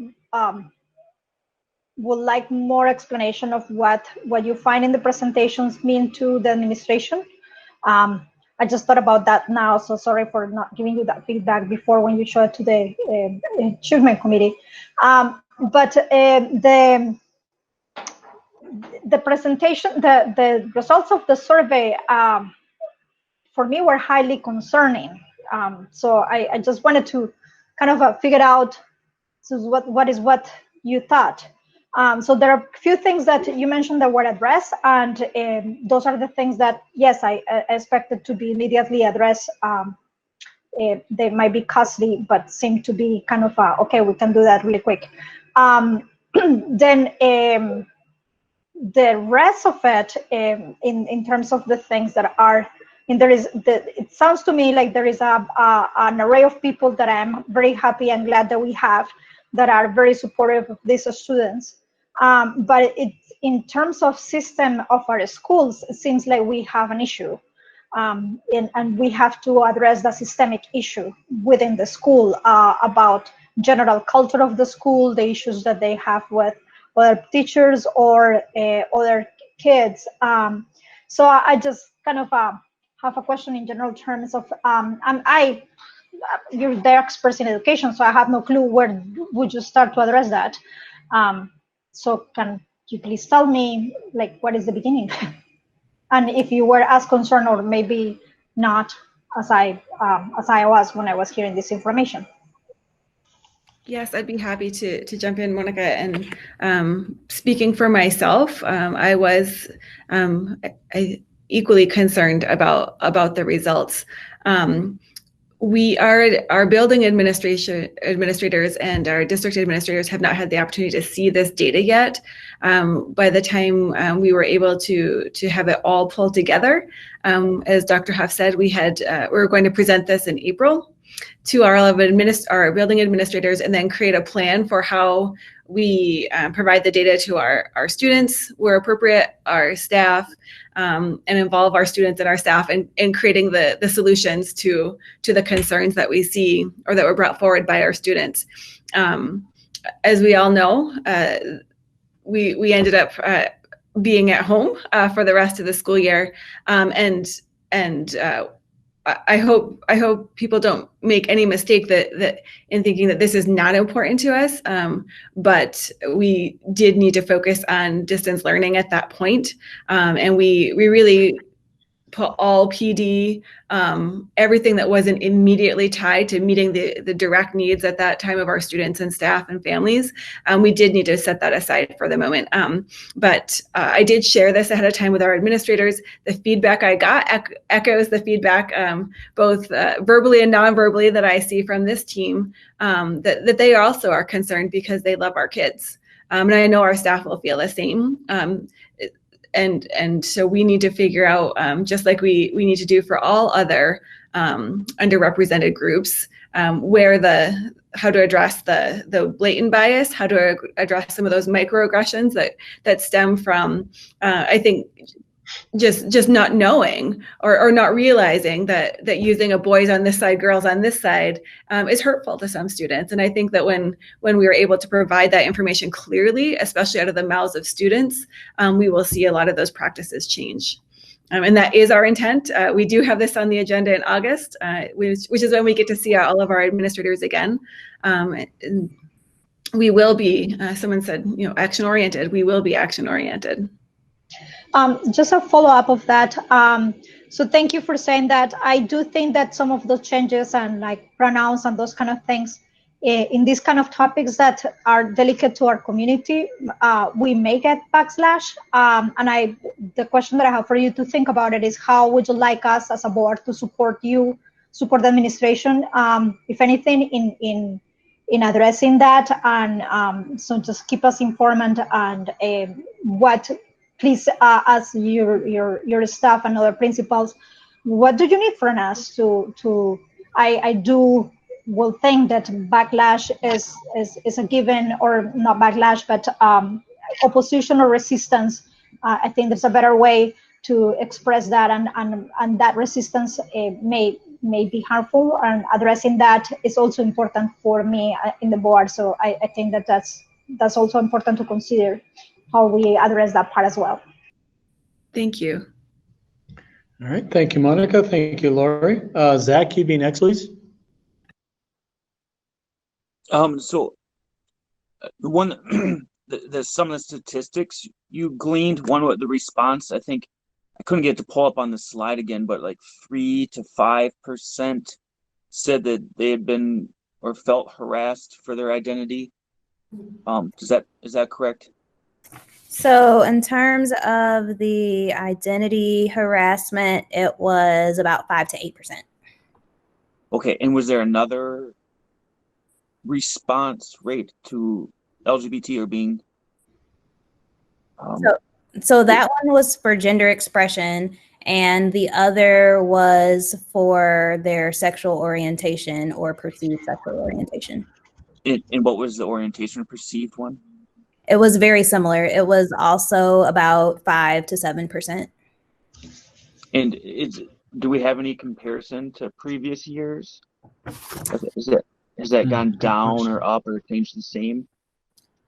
would like more explanation of what you find in the presentations mean to the administration. I just thought about that now, so sorry for not giving you that feedback before when you showed it to the achievement committee. But the presentation, the results of the survey for me were highly concerning. So I just wanted to kind of figure out what you thought. So there are a few things that you mentioned that were addressed, and those are the things that, yes, I expected to be immediately addressed. They might be costly, but seem to be kind of, okay, we can do that really quick. Then the rest of it, in terms of the things that are, and it sounds to me like there is an array of people that I'm very happy and glad that we have, that are very supportive of these students. But in terms of system of our schools, it seems like we have an issue, and we have to address the systemic issue within the school about general culture of the school, the issues that they have with other teachers or other kids. So I just kind of have a question in general terms of, you're the experts in education, so I have no clue where would you start to address that. So can you please tell me, like, what is the beginning? And if you were as concerned, or maybe not, as I was when I was hearing this information. Yes, I'd be happy to jump in, Monica. And speaking for myself, I was equally concerned about the results. Our building administrators and our district administrators have not had the opportunity to see this data yet. By the time we were able to have it all pulled together, as Dr. Huff said, we were going to present this in April to our building administrators, and then create a plan for how we provide the data to our students where appropriate, our staff, and involve our students and our staff in creating the solutions to the concerns that we see or that were brought forward by our students. As we all know, we ended up being at home for the rest of the school year, and I hope people don't make any mistake that in thinking that this is not important to us. But we did need to focus on distance learning at that point, and we really put all PD, everything that wasn't immediately tied to meeting the direct needs at that time of our students and staff and families. We did need to set that aside for the moment. But I did share this ahead of time with our administrators. The feedback I got echoes the feedback, both verbally and non-verbally, that I see from this team, that they also are concerned because they love our kids. And I know our staff will feel the same. And so we need to figure out, just like we need to do for all other underrepresented groups, how to address the blatant bias, how to address some of those microaggressions that stem from, I think, just not knowing or not realizing that using a boys on this side, girls on this side is hurtful to some students. And I think that when we were able to provide that information clearly, especially out of the mouths of students, we will see a lot of those practices change. And that is our intent. We do have this on the agenda in August, which is when we get to see all of our administrators again. And we will be, someone said, action-oriented. We will be action-oriented. Just a follow-up of that. So thank you for saying that. I do think that some of those changes and like pronouns and those kind of things, in these kind of topics that are delicate to our community, we may get backslash. And the question that I have for you to think about it is, how would you like us as a board to support you, support the administration, if anything, in addressing that? And so just keep us informed, and what, please, as your staff and other principals, what do you need from us to I do will think that backlash is a given, or not backlash, but opposition or resistance. I think there's a better way to express that, and that resistance may be harmful, and addressing that is also important for me in the board. So I think that's also important to consider, how we address that part as well. Thank you. All right, thank you, Monica. Thank you, Lori. Zach, you be next, please. So the one, some of the statistics you gleaned, one with the response, I think I couldn't get to pull up on the slide again, but like 3 to 5% said that they had been or felt harassed for their identity. Is that correct? So in terms of the identity harassment, it was about 5 to 8%. Okay, and was there another response rate to LGBT or being? So that one was for gender expression, and the other was for their sexual orientation or perceived sexual orientation. And what was the orientation or perceived one? It was very similar. It was also about 5 to 7%. And do we have any comparison to previous years? Has that gone down or up or changed the same?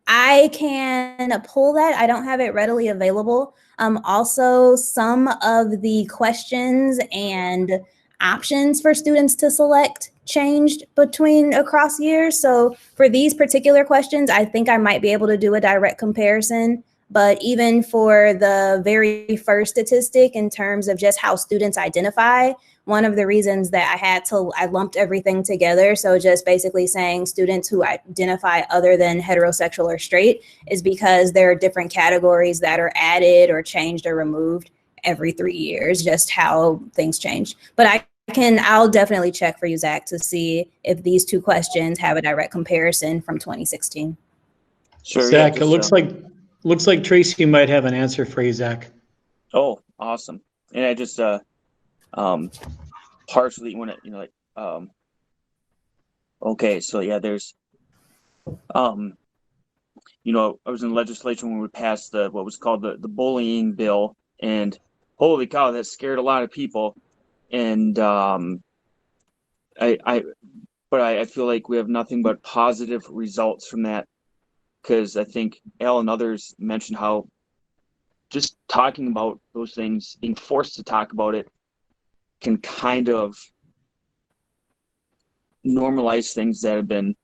I can pull that. I don't have it readily available. Also, some of the questions and options for students to select changed across years. So for these particular questions, I think I might be able to do a direct comparison. But even for the very first statistic, in terms of just how students identify, one of the reasons that I lumped everything together, so just basically saying students who identify other than heterosexual or straight, is because there are different categories that are added or changed or removed every 3 years, just how things change. But I'll definitely check for you, Zach, to see if these two questions have a direct comparison from 2016. Sure. Zach, yeah, it looks like Tracy might have an answer for you, Zach. Oh, awesome. And I just partially want to, okay, so yeah, there's I was in the legislature when we passed what was called the bullying bill, and holy cow, that scared a lot of people. And I feel like we have nothing but positive results from that, because I think Al and others mentioned how just talking about those things, being forced to talk about it, can kind of normalize things that have been,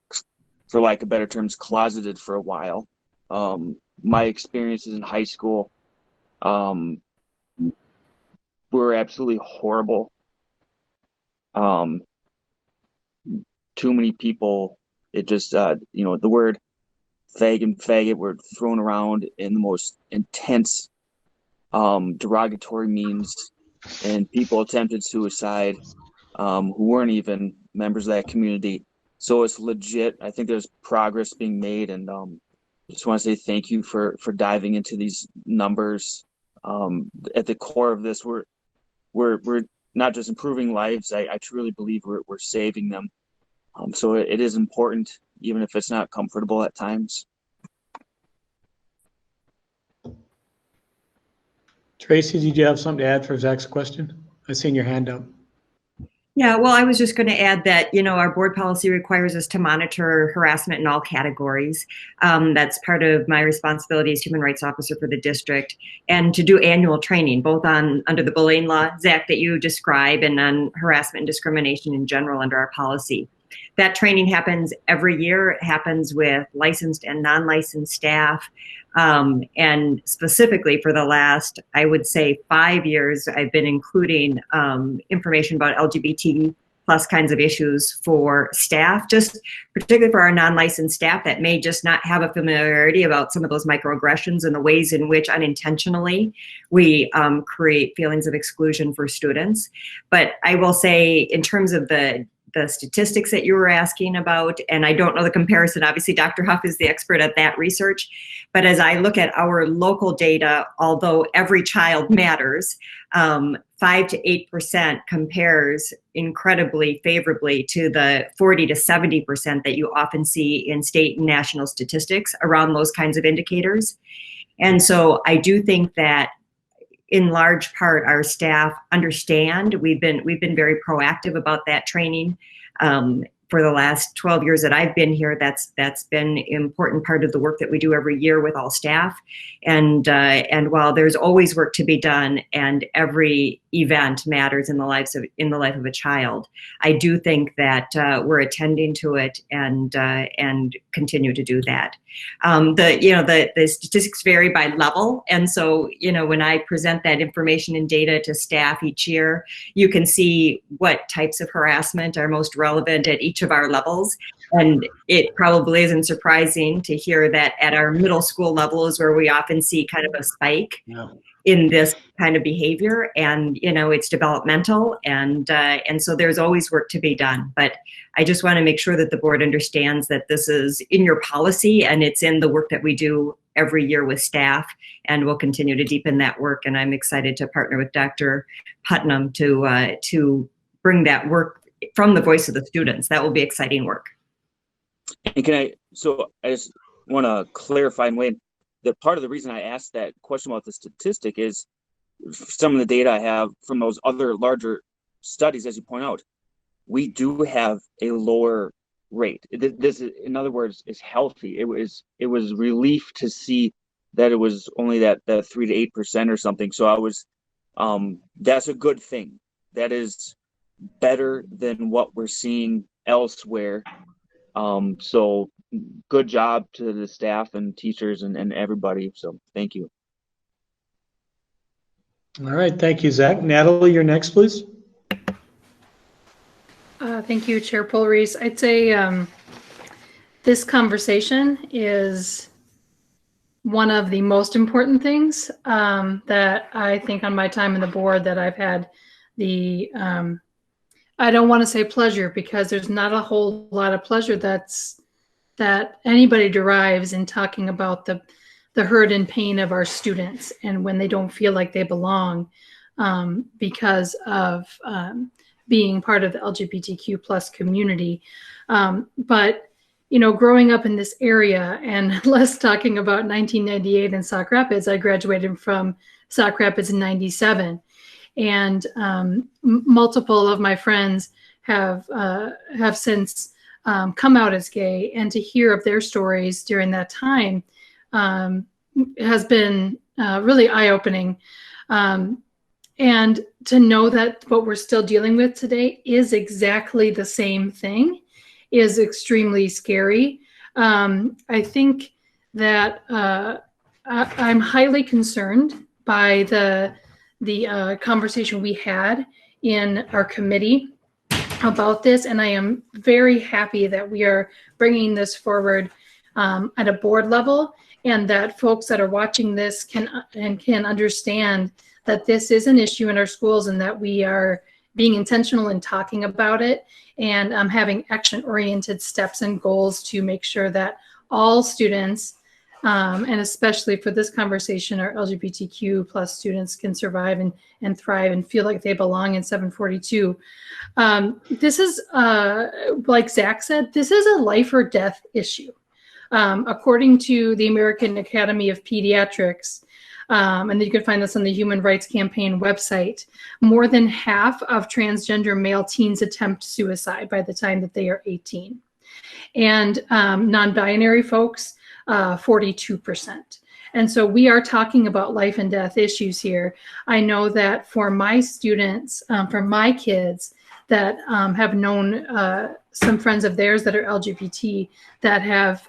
for lack of better terms, closeted for a while. My experiences in high school were absolutely horrible. Too many people, it just, the word fag and faggot were thrown around in the most intense derogatory means, and people attempted suicide who weren't even members of that community. So it's legit. I think there's progress being made, and just want to say thank you for diving into these numbers. At the core of this, we're not just improving lives. I truly believe we're saving them. So it is important, even if it's not comfortable at times. Tracy, did you have something to add for Zach's question? I seen your hand up. Yeah, well, I was just going to add that, our board policy requires us to monitor harassment in all categories. That's part of my responsibility as human rights officer for the district, and to do annual training, both under the bullying law, Zach, that you describe, and on harassment and discrimination in general under our policy. That training happens every year. It happens with licensed and non-licensed staff. And specifically for the last, I would say, 5 years, I've been including information about LGBT plus kinds of issues for staff, just particularly for our non-licensed staff that may just not have a familiarity about some of those microaggressions and the ways in which unintentionally we create feelings of exclusion for students. But I will say, in terms of the statistics that you were asking about, and I don't know the comparison, obviously Dr. Huff is the expert at that research, but as I look at our local data, although every child matters, 5 to 8% compares incredibly favorably to the 40 to 70% that you often see in state and national statistics around those kinds of indicators. And so I do think that in large part, our staff understand. We've been very proactive about that training. For the last 12 years that I've been here, that's been an important part of the work that we do every year with all staff. And while there's always work to be done, and every event matters in the life of a child, I do think that we're attending to it and continue to do that. The statistics vary by level, and so when I present that information and data to staff each year, you can see what types of harassment are most relevant at each of our levels. And it probably isn't surprising to hear that at our middle school level is where we often see kind of a spike in this kind of behavior, and it's developmental, and so there's always work to be done. But I just want to make sure that the board understands that this is in your policy and it's in the work that we do every year with staff, and we'll continue to deepen that work. And I'm excited to partner with Dr. Putnam to bring that work from the voice of the students. That will be exciting work. And I just want to clarify, and Wayne, that part of the reason I asked that question about the statistic is some of the data I have from those other larger studies, as you point out, we do have a lower rate. This, in other words, is healthy. It was relief to see that it was only that 3 to 8% or something. So I was, that's a good thing. That is better than what we're seeing elsewhere. So good job to the staff and teachers and everybody. So thank you. All right, thank you, Zach. Natalie, you're next, please. Thank you, Chair Polreese. I'd say this conversation is one of the most important things that I think on my time on the board that I've had the, I don't want to say pleasure, because there's not a whole lot of pleasure that anybody derives in talking about the hurt and pain of our students, and when they don't feel like they belong because of being part of the LGBTQ plus community. But growing up in this area, and less talking about 1998 in Sauk Rapids, I graduated from Sauk Rapids in '97, and multiple of my friends have since come out as gay, and to hear of their stories during that time has been really eye-opening. And to know that what we're still dealing with today is exactly the same thing is extremely scary. I think that I'm highly concerned by the conversation we had in our committee about this, and I am very happy that we are bringing this forward at a board level, and that folks that are watching this can understand that this is an issue in our schools, and that we are being intentional in talking about it, and having action-oriented steps and goals to make sure that all students, and especially for this conversation, our LGBTQ plus students can survive and thrive and feel like they belong in 742. This is, like Zach said, this is a life or death issue. According to the American Academy of Pediatrics, and you can find this on the Human Rights Campaign website, more than half of transgender male teens attempt suicide by the time that they are 18. And non-binary folks, 42%. And so we are talking about life and death issues here. I know that for my students, for my kids that have known some friends of theirs that are LGBT that have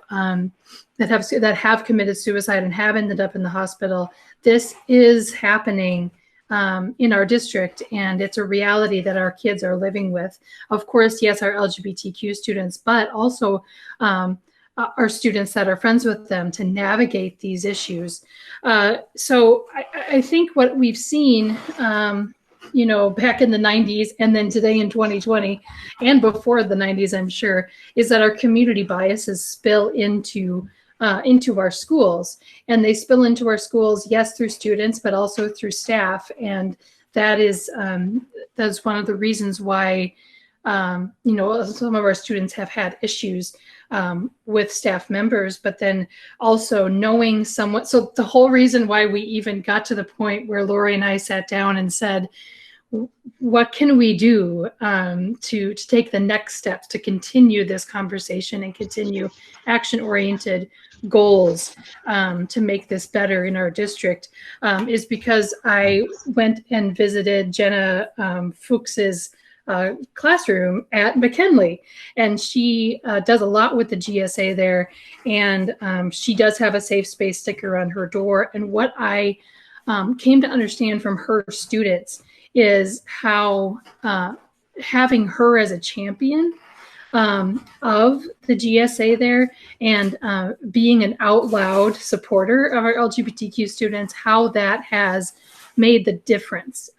committed suicide and have ended up in the hospital, this is happening in our district, and it's a reality that our kids are living with. Of course, yes, our LGBTQ students, but also our students that are friends with them, to navigate these issues. So I think what we've seen, back in the 90s and then today in 2020 and before the 90s, I'm sure, is that our community biases spill into our schools, and they spill into our schools, yes, through students, but also through staff. And that's one of the reasons why, some of our students have had issues with staff members, but then also knowing someone. So the whole reason why we even got to the point where Lori and I sat down and said, what can we do to take the next steps to continue this conversation and continue action-oriented goals to make this better in our district, is because I went and visited Jenna Fuchs's classroom at McKinley, and she does a lot with the GSA there, and she does have a safe space sticker on her door. And what I came to understand from her students is how having her as a champion of the GSA there, and being an out loud supporter of our LGBTQ students, how that has made the difference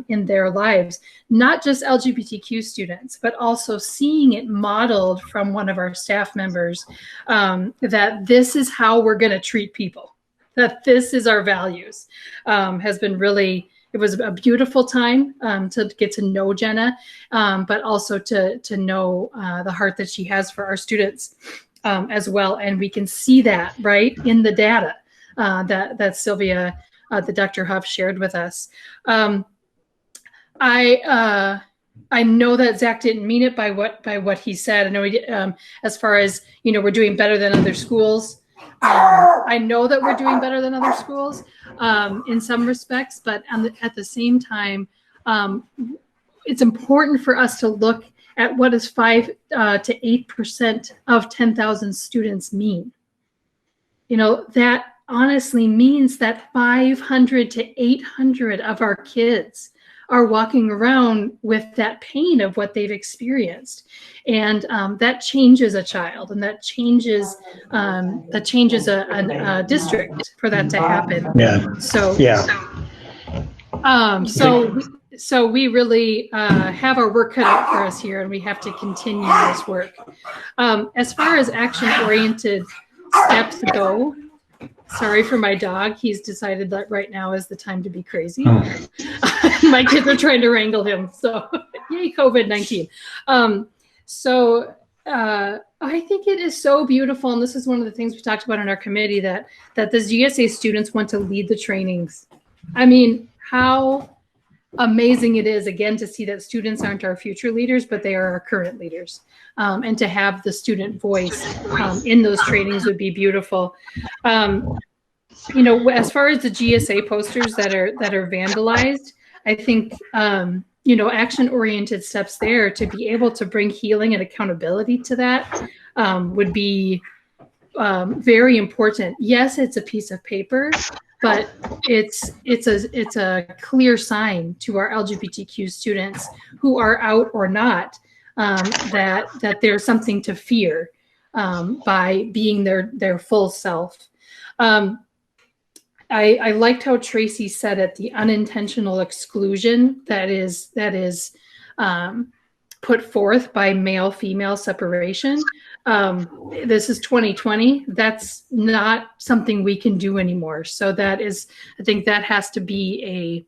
in their lives. Not just LGBTQ students, but also seeing it modeled from one of our staff members, that this is how we're going to treat people, that this is our values, has been really, it was a beautiful time to get to know Jenna, but also to know the heart that she has for our students as well. And we can see that right in the data that Sylvia, that Dr. Huff shared with us. I know that Zach didn't mean it by what he said. I know he did, as far as, we're doing better than other schools. I know that we're doing better than other schools in some respects, but at the same time, it's important for us to look at what does 5 to 8% of 10,000 students mean. That honestly means that 500 to 800 of our kids are walking around with that pain of what they've experienced, and that changes a child, and that changes a district for that to happen. Yeah. So yeah. So we really have our work cut out for us here, and we have to continue this work. As far as action-oriented steps go, sorry for my dog. He's decided that right now is the time to be crazy. Oh. My kids are trying to wrangle him. So yay, COVID-19. I think it is so beautiful. And this is one of the things we talked about in our committee, that the GSA students want to lead the trainings. I mean, how amazing it is, again, to see that students aren't our future leaders, but they are our current leaders. And to have the student voice in those trainings would be beautiful. As far as the GSA posters that are vandalized, I think, action-oriented steps there to be able to bring healing and accountability to that would be very important. Yes, it's a piece of paper, but it's a clear sign to our LGBTQ students, who are out or not, that there's something to fear by being their full self. I liked how Tracy said it, the unintentional exclusion that is put forth by male-female separation. This is 2020. That's not something we can do anymore. So I think that has to be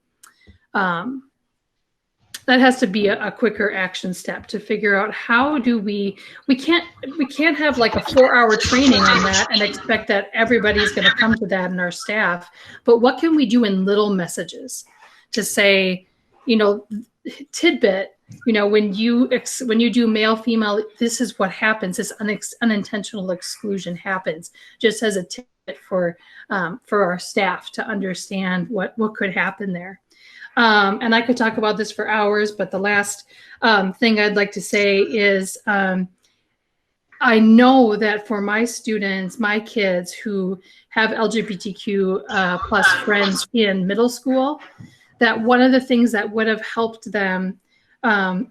a quicker action step to figure out how do we can't have like a 4-hour training on that and expect that everybody's going to come to that in our staff. But what can we do in little messages to say, tidbit, when you do male female, this is what happens. This unintentional exclusion happens, just as a tidbit for our staff to understand what could happen there. And I could talk about this for hours, but the last thing I'd like to say is I know that for my students, my kids who have LGBTQ plus friends in middle school, that one of the things that would have helped them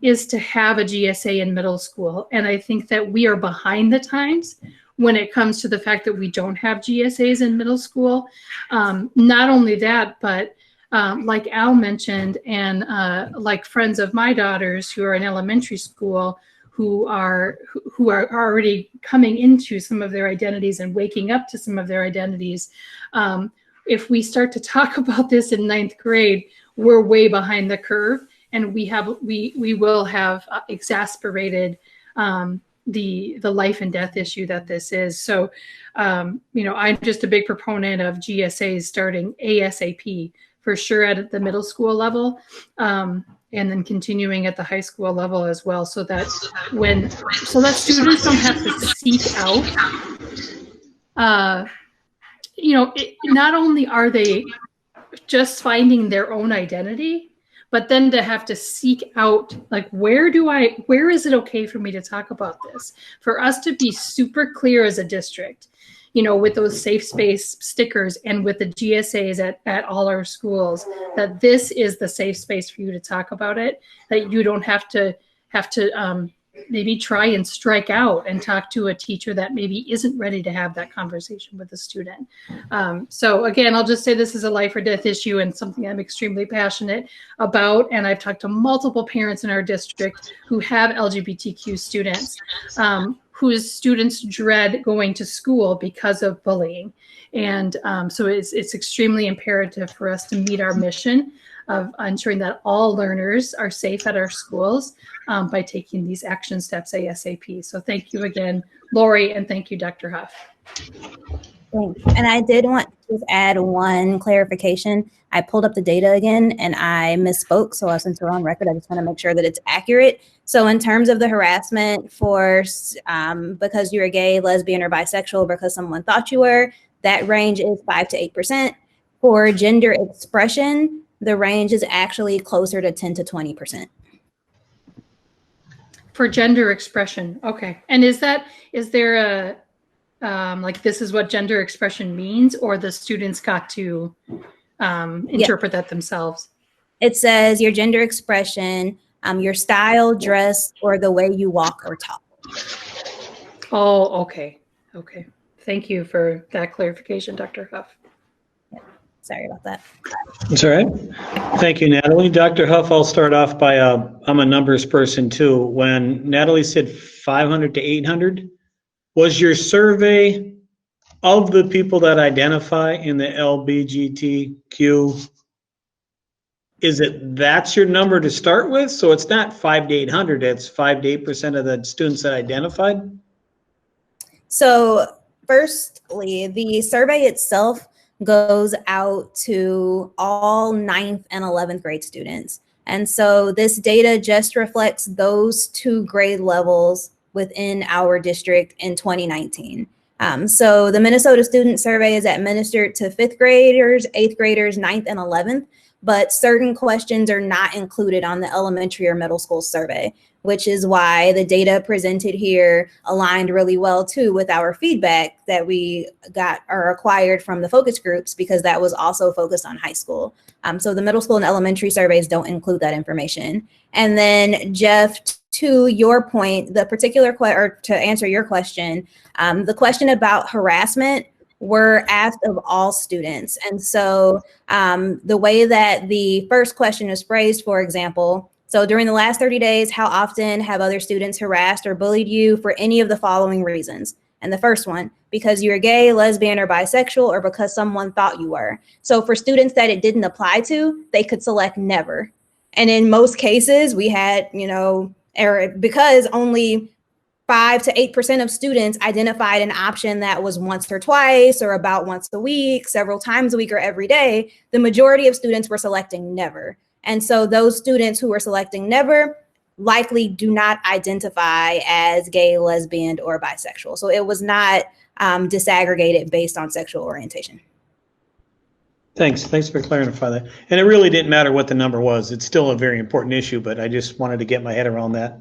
is to have a GSA in middle school. And I think that we are behind the times when it comes to the fact that we don't have GSAs in middle school. Not only that, but like Al mentioned, and like friends of my daughters who are in elementary school, who are already coming into some of their identities and waking up to some of their identities. If we start to talk about this in 9th grade, we're way behind the curve, and we will have exasperated the life and death issue that this is. So, you know, I'm just a big proponent of GSAs starting ASAP for sure at the middle school level, and then continuing at the high school level as well, so that students don't have to seek out. You know, not only are they just finding their own identity, but then to have to seek out, like, where is it okay for me to talk about this? For us to be super clear as a district, you know, with those safe space stickers and with the GSAs at all our schools, that this is the safe space for you to talk about it, that you don't have to maybe try and strike out and talk to a teacher that maybe isn't ready to have that conversation with a student. So again, I'll just say this is a life or death issue and something I'm extremely passionate about. And I've talked to multiple parents in our district who have LGBTQ students, whose students dread going to school because of bullying. And so it's extremely imperative for us to meet our mission of ensuring that all learners are safe at our schools by taking these action steps ASAP. So thank you again, Lori, and thank you, Dr. Huff. Thanks. And I did want to add one clarification. I pulled up the data again and I misspoke. So since we're on record, I just want to make sure that it's accurate. So in terms of the harassment for because you're gay, lesbian, or bisexual because someone thought you were, that range is 5 to 8%. For gender expression, the range is actually closer to 10 to 20%. For gender expression, okay. And is there a, like, this is what gender expression means, or the students got to interpret that themselves? It says your gender expression, your style, dress, or the way you walk or talk. Oh, okay. Okay. Thank you for that clarification, Dr. Huff. Sorry about that. That's all right. Thank you, Natalie. Dr. Huff, I'll start off by, I'm a numbers person too. When Natalie said 500 to 800, was your survey of the people that identify in the LGBTQ, that's your number to start with? So it's not 5 to 800, it's 5 to 8% of the students that identified? So firstly, the survey itself goes out to all 9th and 11th grade students. And so this data just reflects those 2 grade levels within our district in 2019. So the Minnesota Student Survey is administered to 5th graders, 8th graders, 9th and 11th, but certain questions are not included on the elementary or middle school survey, which is why the data presented here aligned really well too with our feedback that we got or acquired from the focus groups, because that was also focused on high school. So the middle school and elementary surveys don't include that information. And then Jeff, to your point, the particular or to answer your question, the question about harassment were asked of all students. And so the way that the first question is phrased, for example, so during the last 30 days, how often have other students harassed or bullied you for any of the following reasons? And the first one, because you're gay, lesbian, or bisexual, or because someone thought you were. So for students that it didn't apply to, they could select never. And in most cases, we had, because only 5 to 8% of students identified an option that was once or twice, or about once a week, several times a week, or every day, the majority of students were selecting never. And so those students who were selecting never likely do not identify as gay, lesbian, or bisexual. So it was not disaggregated based on sexual orientation. Thanks for clarifying that. And it really didn't matter what the number was. It's still a very important issue, but I just wanted to get my head around that.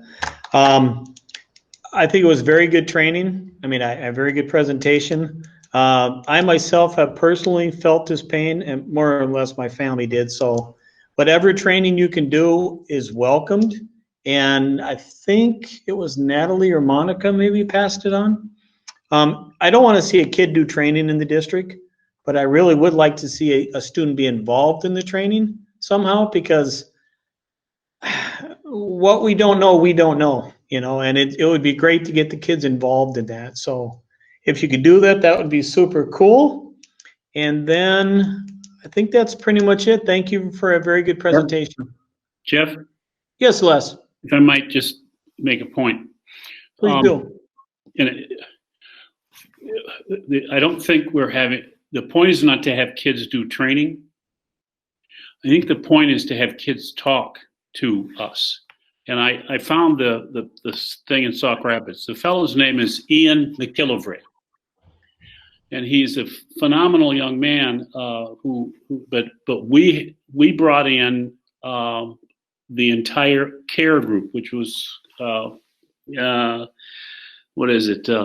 I think it was very good training. I mean, a very good presentation. I myself have personally felt this pain, and more or less my family did. So whatever training you can do is welcomed. And I think it was Natalie or Monica maybe passed it on. I don't want to see a kid do training in the district, but I really would like to see a student be involved in the training somehow, because what we don't know, you know, and it would be great to get the kids involved in that. So if you could do that, that would be super cool. And then I think that's pretty much it. Thank you for a very good presentation. Jeff? Yes, Les. If I might just make a point. Please do. And I don't think the point is not to have kids do training. I think the point is to have kids talk to us. And I found the thing in Sauk Rapids. The fellow's name is Ian McKillivray. And he's a phenomenal young man but we brought in the entire CARE group, which was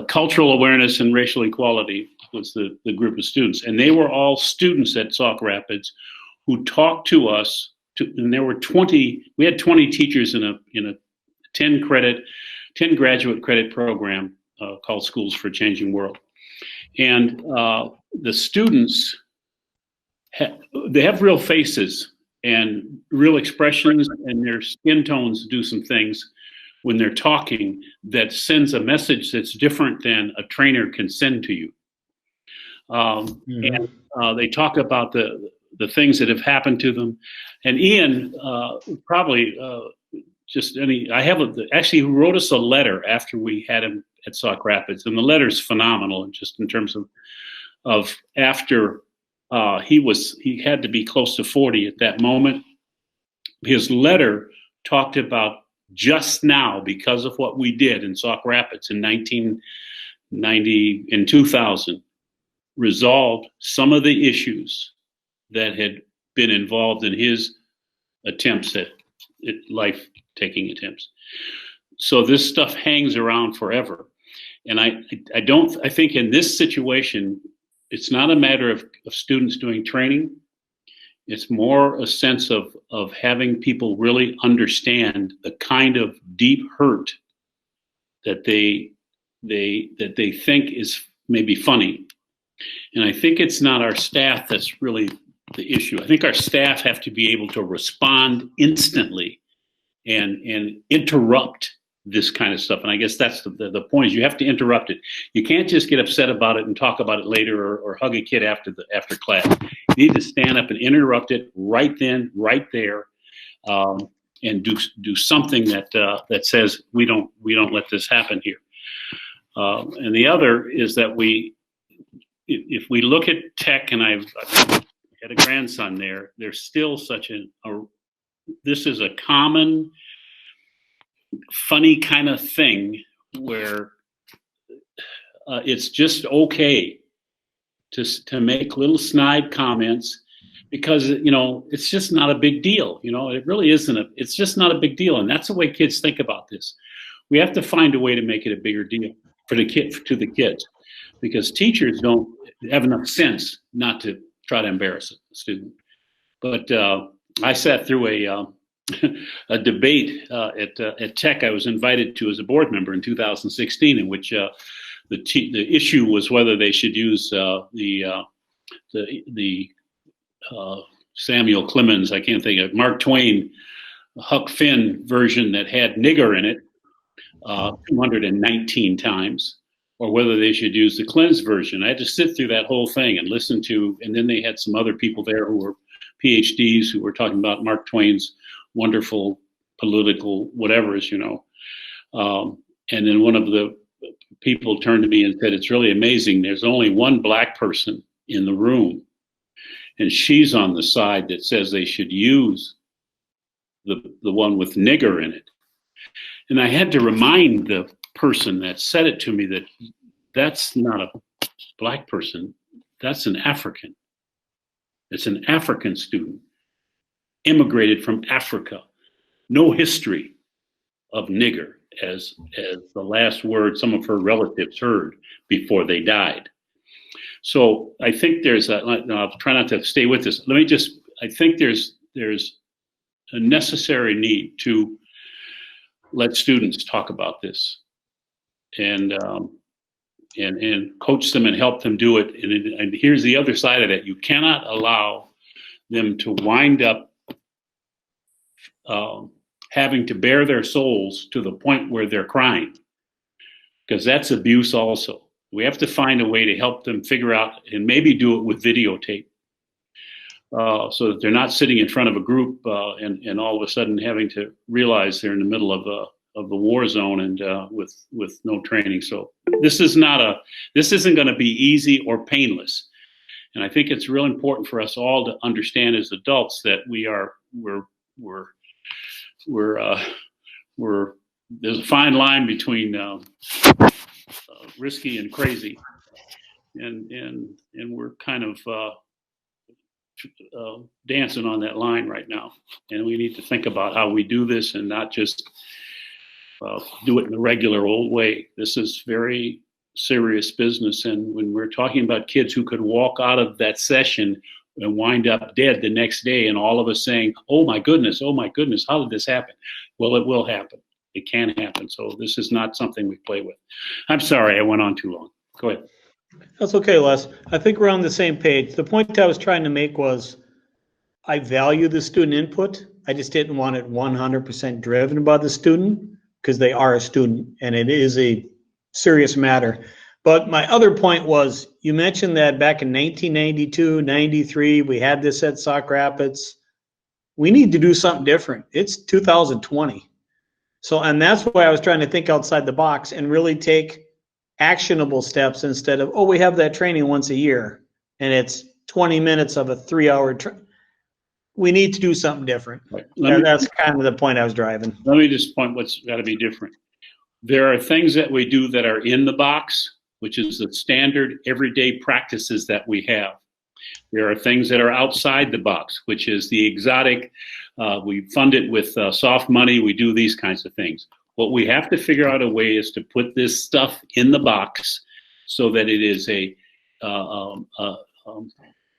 cultural awareness and racial equality was the group of students. And they were all students at Sauk Rapids who talked to us, and there were we had 20 teachers in a 10 graduate credit program called Schools for a Changing World. And the students, they have real faces and real expressions, and their skin tones do some things when they're talking that sends a message that's different than a trainer can send to you. And they talk about the things that have happened to them. And Ian probably actually who wrote us a letter after we had him at Sauk Rapids, and the letter's phenomenal just in terms of after he had to be close to 40 at that moment. His letter talked about just now, because of what we did in Sauk Rapids in 1990 and 2000, resolved some of the issues that had been involved in his attempts at life-taking attempts. So this stuff hangs around forever. And I think in this situation, it's not a matter of students doing training. It's more a sense of having people really understand the kind of deep hurt that they think is maybe funny. And I think it's not our staff that's really the issue. I think our staff have to be able to respond instantly and interrupt this kind of stuff. And I guess that's the point, is you have to interrupt it. You can't just get upset about it and talk about it later or hug a kid after class. You need to stand up and interrupt it right then, right there, and do something that says we don't let this happen here. And the other is that if we look at tech, and I've had a grandson there, there's still this is a common, funny kind of thing where it's just okay to make little snide comments because, it's just not a big deal. It really isn't. It's just not a big deal. And that's the way kids think about this. We have to find a way to make it a bigger deal to the kids, because teachers don't have enough sense not to try to embarrass a student. But I sat through a debate at Tech I was invited to as a board member in 2016, in which the issue was whether they should use the Samuel Clemens, I can't think of, Mark Twain, Huck Finn version that had nigger in it 219 times, or whether they should use the Clemens version. I had to sit through that whole thing and listen to, and then they had some other people there who were PhDs who were talking about Mark Twain's wonderful political whatevers, and then one of the people turned to me and said, "It's really amazing. There's only one black person in the room, and she's on the side that says they should use the one with nigger in it." And I had to remind the person that said it to me that that's not a black person. That's an African. It's an African student, immigrated from Africa. No history of nigger as the last word some of her relatives heard before they died. So I think I'll try not to stay with this. I think there's a necessary need to let students talk about this and coach them and help them do it. And here's the other side of that. You cannot allow them to wind up having to bare their souls to the point where they're crying, because that's abuse also. We have to find a way to help them figure out, and maybe do it with videotape, so that they're not sitting in front of a group and all of a sudden having to realize they're in the middle of the war zone and with no training. So this isn't going to be easy or painless. And I think it's real important for us all to understand as adults that there's a fine line between risky and crazy, and we're kind of dancing on that line right now. And we need to think about how we do this and not just do it in the regular old way. This is very serious business, and when we're talking about kids who could walk out of that session and wind up dead the next day, and all of us saying, oh my goodness, how did this happen? Well, it will happen. It can happen. So this is not something we play with. I'm sorry, I went on too long. Go ahead. That's okay, Les. I think we're on the same page. The point I was trying to make was I value the student input. I just didn't want it 100% driven by the student, because they are a student and it is a serious matter. But my other point was, you mentioned that back in 1992, 93, we had this at Sauk Rapids. We need to do something different. It's 2020. So, and that's why I was trying to think outside the box and really take actionable steps instead of, oh, we have that training once a year and it's 20 minutes of a 3-hour we need to do something different. Right. That's kind of the point I was driving. Let me just point what's got to be different. There are things that we do that are in the box, which is the standard everyday practices that we have. There are things that are outside the box, which is the exotic. We fund it with soft money. We do these kinds of things. What we have to figure out a way is to put this stuff in the box so that it is a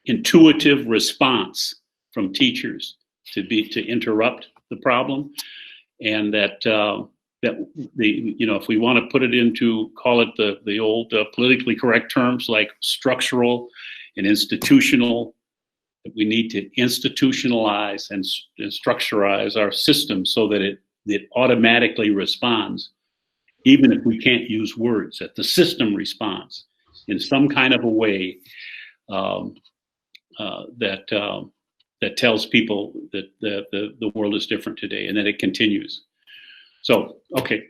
intuitive response from teachers to interrupt the problem, and that if we want to put it into, call it the old politically correct terms like structural and institutional, that we need to institutionalize and structurize our system so that it automatically responds, even if we can't use words, that the system responds in some kind of a way that tells people that the world is different today and that it continues. So, okay.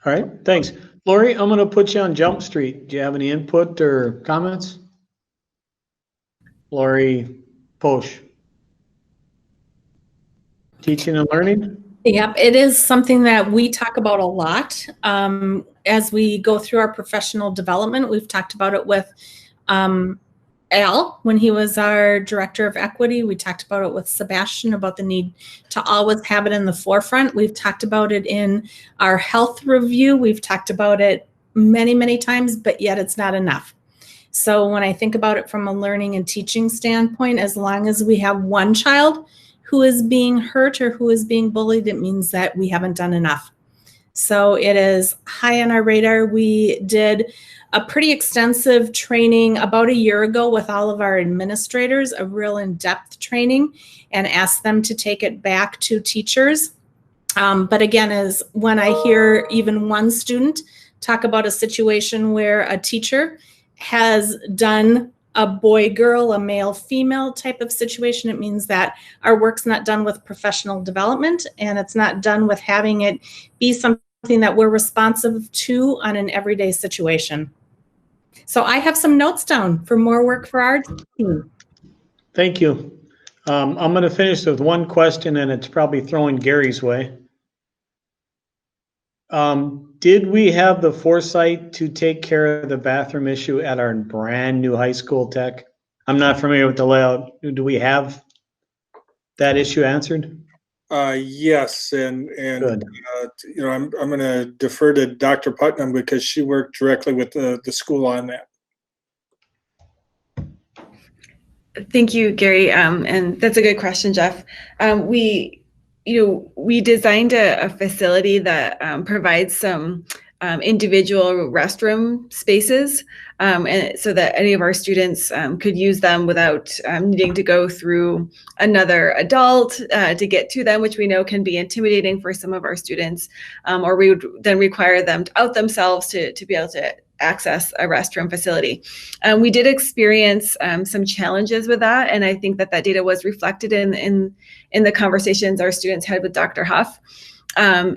All right, thanks. Lori, I'm going to put you on Jump Street. Do you have any input or comments? Lori Posch. Teaching and learning? Yep, it is something that we talk about a lot. As we go through our professional development, we've talked about it with Al, when he was our director of equity. We talked about it with Sebastian about the need to always have it in the forefront. We've talked about it in our health review. We've talked about it many, many times, but yet it's not enough. So when I think about it from a learning and teaching standpoint, as long as we have one child who is being hurt or who is being bullied, it means that we haven't done enough. So it is high on our radar. We did a pretty extensive training about a year ago with all of our administrators, a real in-depth training, and asked them to take it back to teachers. But again, as when I hear even one student talk about a situation where a teacher has done a boy-girl, a male-female type of situation, it means that our work's not done with professional development, and it's not done with having it be something that we're responsive to on an everyday situation. So I have some notes down for more work for our team. Thank you. I'm going to finish with one question, and it's probably throwing Gary's way. Did we have the foresight to take care of the bathroom issue at our brand new high school tech? I'm not familiar with the layout. Do we have that issue answered? Yes, and I'm going to defer to Dr. Putnam because she worked directly with the school on that. Thank you, Gary. And that's a good question, Jeff. We we designed a facility that provides some individual restroom spaces, and so that any of our students could use them without needing to go through another adult to get to them, which we know can be intimidating for some of our students, or we would then require them to out themselves to be able to access a restroom facility. We did experience some challenges with that, and I think that data was reflected in the conversations our students had with Dr. Huff.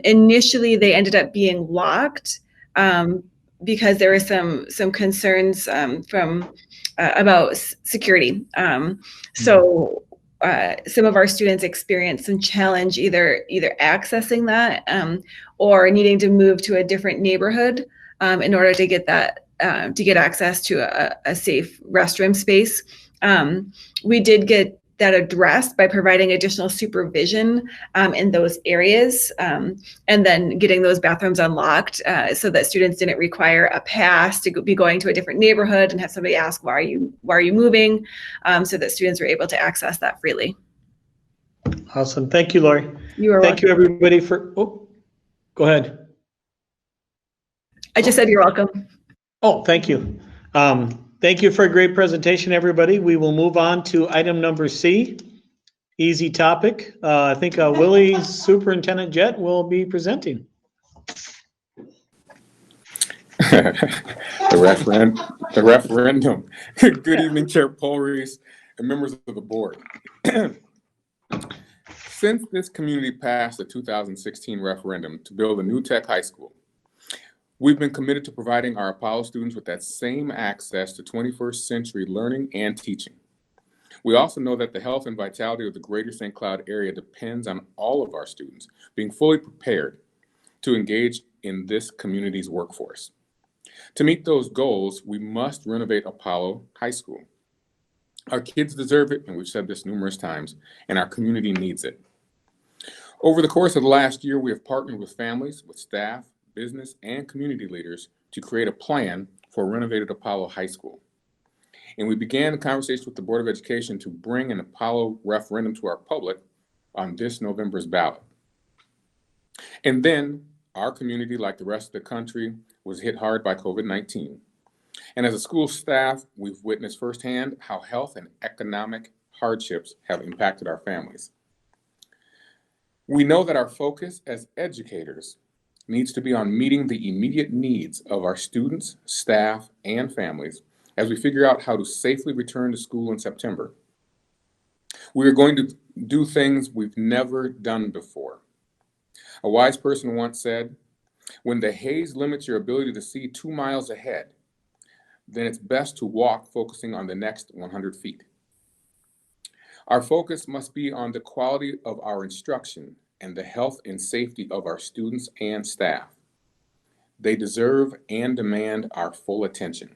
Initially, they ended up being locked because there were some concerns from about security. So some of our students experienced some challenge either accessing that or needing to move to a different neighborhood in order to get that to get access to a safe restroom space. We did get that addressed by providing additional supervision in those areas, and then getting those bathrooms unlocked so that students didn't require a pass to be going to a different neighborhood and have somebody ask, why are you moving? So that students were able to access that freely. Awesome. Thank you, Lori. You are Thank you, everybody, for, oh, go ahead. I just said you're welcome. Oh, thank you. Thank you for a great presentation, everybody. We will move on to item number C, easy topic. I think Willie, Superintendent Jett, will be presenting. The referendum. Good evening, Chair Paul Reese and members of the board. Since this community passed the 2016 referendum to build a new tech high school, we've been committed to providing our Apollo students with that same access to 21st century learning and teaching. We also know that the health and vitality of the greater St. Cloud area depends on all of our students being fully prepared to engage in this community's workforce. To meet those goals, we must renovate Apollo High School. Our kids deserve it, and we've said this numerous times, and our community needs it. Over the course of the last year, we have partnered with families, with staff, business, and community leaders to create a plan for a renovated Apollo High School. And we began a conversation with the Board of Education to bring an Apollo referendum to our public on this November's ballot. And then our community, like the rest of the country, was hit hard by COVID-19. And as a school staff, we've witnessed firsthand how health and economic hardships have impacted our families. We know that our focus as educators needs to be on meeting the immediate needs of our students, staff, and families as we figure out how to safely return to school in September. We are going to do things we've never done before. A wise person once said, when the haze limits your ability to see 2 miles ahead, then it's best to walk focusing on the next 100 feet. Our focus must be on the quality of our instruction and the health and safety of our students and staff. They deserve and demand our full attention.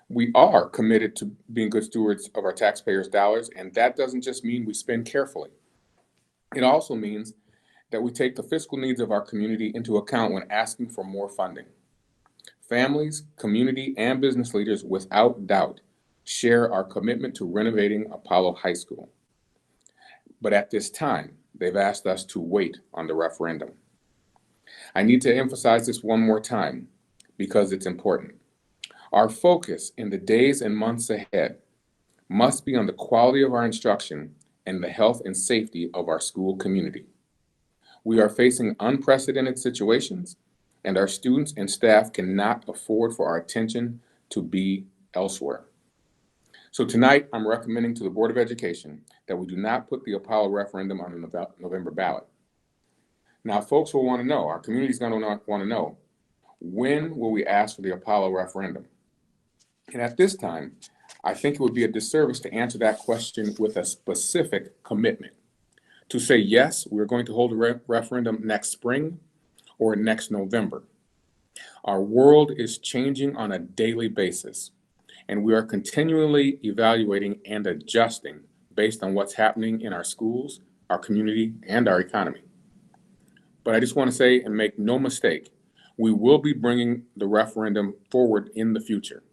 We are committed to being good stewards of our taxpayers' dollars, and that doesn't just mean we spend carefully. It also means that we take the fiscal needs of our community into account when asking for more funding. Families, community, and business leaders, without doubt, share our commitment to renovating Apollo High School. But at this time, they've asked us to wait on the referendum. I need to emphasize this one more time because it's important. Our focus in the days and months ahead must be on the quality of our instruction and the health and safety of our school community. We are facing unprecedented situations, and our students and staff cannot afford for our attention to be elsewhere. So tonight, I'm recommending to the Board of Education that we do not put the Apollo referendum on the November ballot. Now, folks will want to know, our community is going to want to know, when will we ask for the Apollo referendum? And at this time, I think it would be a disservice to answer that question with a specific commitment. To say, yes, we're going to hold a referendum next spring or next November. Our world is changing on a daily basis, and we are continually evaluating and adjusting based on what's happening in our schools, our community, and our economy. But I just want to say, and make no mistake, we will be bringing the referendum forward in the future.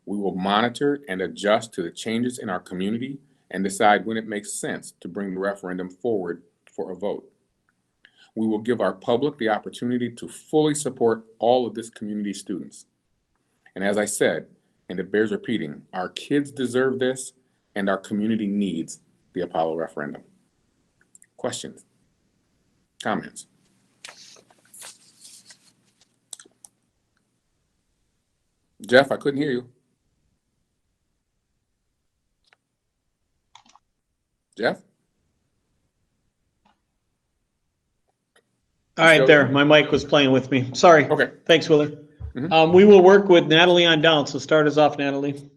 We will monitor and adjust to the changes in our community and decide when it makes sense to bring the referendum forward for a vote. We will give our public the opportunity to fully support all of this community's students. And as I said, and it bears repeating, our kids deserve this and our community needs the Apollo referendum. Questions? Comments? Jeff, I couldn't hear you. Jeff? All right, there. My mic was playing with me. Sorry. Okay. Thanks, Willer. We will work with Natalie on down. So start us off, Natalie.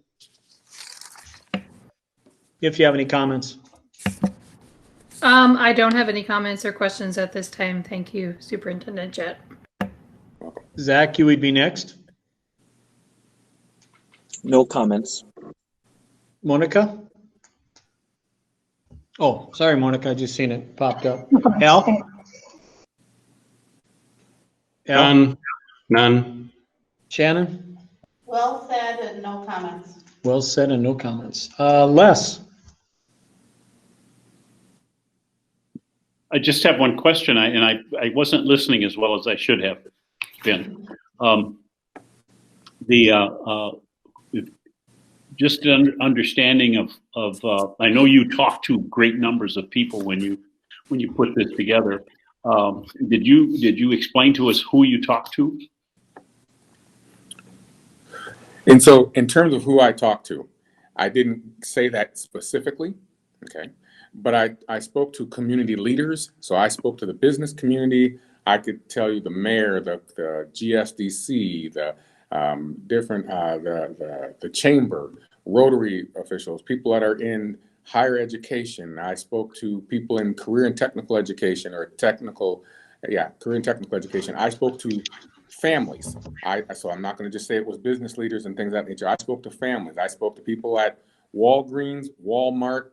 If you have any comments. I don't have any comments or questions at this time. Thank you, Superintendent Jett. Zach, you would be next. No comments. Monica? Oh, sorry, Monica. I just seen it popped up. Al? None. None. Shannon? Well said and no comments. Well said and no comments. Les? I just have one question, I wasn't listening as well as I should have been. Just an understanding of I know you talk to great numbers of people when you put this together. Did you explain to us who you talked to? And so in terms of who I talked to, I didn't say that specifically, okay? But I spoke to community leaders. So I spoke to the business community. I could tell you the mayor, the GSDC, the chamber, Rotary officials, people that are in higher education. I spoke to people in career and technical education or career and technical education. I spoke to families. So I'm not going to just say it was business leaders and things of that nature. I spoke to families. I spoke to people at Walgreens, Walmart,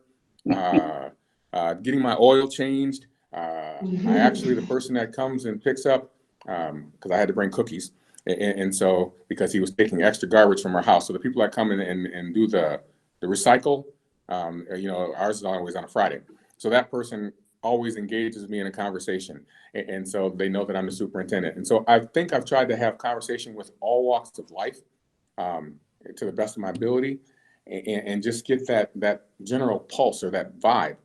getting my oil changed. I actually, the person that comes and picks up, because I had to bring cookies. And so, because he was taking extra garbage from our house. So the people that come in and do the recycle, ours is always on a Friday. So that person always engages me in a conversation. And so they know that I'm the superintendent. And so I think I've tried to have conversation with all walks of life to the best of my ability and just get that general pulse or that vibe.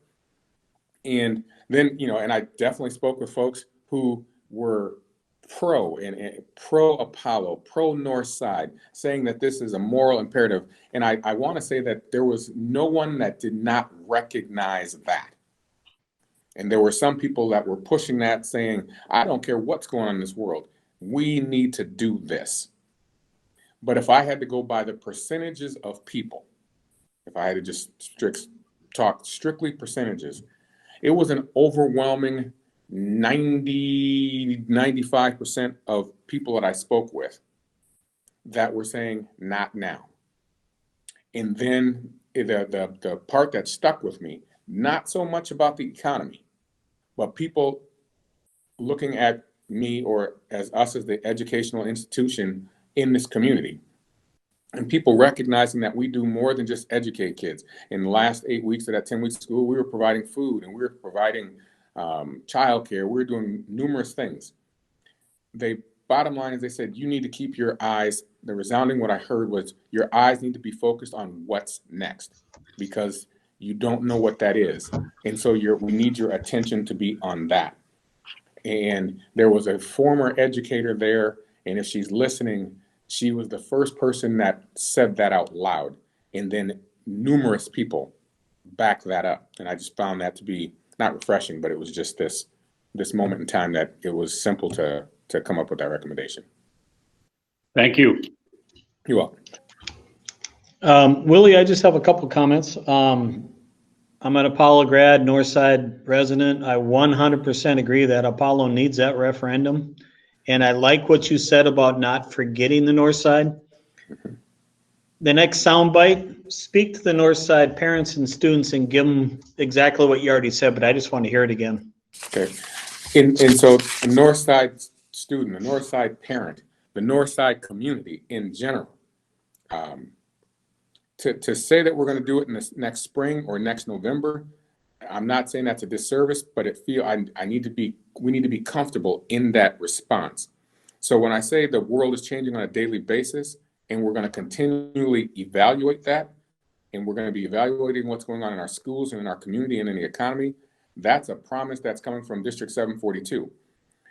And then, and I definitely spoke with folks who were pro Apollo, pro North Side, saying that this is a moral imperative. And I want to say that there was no one that did not recognize that. And there were some people that were pushing that, saying, I don't care what's going on in this world. We need to do this. But if I had to go by the percentages of people, if I had to just talk strictly percentages, it was an overwhelming 95% of people that I spoke with that were saying, not now. And then the part that stuck with me, not so much about the economy, but people looking at me or as us as the educational institution in this community. And people recognizing that we do more than just educate kids. In the last 8 weeks of that 10-week school, we were providing food and we were providing childcare. We were doing numerous things. Bottom line is they said, you need to keep your eyes, the resounding what I heard was your eyes need to be focused on what's next because you don't know what that is. And so we need your attention to be on that. And there was a former educator there, and if she's listening, she was the first person that said that out loud. And then numerous people backed that up. And I just found that to be not refreshing, but it was just this moment in time that it was simple to come up with that recommendation. Thank you. You're welcome. Willie, I just have a couple comments. I'm an Apollo grad, Northside resident. I 100% agree that Apollo needs that referendum. And I like what you said about not forgetting the North Side. The next soundbite, speak to the North Side parents and students and give them exactly what you already said, but I just want to hear it again. Okay. And so the North Side student, the North Side parent, the North Side community in general, to say that we're going to do it in this next spring or next November, I'm not saying that's a disservice, but we need to be comfortable in that response. So when I say the world is changing on a daily basis, and we're going to continually evaluate that, and we're going to be evaluating what's going on in our schools and in our community and in the economy, that's a promise that's coming from District 742.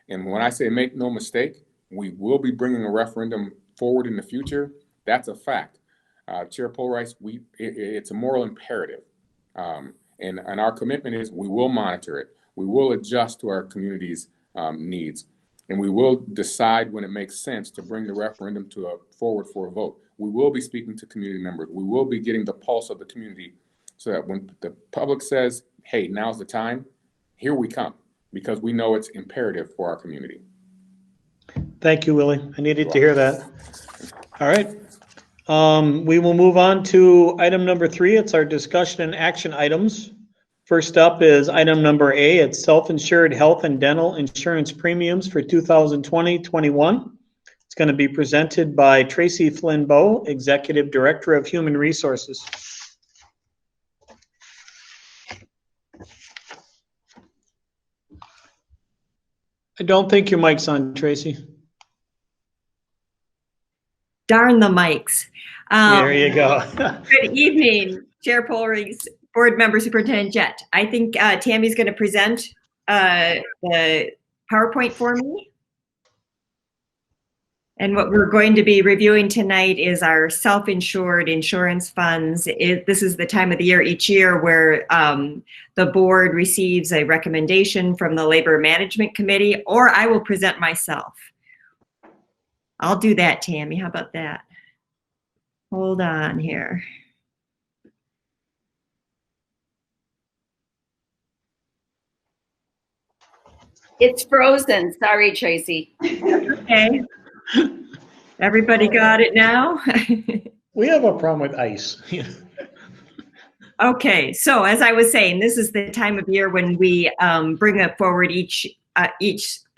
And when I say make no mistake, we will be bringing a referendum forward in the future. That's a fact. Chair Polrice, it's a moral imperative. And our commitment is we will monitor it. We will adjust to our community's needs. And we will decide when it makes sense to bring the referendum forward for a vote. We will be speaking to community members. We will be getting the pulse of the community so that when the public says, hey, now's the time, here we come, because we know it's imperative for our community. Thank you, Willie. I needed to hear that. All right. We will move on to item number 3. It's our discussion and action items. First up is item number A. It's self-insured health and dental insurance premiums for 2020-21. It's going to be presented by Tracy Flynn Bowe, Executive Director of Human Resources. I don't think your mic's on, Tracy. Darn the mics. There you go. Good evening, Chair Polrice, Board Member Superintendent Jett. I think Tammy's going to present the PowerPoint for me. And what we're going to be reviewing tonight is our self-insured insurance funds. This is the time of the year each year where the board receives a recommendation from the Labor Management Committee, or I will present myself. I'll do that, Tammy. How about that? Hold on here. It's frozen. Sorry, Tracy. Okay. Everybody got it now? We have a problem with ice. Okay, so as I was saying, this is the time of year when we bring up forward each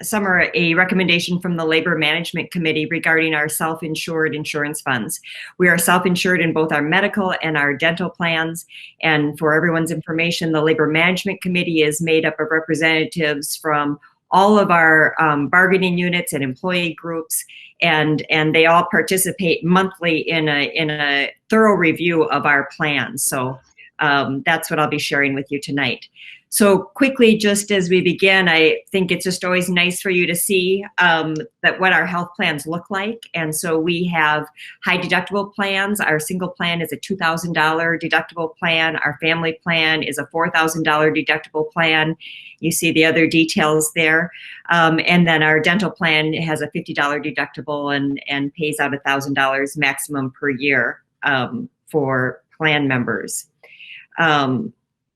summer a recommendation from the Labor Management Committee regarding our self-insured insurance funds. We are self-insured in both our medical and our dental plans. And for everyone's information, the Labor Management Committee is made up of representatives from all of our bargaining units and employee groups, and they all participate monthly in a thorough review of our plans. So that's what I'll be sharing with you tonight. So quickly, just as we begin, I think it's just always nice for you to see that what our health plans look like. And so we have high deductible plans. Our single plan is a $2,000 deductible plan. Our family plan is a $4,000 deductible plan. You see the other details there. And then our dental plan has a $50 deductible and pays out $1,000 maximum per year for plan members.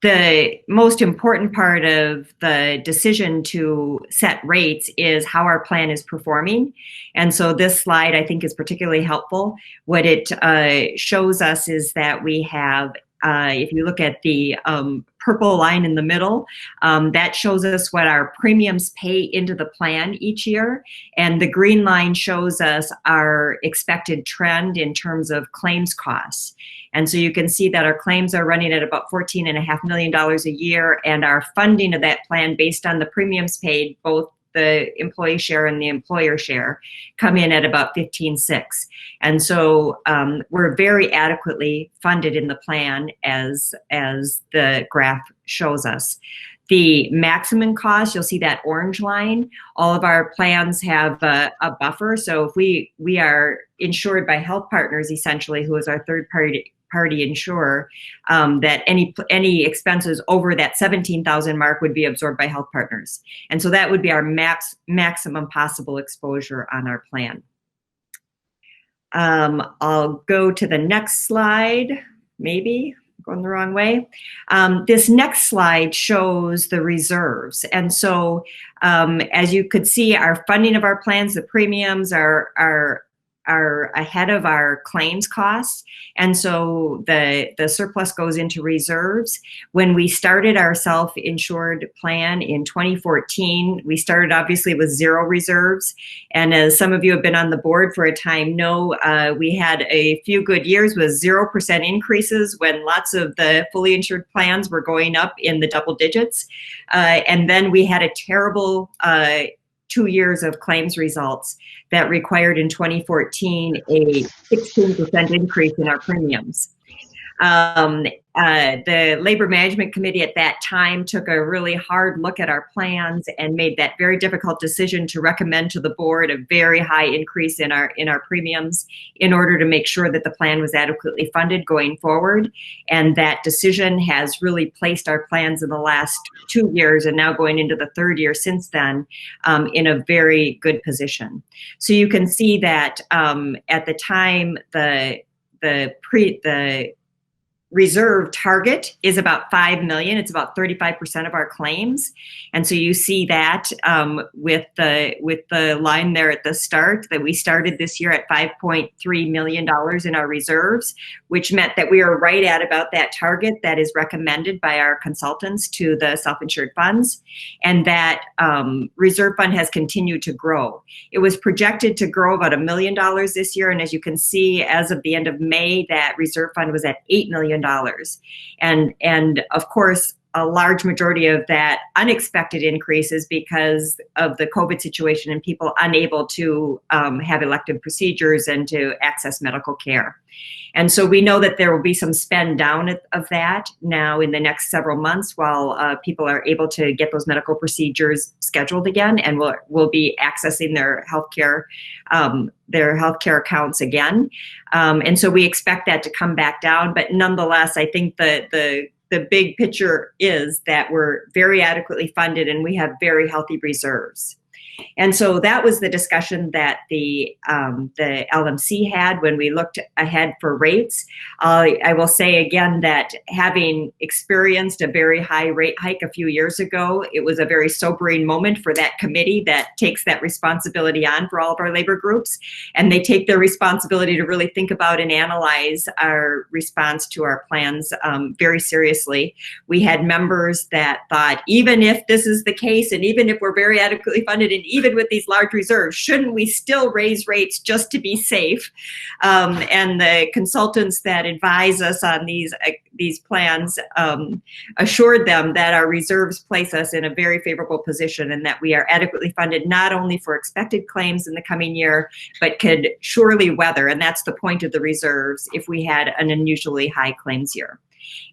The most important part of the decision to set rates is how our plan is performing. And so this slide, I think, is particularly helpful. What it shows us is that we have, if you look at the purple line in the middle, that shows us what our premiums pay into the plan each year. And the green line shows us our expected trend in terms of claims costs. And so you can see that our claims are running at about $14.5 million a year, and our funding of that plan based on the premiums paid, both the employee share and the employer share, come in at about 15.6. And so we're very adequately funded in the plan as the graph shows us. The maximum cost, you'll see that orange line. All of our plans have a buffer. So if we are insured by Health Partners, essentially, who is our third party insurer, that any expenses over that 17,000 mark would be absorbed by Health Partners. And so that would be our maximum possible exposure on our plan. I'll go to the next slide, maybe. Going the wrong way. This next slide shows the reserves. And so as you could see, our funding of our plans, the premiums are are ahead of our claims costs. And so the surplus goes into reserves. When we started our self-insured plan in 2014, we started obviously with 0 reserves. And as some of you have been on the board for a time know, we had a few good years with 0% increases when lots of the fully insured plans were going up in the double digits. And then we had a terrible 2 years of claims results that required in 2014 a 16% increase in our premiums. The Labor Management Committee at that time took a really hard look at our plans and made that very difficult decision to recommend to the board a very high increase in our premiums in order to make sure that the plan was adequately funded going forward. And that decision has really placed our plans in the last 2 years and now going into the 3rd year since then in a very good position. So you can see that at the time the reserve target is about $5 million. It's about 35% of our claims. And so you see that with the line there at the start that we started this year at $5.3 million in our reserves, which meant that we are right at about that target that is recommended by our consultants to the self-insured funds. And that reserve fund has continued to grow. It was projected to grow about $1 million this year. And as you can see, as of the end of May, that reserve fund was at $8 million. And of course, a large majority of that unexpected increase is because of the COVID situation and people unable to have elective procedures and to access medical care. And so we know that there will be some spend down of that now in the next several months while people are able to get those medical procedures scheduled again and will be accessing their healthcare accounts again. And so we expect that to come back down. But nonetheless, I think the big picture is that we're very adequately funded and we have very healthy reserves. And so that was the discussion that the LMC had when we looked ahead for rates. I will say again that having experienced a very high rate hike a few years ago, it was a very sobering moment for that committee that takes that responsibility on for all of our labor groups. And they take their responsibility to really think about and analyze our response to our plans very seriously. We had members that thought, even if this is the case, and even if we're very adequately funded, and even with these large reserves, shouldn't we still raise rates just to be safe? And the consultants that advise us on these plans assured them that our reserves place us in a very favorable position and that we are adequately funded not only for expected claims in the coming year, but could surely weather, and that's the point of the reserves, if we had an unusually high claims year.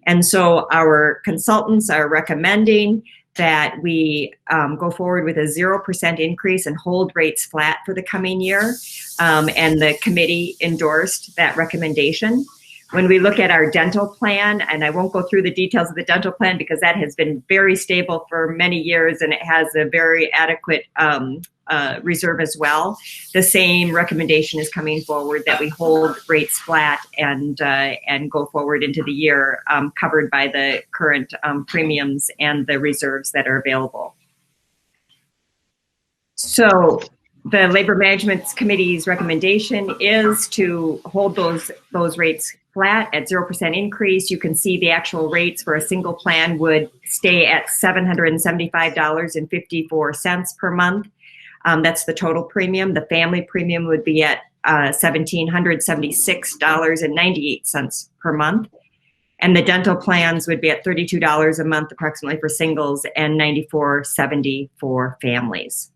And so our consultants are recommending that we go forward with a 0% increase and hold rates flat for the coming year. And the committee endorsed that recommendation. When we look at our dental plan, and I won't go through the details of the dental plan because that has been very stable for many years and it has a very adequate reserve as well. The same recommendation is coming forward that we hold rates flat and go forward into the year covered by the current premiums and the reserves that are available. So the Labor Management Committee's recommendation is to hold those rates flat at 0% increase. You can see the actual rates for a single plan would stay at $775.54 per month. That's the total premium. The family premium would be at $1,776.98 per month. And the dental plans would be at $32 a month approximately for singles and $94.70 for families.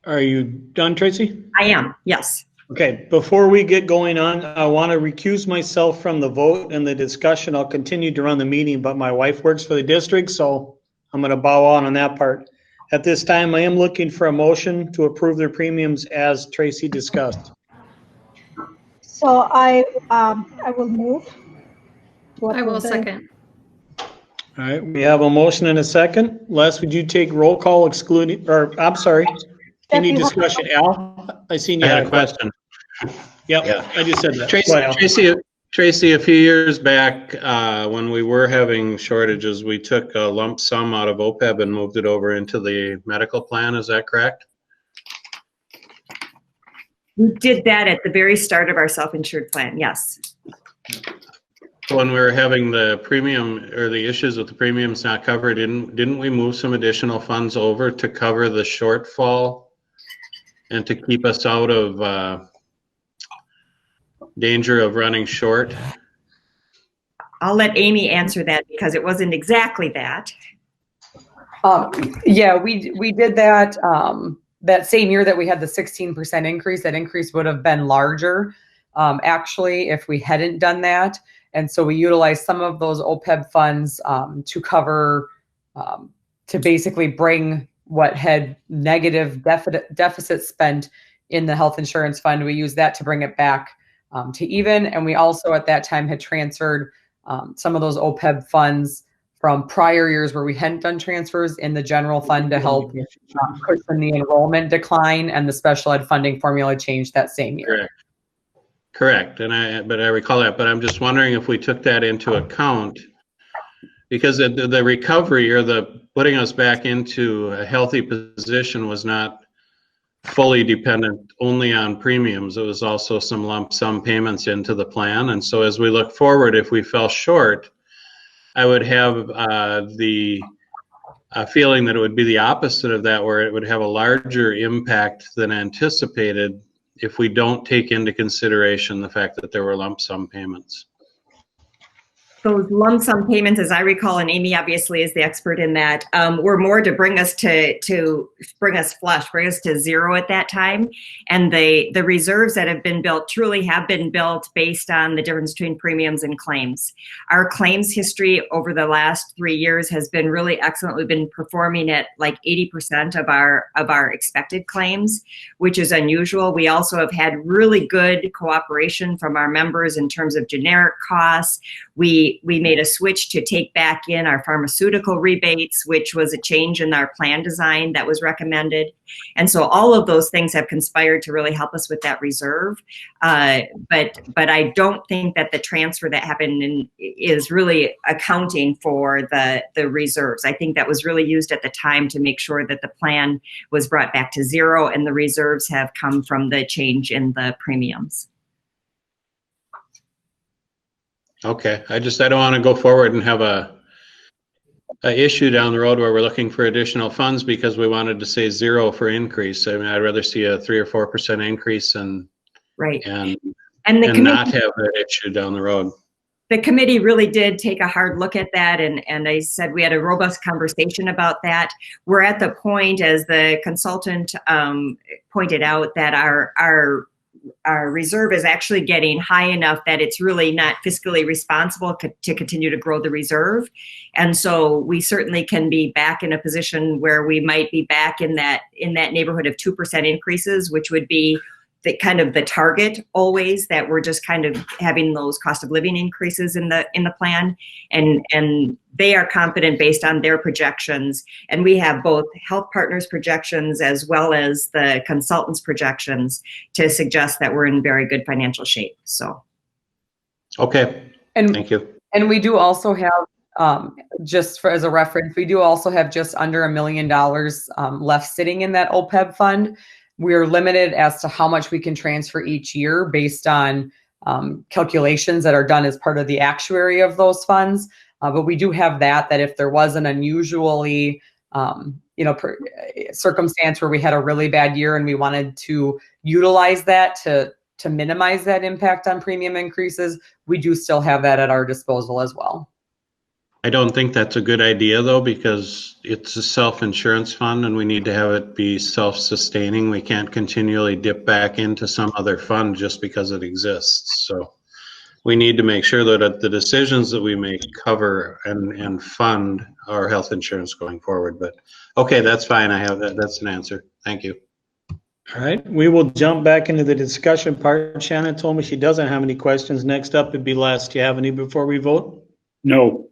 Are you done, Tracy? I am, yes. Okay, before we get going on, I want to recuse myself from the vote and the discussion. I'll continue to run the meeting, but my wife works for the district, so I'm going to bow out on that part. At this time, I am looking for a motion to approve their premiums as Tracy discussed. So I will move. I will second. All right, we have a motion and a second. Les, would you take roll call excluding, or I'm sorry, any discussion? Al, I seen you had a question. Yep, yeah. I just said that. Tracy, a few years back, when we were having shortages, we took a lump sum out of OPEB and moved it over into the medical plan. Is that correct? We did that at the very start of our self-insured plan, yes. When we were having the premium or the issues with the premiums not covered, didn't we move some additional funds over to cover the shortfall and to keep us out of danger of running short? I'll let Amy answer that because it wasn't exactly that. Yeah, we did that that same year that we had the 16% increase. That increase would have been larger, actually, if we hadn't done that. And so we utilized some of those OPEB funds to cover, to basically bring what had negative deficit spent in the health insurance fund. We used that to bring it back to even. And we also at that time had transferred some of those OPEB funds from prior years where we hadn't done transfers in the general fund to help cushion the enrollment decline, and the special ed funding formula changed that same year. Correct. But I recall that, but I'm just wondering if we took that into account, because the recovery or the putting us back into a healthy position was not fully dependent only on premiums. It was also some lump sum payments into the plan. And so as we look forward, if we fell short, I would have the feeling that it would be the opposite of that, where it would have a larger impact than anticipated if we don't take into consideration the fact that there were lump sum payments. Those lump sum payments, as I recall, and Amy obviously is the expert in that, were more to bring us to bring us flush, bring us to zero at that time. And the reserves that have been built truly have been built based on the difference between premiums and claims. Our claims history over the last 3 years has been really excellent. We've been performing at like 80% of our expected claims, which is unusual. We also have had really good cooperation from our members in terms of generic costs. We made a switch to take back in our pharmaceutical rebates, which was a change in our plan design that was recommended. And so all of those things have conspired to really help us with that reserve. But I don't think that the transfer that happened is really accounting for the reserves. I think that was really used at the time to make sure that the plan was brought back to zero, and the reserves have come from the change in the premiums. Okay, I don't want to go forward and have a issue down the road where we're looking for additional funds because we wanted to say zero for increase. I mean, I'd rather see a 3 or 4% increase and right and committee, not have that issue down the road. The committee really did take a hard look at that, and I said we had a robust conversation about that. We're at the point, as the consultant pointed out, that our reserve is actually getting high enough that it's really not fiscally responsible to continue to grow the reserve. And so we certainly can be back in a position where we might be back in that neighborhood of 2% increases, which would be the kind of the target always, that we're just kind of having those cost of living increases in the plan. And they are confident based on their projections. And we have both Health Partners projections as well as the consultants' projections to suggest that we're in very good financial shape. So. Okay, thank you. And we do also have, just as a reference, we do also have just under $1 million left sitting in that OPEB fund. We're limited as to how much we can transfer each year based on calculations that are done as part of the actuary of those funds. But we do have that if there was an unusually, circumstance where we had a really bad year and we wanted to utilize that to minimize that impact on premium increases, we do still have that at our disposal as well. I don't think that's a good idea though, because it's a self-insurance fund and we need to have it be self-sustaining. We can't continually dip back into some other fund just because it exists. So we need to make sure that the decisions that we make cover and fund our health insurance going forward. But okay, that's fine. I have that. That's an answer. Thank you. All right, we will jump back into the discussion part. Shannon told me she doesn't have any questions. Next up would be Les. Do you have any before we vote? No.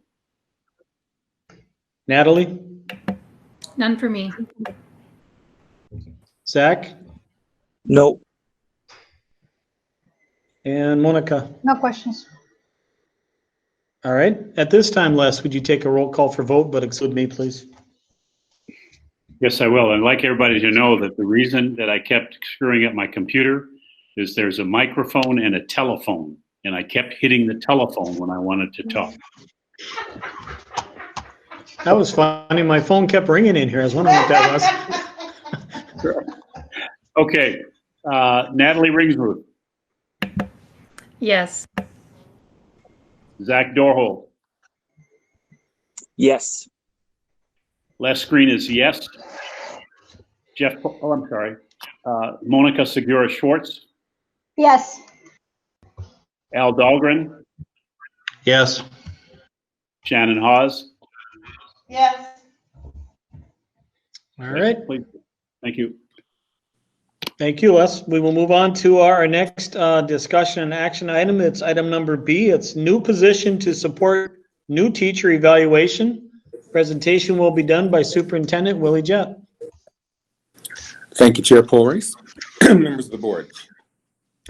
Natalie? None for me. Zach? No. And Monica? No questions. All right, at this time, Les, would you take a roll call for vote, but exclude me, please? Yes, I will. And like everybody to know that the reason that I kept screwing up my computer is there's a microphone and a telephone, and I kept hitting the telephone when I wanted to talk. That was funny. My phone kept ringing in here. I was wondering what that was. Okay, Natalie Ringsmouth, Yes. Zach Dorhold, Yes. Les Green is yes. Monica Segura Schwartz, Yes. Al Dahlgren, Yes. Shannon Hawes. Yes. All right. Please. Thank you. Thank you, Les. We will move on to our next discussion and action item. It's item number B. It's new position to support new teacher evaluation. Presentation will be done by Superintendent Willie Jett. Thank you, Chair Polreis, members of the board.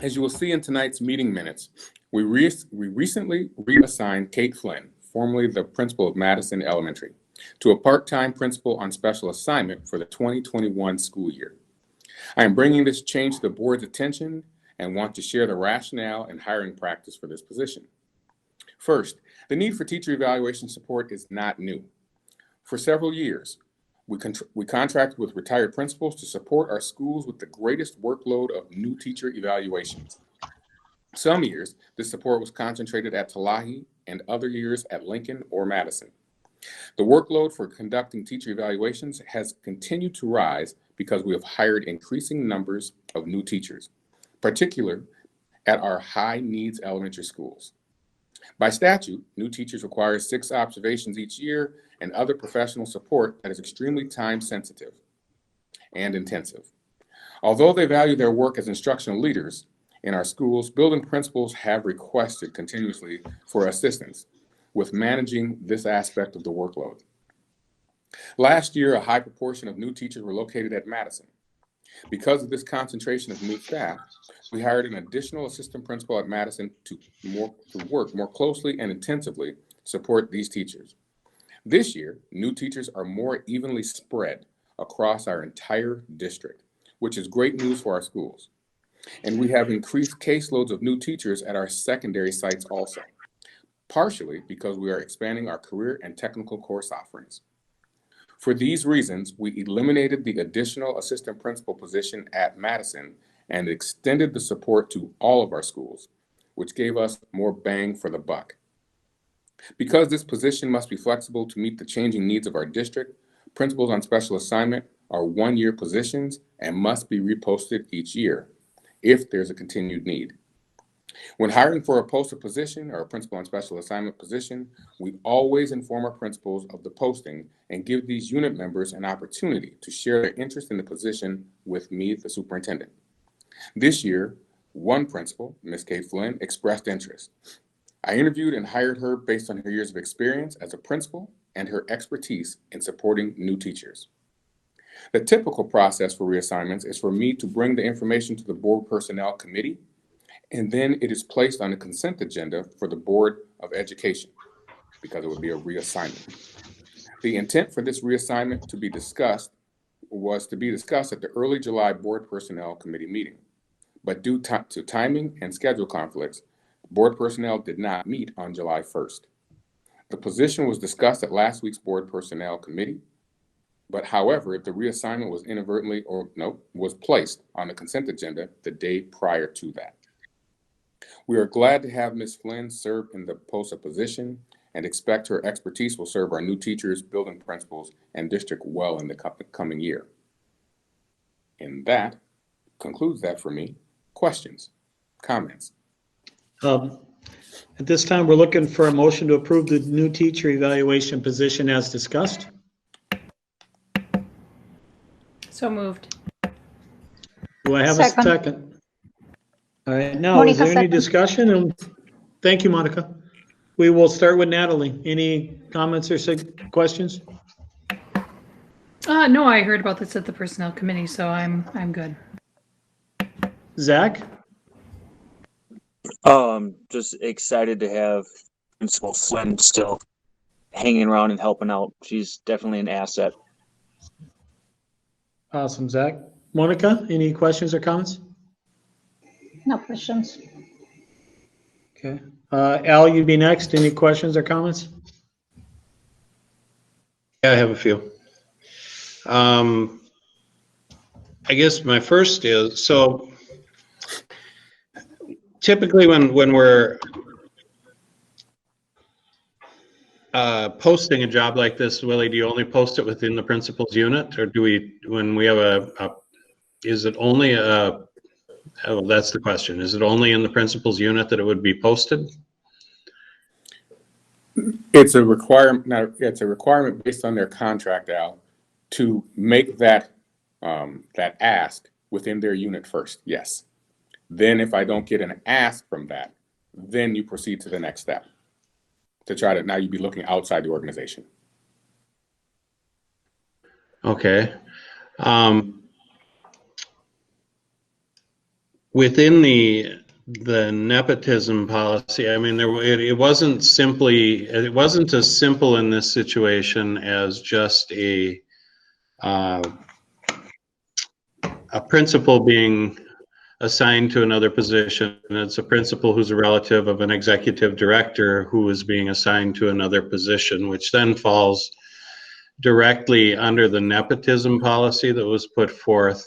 As you will see in tonight's meeting minutes, we recently reassigned Kate Flynn, formerly the principal of Madison Elementary, to a part-time principal on special assignment for the 2021 school year. I am bringing this change to the board's attention and want to share the rationale and hiring practice for this position. First, the need for teacher evaluation support is not new. For several years, we contract with retired principals to support our schools with the greatest workload of new teacher evaluations. Some years, this support was concentrated at Talahi and other years at Lincoln or Madison. The workload for conducting teacher evaluations has continued to rise because we have hired increasing numbers of new teachers, particularly at our high needs elementary schools. By statute, new teachers require 6 observations each year and other professional support that is extremely time sensitive and intensive. Although they value their work as instructional leaders in our schools, building principals have requested continuously for assistance with managing this aspect of the workload. Last year, a high proportion of new teachers were located at Madison. Because of this concentration of new staff, we hired an additional assistant principal at Madison to work more closely and intensively to support these teachers. This year, new teachers are more evenly spread across our entire district, which is great news for our schools. And we have increased caseloads of new teachers at our secondary sites also, partially because we are expanding our career and technical course offerings. For these reasons, we eliminated the additional assistant principal position at Madison and extended the support to all of our schools, which gave us more bang for the buck. Because this position must be flexible to meet the changing needs of our district, principals on special assignment are one-year positions and must be reposted each year if there's a continued need. When hiring for a posted position or a principal on special assignment position, we always inform our principals of the posting and give these unit members an opportunity to share their interest in the position with me, the superintendent. This year, one principal, Ms. Kate Flynn, expressed interest. I interviewed and hired her based on her years of experience as a principal and her expertise in supporting new teachers. The typical process for reassignments is for me to bring the information to the board personnel committee, and then it is placed on the consent agenda for the Board of Education because it would be a reassignment. The intent for this reassignment was to be discussed at the early July Board Personnel Committee meeting, but due to timing and schedule conflicts, Board personnel did not meet on July 1st. The position was discussed at last week's Board Personnel Committee, but however, if the reassignment was placed on the consent agenda the day prior to that. We are glad to have Ms. Flynn serve in the posted position and expect her expertise will serve our new teachers, building principals, and district well in the coming year. And that concludes that for me. Questions, comments? At this time, we're looking for a motion to approve the new teacher evaluation position as discussed. So moved. Do I have a second? All right, now, Monica, is there any second. discussion? Thank you, Monica. We will start with Natalie. Any comments or questions? No, I heard about this at the personnel committee, so I'm good. Zach? Just excited to have Principal Flynn still hanging around and helping out. She's definitely an asset. Awesome, Zach. Monica, any questions or comments? No questions. Okay. Al, you'd be next. Any questions or comments? Yeah, I have a few. I guess my first is, so typically when we're posting a job like this, Willie, do you only post it within the principal's unit, or do we, when we have is it only a, oh, that's the question. Is it only in the principal's unit that it would be posted? It's a requirement. Now, it's a requirement based on their contract, Al, to make that that ask within their unit first. Yes. Then, if I don't get an ask from that, then you proceed to the next step to try to. Now you'd be looking outside the organization. Okay. Within the nepotism policy, I mean, it wasn't as simple in this situation as just a principal being assigned to another position. It's a principal who's a relative of an executive director who is being assigned to another position, which then falls directly under the nepotism policy that was put forth.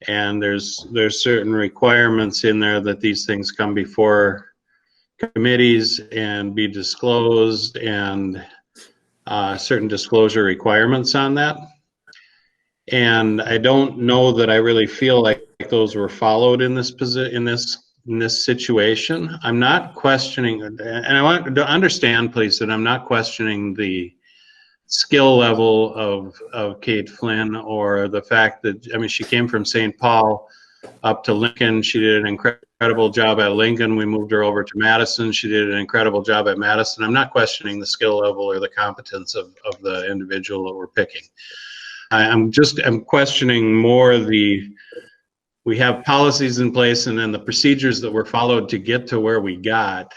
And there's certain requirements in there that these things come before committees and be disclosed, and certain disclosure requirements on that. And I don't know that I really feel like those were followed in this situation. I'm not questioning, and I want to understand, please, that I'm not questioning the skill level of Kate Flynn, or the fact that, I mean, she came from St. Paul up to Lincoln. She did an incredible job at Lincoln. We moved her over to Madison. She did an incredible job at Madison. I'm not questioning the skill level or the competence of the individual that we're picking. I'm questioning more we have policies in place, and then the procedures that were followed to get to where we got,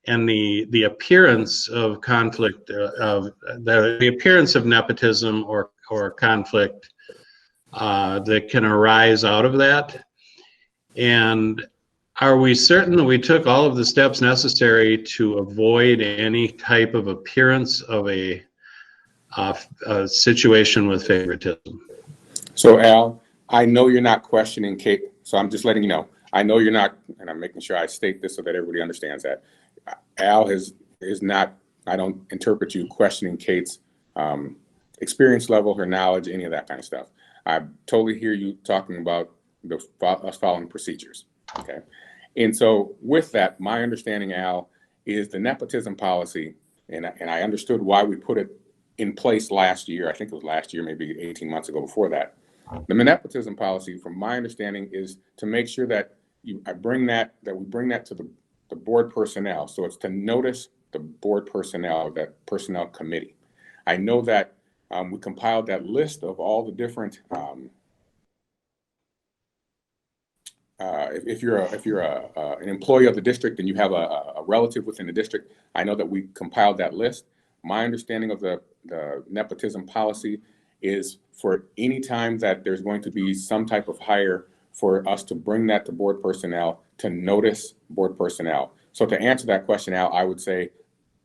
and the appearance of conflict, the appearance of nepotism or conflict that can arise out of that. And are we certain that we took all of the steps necessary to avoid any type of appearance of a situation with favoritism? So, Al, I know you're not questioning Kate, so I'm just letting you know. I know you're not, and I'm making sure I state this so that everybody understands that. Al is not, I don't interpret you questioning Kate's experience level, her knowledge, any of that kind of stuff. I totally hear you talking about us following procedures, okay? And so with that, my understanding, Al, is the nepotism policy, and I understood why we put it in place last year. I think it was last year, maybe 18 months ago before that. The nepotism policy, from my understanding, is to make sure that we bring that to the board personnel. So it's to notice the board personnel, that personnel committee. I know that we compiled that list of all the different, if you're an employee of the district and you have a relative within the district, I know that we compiled that list. My understanding of the nepotism policy is for any time that there's going to be some type of hire, for us to bring that to board personnel, to notice board personnel. So to answer that question, Al, I would say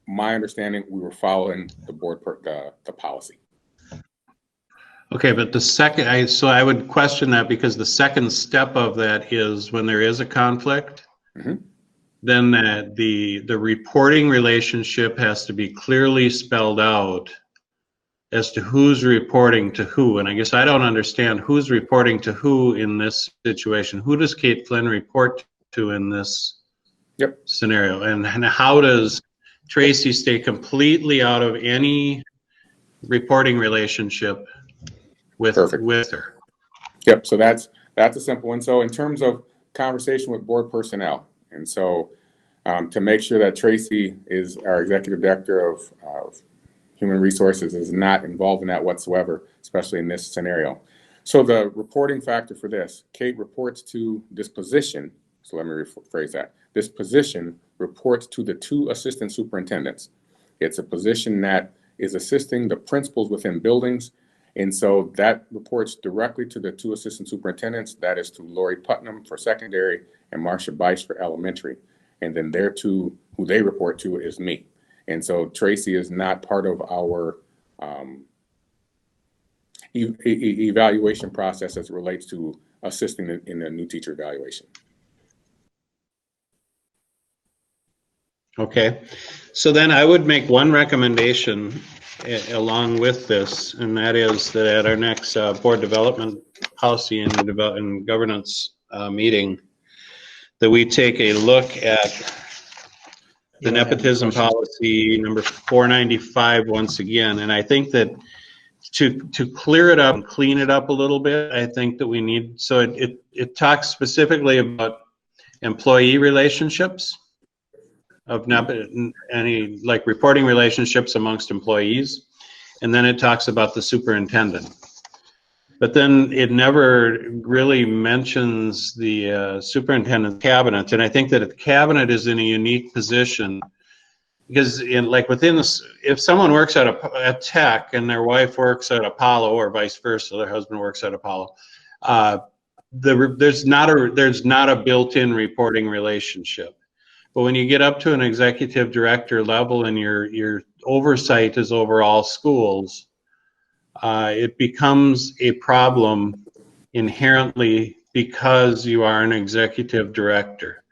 my understanding, we were following the board the policy. Okay, but so I would question that, because the second step of that is when there is a conflict, then the reporting relationship has to be clearly spelled out as to who's reporting to who. And I guess I don't understand who's reporting to who in this situation. Who does Kate Flynn report to in this scenario? And how does Tracy stay completely out of any reporting relationship with her? Yep, so that's a simple one. So in terms of conversation with board personnel, and so to make sure that Tracy is our executive director of Human Resources is not involved in that whatsoever, especially in this scenario. So the reporting factor for this, Kate reports to this position. So let me rephrase that. This position reports to the 2 assistant superintendents. It's a position that is assisting the principals within buildings And so that reports directly to the two assistant superintendents. That is to Lori Putnam for secondary and Marcia Bice for elementary. And then their two, who they report to, is me. And so Tracy is not part of our evaluation process as it relates to assisting in the new teacher evaluation. Okay, so then I would make one recommendation along with this, and that is that at our next board development policy and governance meeting, that we take a look at the nepotism policy number 495 once again. And I think that to clear it up and clean it up a little bit, I think that we need, so it talks specifically about employee relationships of any like reporting relationships amongst employees. And then it talks about the superintendent. But then it never really mentions the superintendent cabinet. And I think that the cabinet is in a unique position because within this, if someone works at Tech and their wife works at Apollo or vice versa, their husband works at Apollo, there's not a built-in reporting relationship. But when you get up to an executive director level and your oversight is over all schools, it becomes a problem inherently because you are an executive director.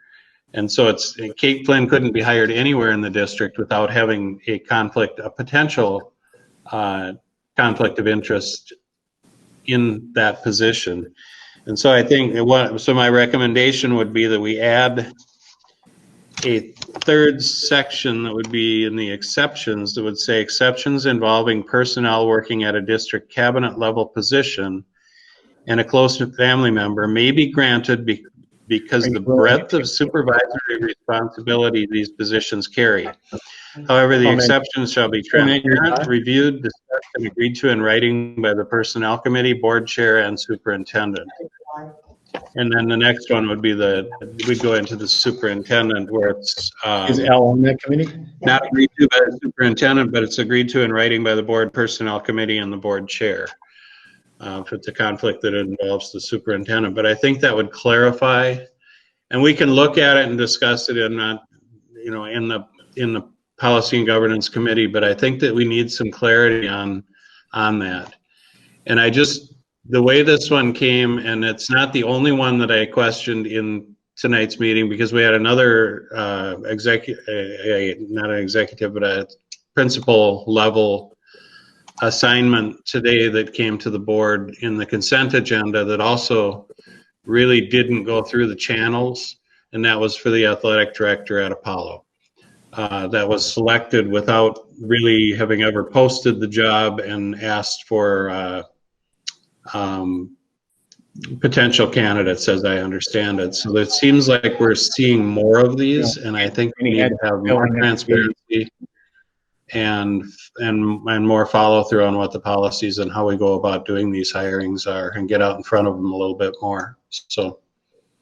And so Kate Flynn couldn't be hired anywhere in the district without having a potential conflict of interest in that position. And so I think so my recommendation would be that we add a third section that would be in the exceptions that would say exceptions involving personnel working at a district cabinet level position and a close family member may be granted because the breadth of supervisory responsibility these positions carry. However, the exceptions shall be transparent, reviewed, discussed, and agreed to in writing by the personnel committee, board chair, and superintendent. And then the next one would be we'd go into the superintendent where it's Is Al on that committee? not agreed to by the superintendent, but it's agreed to in writing by the board personnel committee and the board chair. If it's a conflict that involves the superintendent, but I think that would clarify, and we can look at it and discuss it in the policy and governance committee. But I think that we need some clarity on that. And the way this one came, and it's not the only one that I questioned in tonight's meeting, because we had another not an executive, but a principal level assignment today that came to the board in the consent agenda that also really didn't go through the channels, and that was for the athletic director at Apollo. That was selected without really having ever posted the job and asked for potential candidates, as I understand it. So it seems like we're seeing more of these, and I think we need to have more transparency and more follow through on what the policies and how we go about doing these hirings are, and get out in front of them a little bit more. So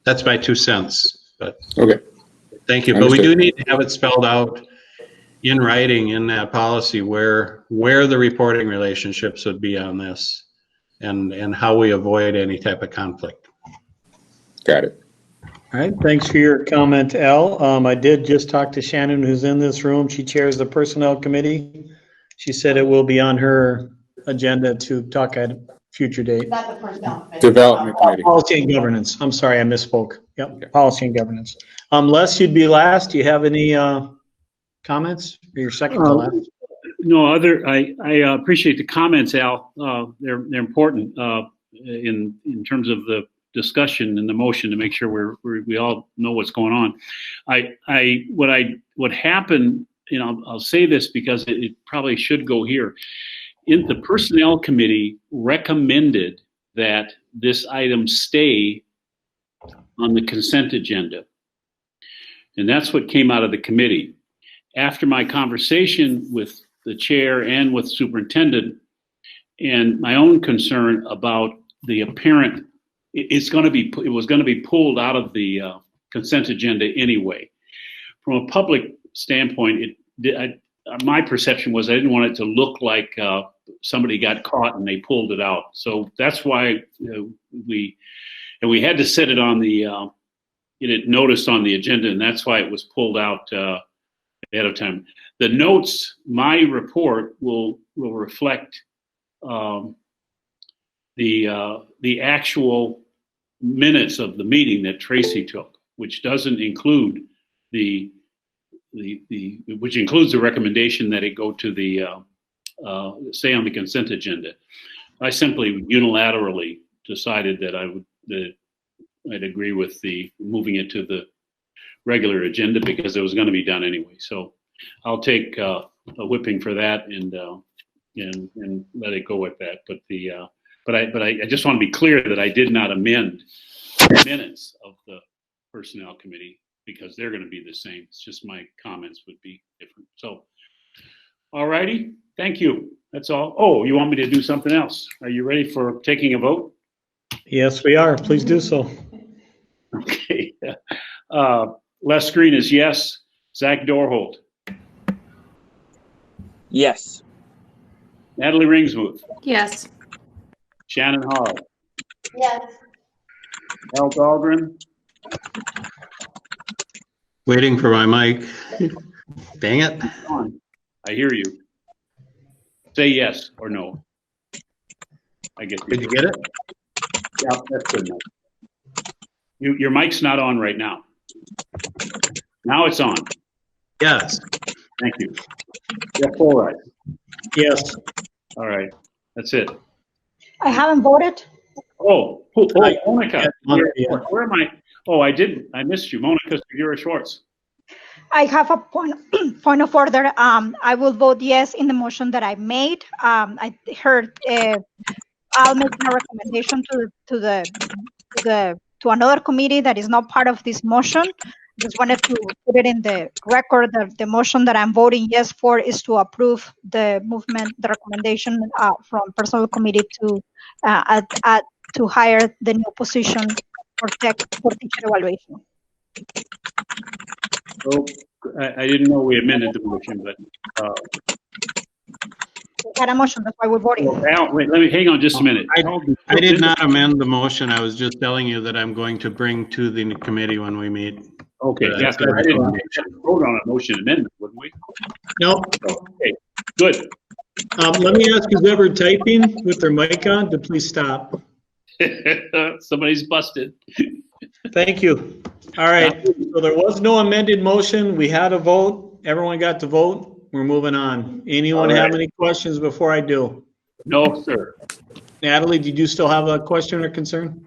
that's my 2 cents. But okay, thank you. But we do need to have it spelled out in writing in that policy where the reporting relationships would be on this, and how we avoid any type of conflict. Got it. All right, thanks for your comment, Al. I did just talk to Shannon, who's in this room. She chairs the personnel committee. She said it will be on her agenda to talk at a future date. Not the personnel committee. Development committee. Policy and governance. I'm sorry, I misspoke. Yep, okay. Policy and governance. Les, you'd be last. Do you have any comments? Or your second to last? No, I appreciate the comments, Al. They're important in terms of the discussion and the motion to make sure we all know what's going on. What happened, I'll say this because it probably should go here. The personnel committee recommended that this item stay on the consent agenda. And that's what came out of the committee. After my conversation with the chair and with superintendent, and my own concern about the apparent, it was going to be pulled out of the consent agenda anyway. From a public standpoint, my perception was I didn't want it to look like somebody got caught and they pulled it out. So that's why we had to set it on the noticed on the agenda, and that's why it was pulled out ahead of time. The notes, my report will reflect the actual minutes of the meeting that Tracy took, which doesn't include which includes the recommendation that it go to the stay on the consent agenda. I simply unilaterally decided that I'd agree with the moving it to the regular agenda because it was going to be done anyway. So I'll take a whipping for that and let it go at that. But I just want to be clear that I did not amend the minutes of the personnel committee because they're going to be the same. It's just my comments would be different. So, all righty, thank you. That's all. Oh, you want me to do something else? Are you ready for taking a vote? Yes, we are. Please do so. Okay. Les Green is yes. Zach Dorholt. Yes. Natalie Ringsmuth. Yes. Shannon Hall. Yes. Al Dahlgren. Waiting for my mic. Dang it. I hear you. Say yes or no. I guess. Did you get it? Yeah, that's good enough. Your mic's not on right now. Now it's on. Yes. Thank you. Yeah, all right. Yes. All right. That's it. I haven't voted. Oh, Monica. Where am I? Oh, I didn't. I missed you. Monica Segura Schwartz. I have a point of order. I will vote yes in the motion that I made. I heard I'll make a recommendation to another committee that is not part of this motion. Just wanted to put it in the record that the motion that I'm voting yes for is to approve the recommendation from personnel committee to hire the new position for teacher evaluation. So I didn't know we amended the motion, but we had a motion, that's why we're voting. Wait, let me hang on just a minute. I did not amend the motion. I was just telling you that I'm going to bring to the committee when we meet. Okay, yes, I didn't vote on a motion amendment, wouldn't we? Nope. Okay, good. Let me ask who's ever typing with their mic on to please stop. Somebody's busted. Thank you. All right, so there was no amended motion. We had a vote. Everyone got to vote. We're moving on. Anyone have any questions before I do? No, sir. Natalie, did you still have a question or concern?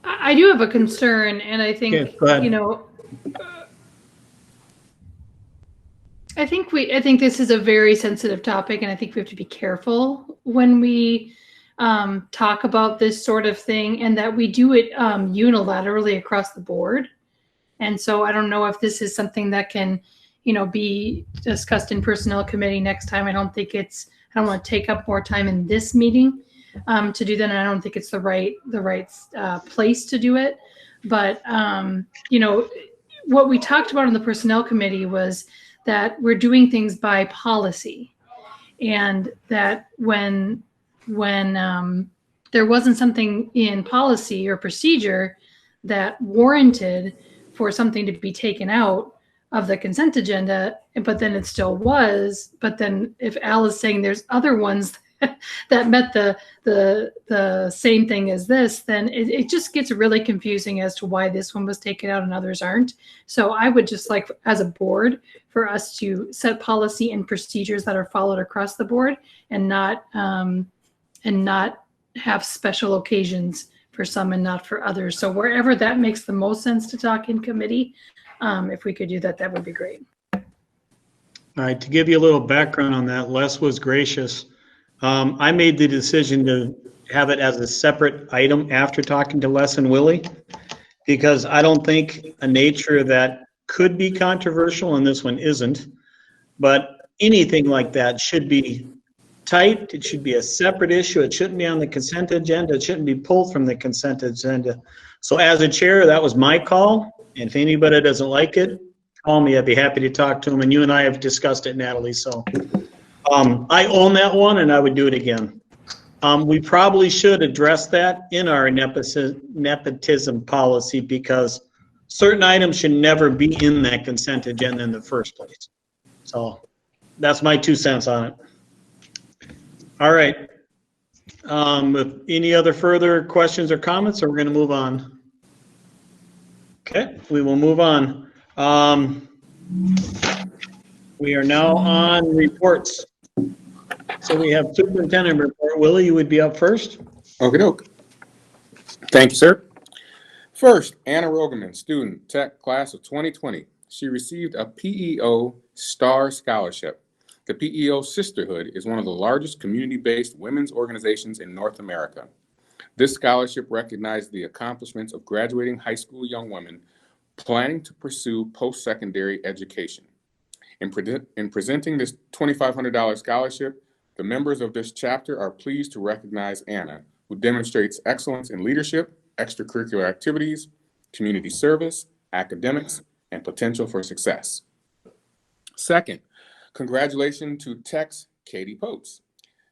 I do have a concern, and I think, Okay, go ahead. you know, I think this is a very sensitive topic, and I think we have to be careful when we talk about this sort of thing, and that we do it unilaterally across the board. And so I don't know if this is something that can, you know, be discussed in personnel committee next time. I don't want to take up more time in this meeting to do that, and I don't think it's the right place to do it. But you know, what we talked about in the personnel committee was that we're doing things by policy, and that when there wasn't something in policy or procedure that warranted for something to be taken out of the consent agenda, but then it still was. But then if Al is saying there's other ones that met the same thing as this, then it just gets really confusing as to why this one was taken out and others aren't. So I would just like, as a board, for us to set policy and procedures that are followed across the board, and not have special occasions for some and not for others. So wherever that makes the most sense to talk in committee, if we could do that, that would be great. All right, to give you a little background on that, Les was gracious. I made the decision to have it as a separate item after talking to Les and Willie, because I don't think a nature that could be controversial, and this one isn't, but anything like that should be tight. It should be a separate issue. It shouldn't be on the consent agenda. It shouldn't be pulled from the consent agenda. So as a chair, that was my call. And if anybody doesn't like it, call me, I'd be happy to talk to him. And you and I have discussed it, Natalie. So I own that one, and I would do it again. We probably should address that in our nepotism policy, because certain items should never be in that consent agenda in the first place. So that's my 2 cents on it. All right. If any other further questions or comments, or we're going to move on? Okay, we will move on. We are now on reports. So we have superintendent report. Willie, you would be up first. Okie doke. Thank you, sir. First, Anna Rogerman, student, tech class of 2020. She received a PEO STAR scholarship. The PEO Sisterhood is one of the largest community-based women's organizations in North America. This scholarship recognized the accomplishments of graduating high school young women planning to pursue post-secondary education. In presenting this $2,500 scholarship, the members of this chapter are pleased to recognize Anna, who demonstrates excellence in leadership, extracurricular activities, community service, academics, and potential for success. Second, congratulations to Tech's Katie Potes.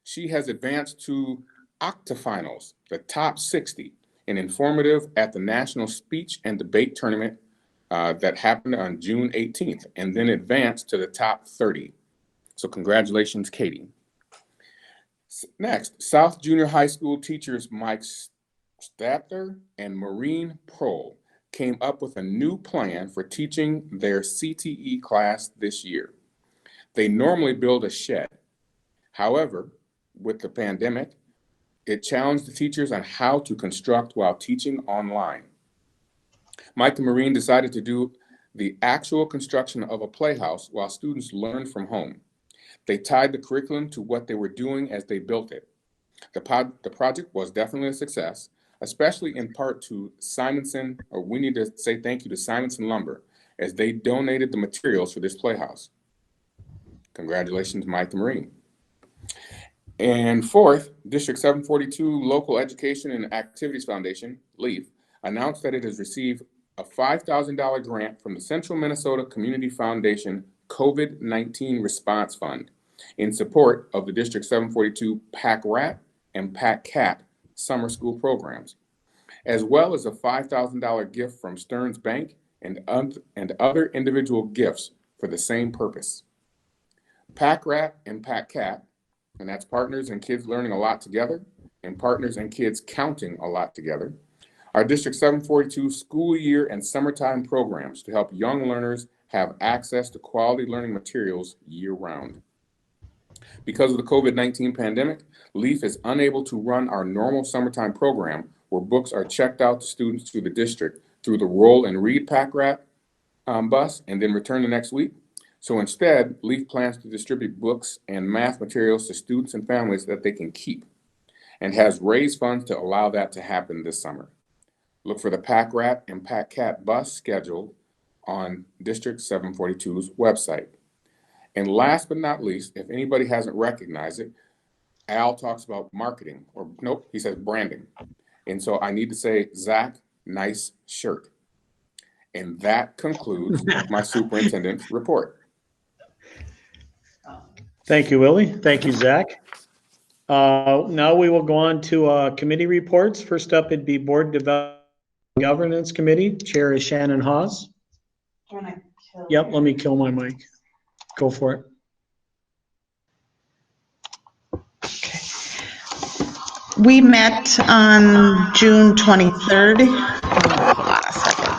She has advanced to octafinals, the top 60, in informative at the National Speech and Debate Tournament that happened on June 18th, and then advanced to the top 30. So congratulations, Katie. Next, South Junior High School teachers Mike Stapler and Maureen Prohl came up with a new plan for teaching their CTE class this year. They normally build a shed. However, with the pandemic, it challenged the teachers on how to construct while teaching online. Mike and Maureen decided to do the actual construction of a playhouse while students learned from home. They tied the curriculum to what they were doing as they built it. The project was definitely a success, especially in part to Simonson, or we need to say thank you to Simonson Lumber, as they donated the materials for this playhouse. Congratulations, Mike and Maureen. And fourth, District 742 Local Education and Activities Foundation, LEAF, announced that it has received a $5,000 grant from the Central Minnesota Community Foundation COVID-19 Response Fund in support of the District 742 PAC-RAT and PAC-CAT summer school programs, as well as a $5,000 gift from Stearns Bank and other individual gifts for the same purpose. PAC-RAT and PAC-CAT, and that's Partners and Kids Learning a Lot Together, and Partners and Kids Counting a Lot Together, are District 742 school year and summertime programs to help young learners have access to quality learning materials year-round. Because of the COVID-19 pandemic, LEAF is unable to run our normal summertime program where books are checked out to students through the district through the Roll and Read PAC-RAT bus and then return the next week. So instead, LEAF plans to distribute books and math materials to students and families that they can keep, and has raised funds to allow that to happen this summer. Look for the PAC-RAT and PAC-CAT bus schedule on District 742's website. And last but not least, if anybody hasn't recognized it, Al talks about marketing, or nope, he says branding. And so I need to say, Zach, nice shirt. And that concludes my superintendent's report. Thank you, Willie. Thank you, Zach. Now we will go on to committee reports. First up, it'd be Board Development Governance Committee. Chair is Shannon Hawes. Yep, let me kill my mic. Go for it. We met on June 23rd. Hold on a second.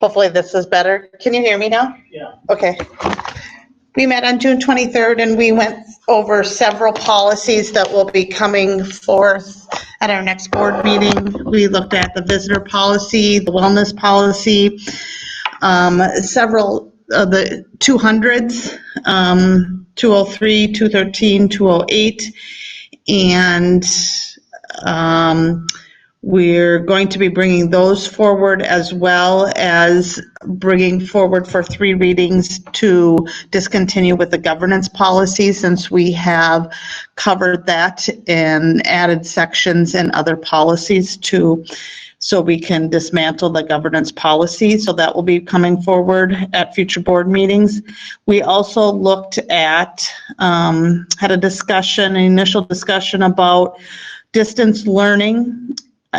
Hopefully this is better. Can you hear me now? Yeah. Okay. We met on June 23rd and we went over several policies that will be coming forth at our next board meeting. We looked at the visitor policy, the wellness policy, several of the 200s, 203, 213, 208, and we're going to be bringing those forward, as well as bringing forward for 3 readings to discontinue with the governance policy, since we have covered that and added sections and other policies to so we can dismantle the governance policy. So that will be coming forward at future board meetings. We also looked at, had a discussion, an initial discussion about distance learning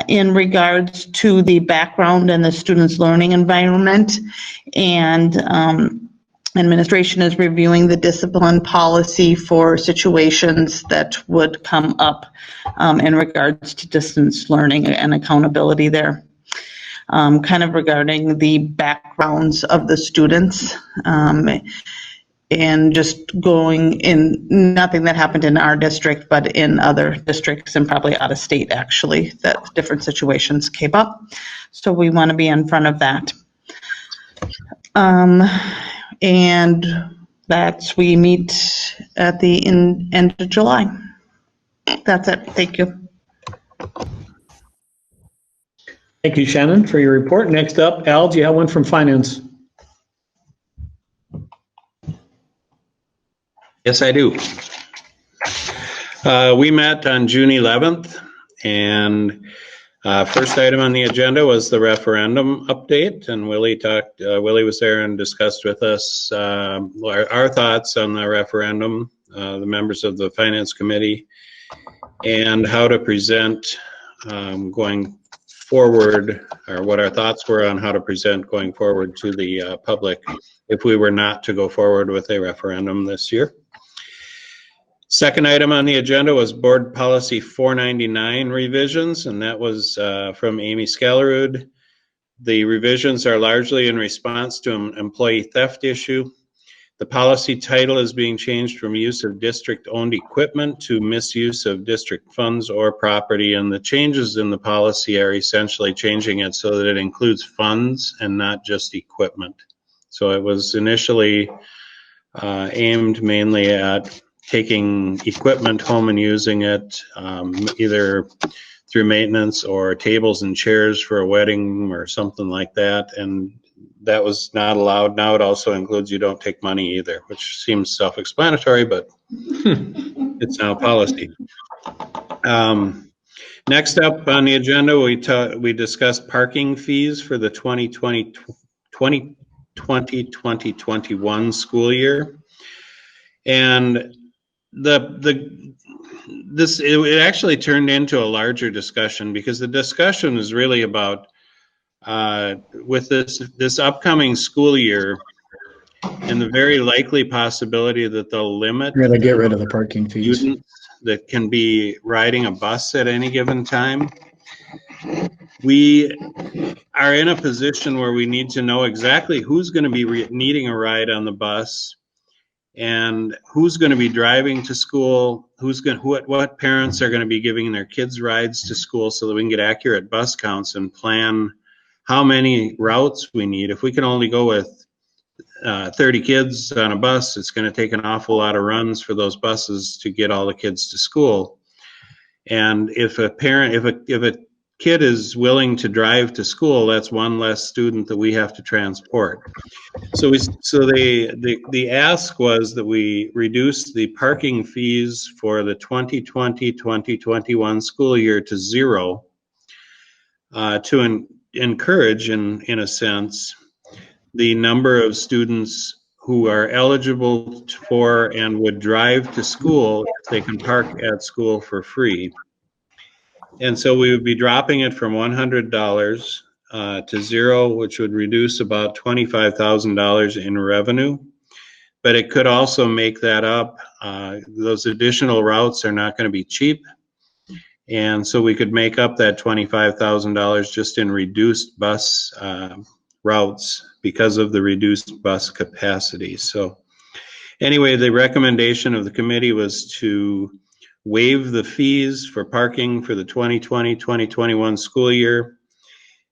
in regards to the background and the student's learning environment. And administration is reviewing the discipline policy for situations that would come up in regards to distance learning and accountability there. Kind of regarding the backgrounds of the students, and just going in, nothing that happened in our district, but in other districts and probably out of state actually, that different situations came up. So we want to be in front of that. And that's, we meet at the end of July. That's it. Thank you. Thank you, Shannon, for your report. Next up, Al, do you have one from finance? Yes, I do. We met on June 11th, and first item on the agenda was the referendum update, and Willie was there and discussed with us our thoughts on the referendum, the members of the Finance Committee, and how to present going forward, or what our thoughts were on how to present going forward to the public if we were not to go forward with a referendum this year. Second item on the agenda was Board Policy 499 revisions, and that was from Amy Skellerud. The revisions are largely in response to an employee theft issue. The policy title is being changed from use of district-owned equipment to misuse of district funds or property, and the changes in the policy are essentially changing it so that it includes funds and not just equipment. So it was initially aimed mainly at taking equipment home and using it either through maintenance or tables and chairs for a wedding or something like that, and that was not allowed. Now it also includes you don't take money either, which seems self-explanatory, but it's now policy. Next up on the agenda, we discussed parking fees for the 2020-2021 school year, and it actually turned into a larger discussion, because the discussion is really about with this upcoming school year and the very likely possibility that they'll limit. We're gonna get rid of the parking fees students that can be riding a bus at any given time. We are in a position where we need to know exactly who's going to be needing a ride on the bus, and who's going to be driving to school, what parents are going to be giving their kids rides to school, so that we can get accurate bus counts and plan how many routes we need. If we can only go with 30 kids on a bus, it's going to take an awful lot of runs for those buses to get all the kids to school. And if a kid is willing to drive to school, that's one less student that we have to transport. So the ask was that we reduce the parking fees for the 2020-2021 school year to zero, to encourage, in a sense, the number of students who are eligible for and would drive to school if they can park at school for free. And so we would be dropping it from $100 to zero, which would reduce about $25,000 in revenue. But it could also make that up. Those additional routes are not going to be cheap. And so we could make up that $25,000 just in reduced bus routes because of the reduced bus capacity. So anyway, the recommendation of the committee was to waive the fees for parking for the 2020-2021 school year.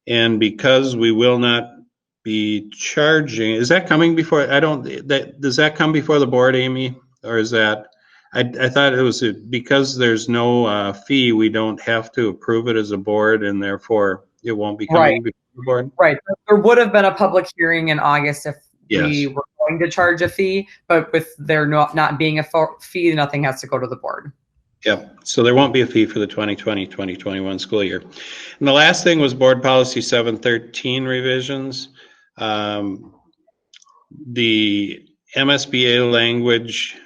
And because we will not be charging, is that coming before, does that come before the board, Amy? Or is that, I thought it was because there's no fee, we don't have to approve it as a board, and therefore it won't be coming before the board? Right. There would have been a public hearing in August if we were going to charge a fee, but with there not being a fee, nothing has to go to the board. Yep. So there won't be a fee for the 2020-2021 school year. And the last thing was board policy 713 revisions. The MSBA language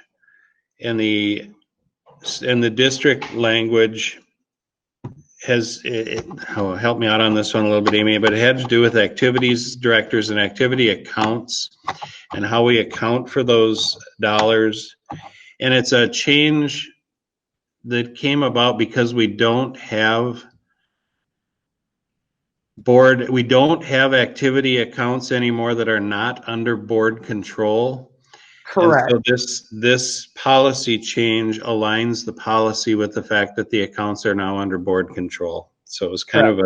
and the district language has, help me out on this one a little bit, Amy, but it had to do with activities directors and activity accounts and how we account for those dollars. And it's a change that came about because we don't have activity accounts anymore that are not under board control. Correct. And so this policy change aligns the policy with the fact that the accounts are now under board control. So it was kind of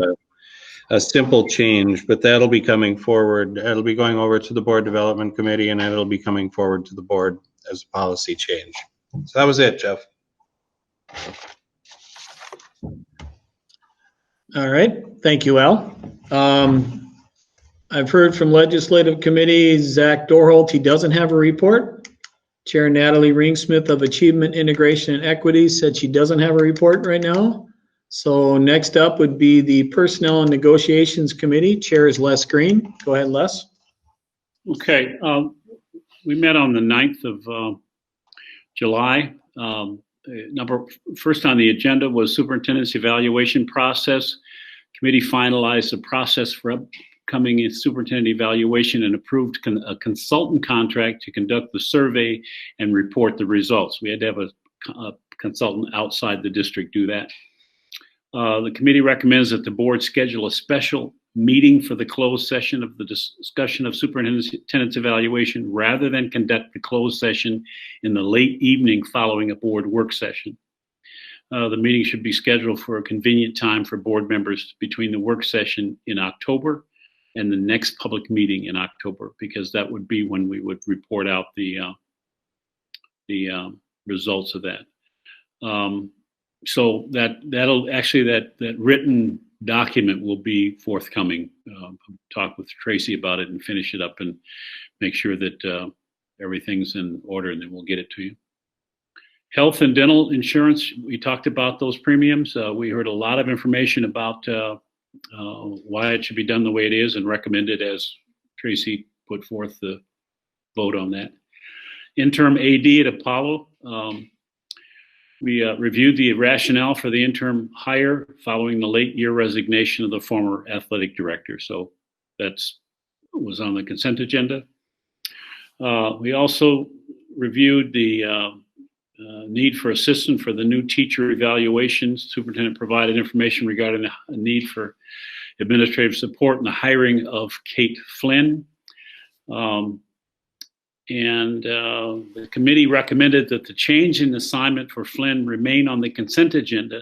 a simple change, but that'll be coming forward. It'll be going over to the board development committee, and it'll be coming forward to the board as a policy change. So that was it, Jeff. All right, thank you, Al. I've heard from Legislative Committee, Zach Dorholt, he doesn't have a report. Chair Natalie Ringsmith of Achievement, Integration, and Equity said she doesn't have a report right now. So next up would be the Personnel and Negotiations Committee. Chair is Les Green. Go ahead, Les. Okay, we met on the 9th of July. First on the agenda was superintendent's evaluation process. Committee finalized the process for upcoming superintendent evaluation and approved a consultant contract to conduct the survey and report the results. We had to have a consultant outside the district do that. The committee recommends that the board schedule a special meeting for the closed session of the discussion of superintendent's evaluation rather than conduct the closed session in the late evening following a board work session. The meeting should be scheduled for a convenient time for board members between the work session in October and the next public meeting in October, because that would be when we would report out the results of that. So that written document will be forthcoming. Talk with Tracy about it and finish it up and make sure that everything's in order, and then we'll get it to you. Health and dental insurance, we talked about those premiums. We heard a lot of information about why it should be done the way it is and recommended as Tracy put forth the vote on that. Interim AD at Apollo. We reviewed the rationale for the interim hire following the late year resignation of the former athletic director. So that was on the consent agenda. We also reviewed the need for assistance for the new teacher evaluations. Superintendent provided information regarding the need for administrative support in the hiring of Kate Flynn. The committee recommended that the change in assignment for Flynn remain on the consent agenda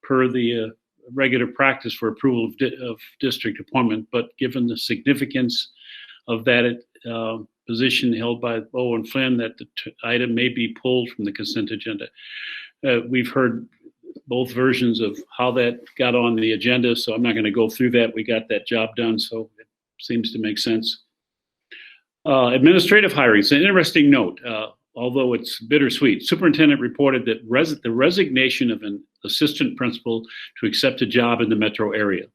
per the regular practice for approval of district appointment, but given the significance of that position held by Bo and Flynn, that the item may be pulled from the consent agenda. We've heard both versions of how that got on the agenda, so I'm not going to go through that. We got that job done, so it seems to make sense. Administrative hiring. It's an interesting note, although it's bittersweet. Superintendent reported that the resignation of an assistant principal to accept a job in the metro area.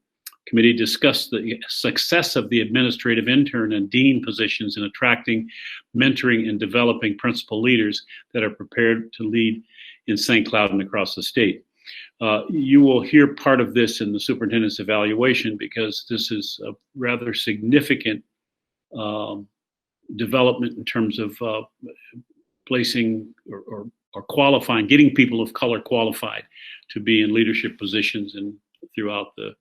Committee discussed the success of the administrative intern and dean positions in attracting, mentoring, and developing principal leaders that are prepared to lead in St. Cloud and across the state. You will hear part of this in the superintendent's evaluation because this is a rather significant development in terms of placing or qualifying, getting people of color qualified to be in leadership positions and throughout the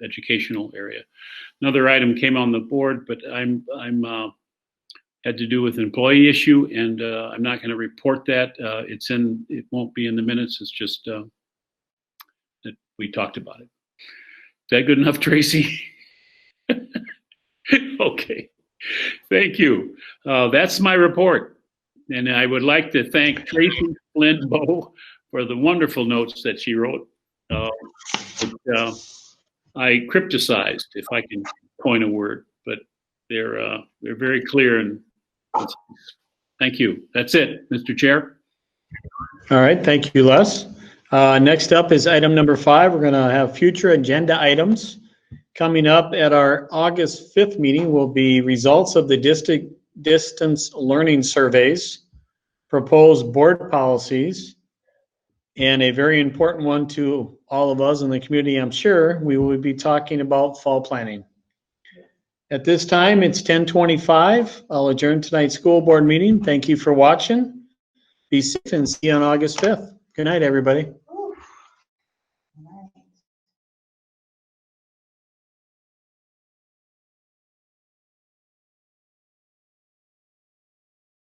educational area. Another item came on the board, but had to do with an employee issue, and I'm not going to report that. It won't be in the minutes. It's just that we talked about it. Is that good enough, Tracy? Okay. Thank you. That's my report. And I would like to thank Tracy Flynn Bow for the wonderful notes that she wrote. I crypticized, if I can coin a word, but they're very clear. And thank you. That's it, Mr. Chair. All right, thank you, Les. Next up is item number 5. We're going to have future agenda items. Coming up at our August 5th meeting will be results of the district distance learning surveys, proposed board policies, and a very important one to all of us in the community, I'm sure, we will be talking about fall planning. At this time, it's 10:25. I'll adjourn tonight's school board meeting. Thank you for watching. Be safe and see you on August 5th. Good night, everybody.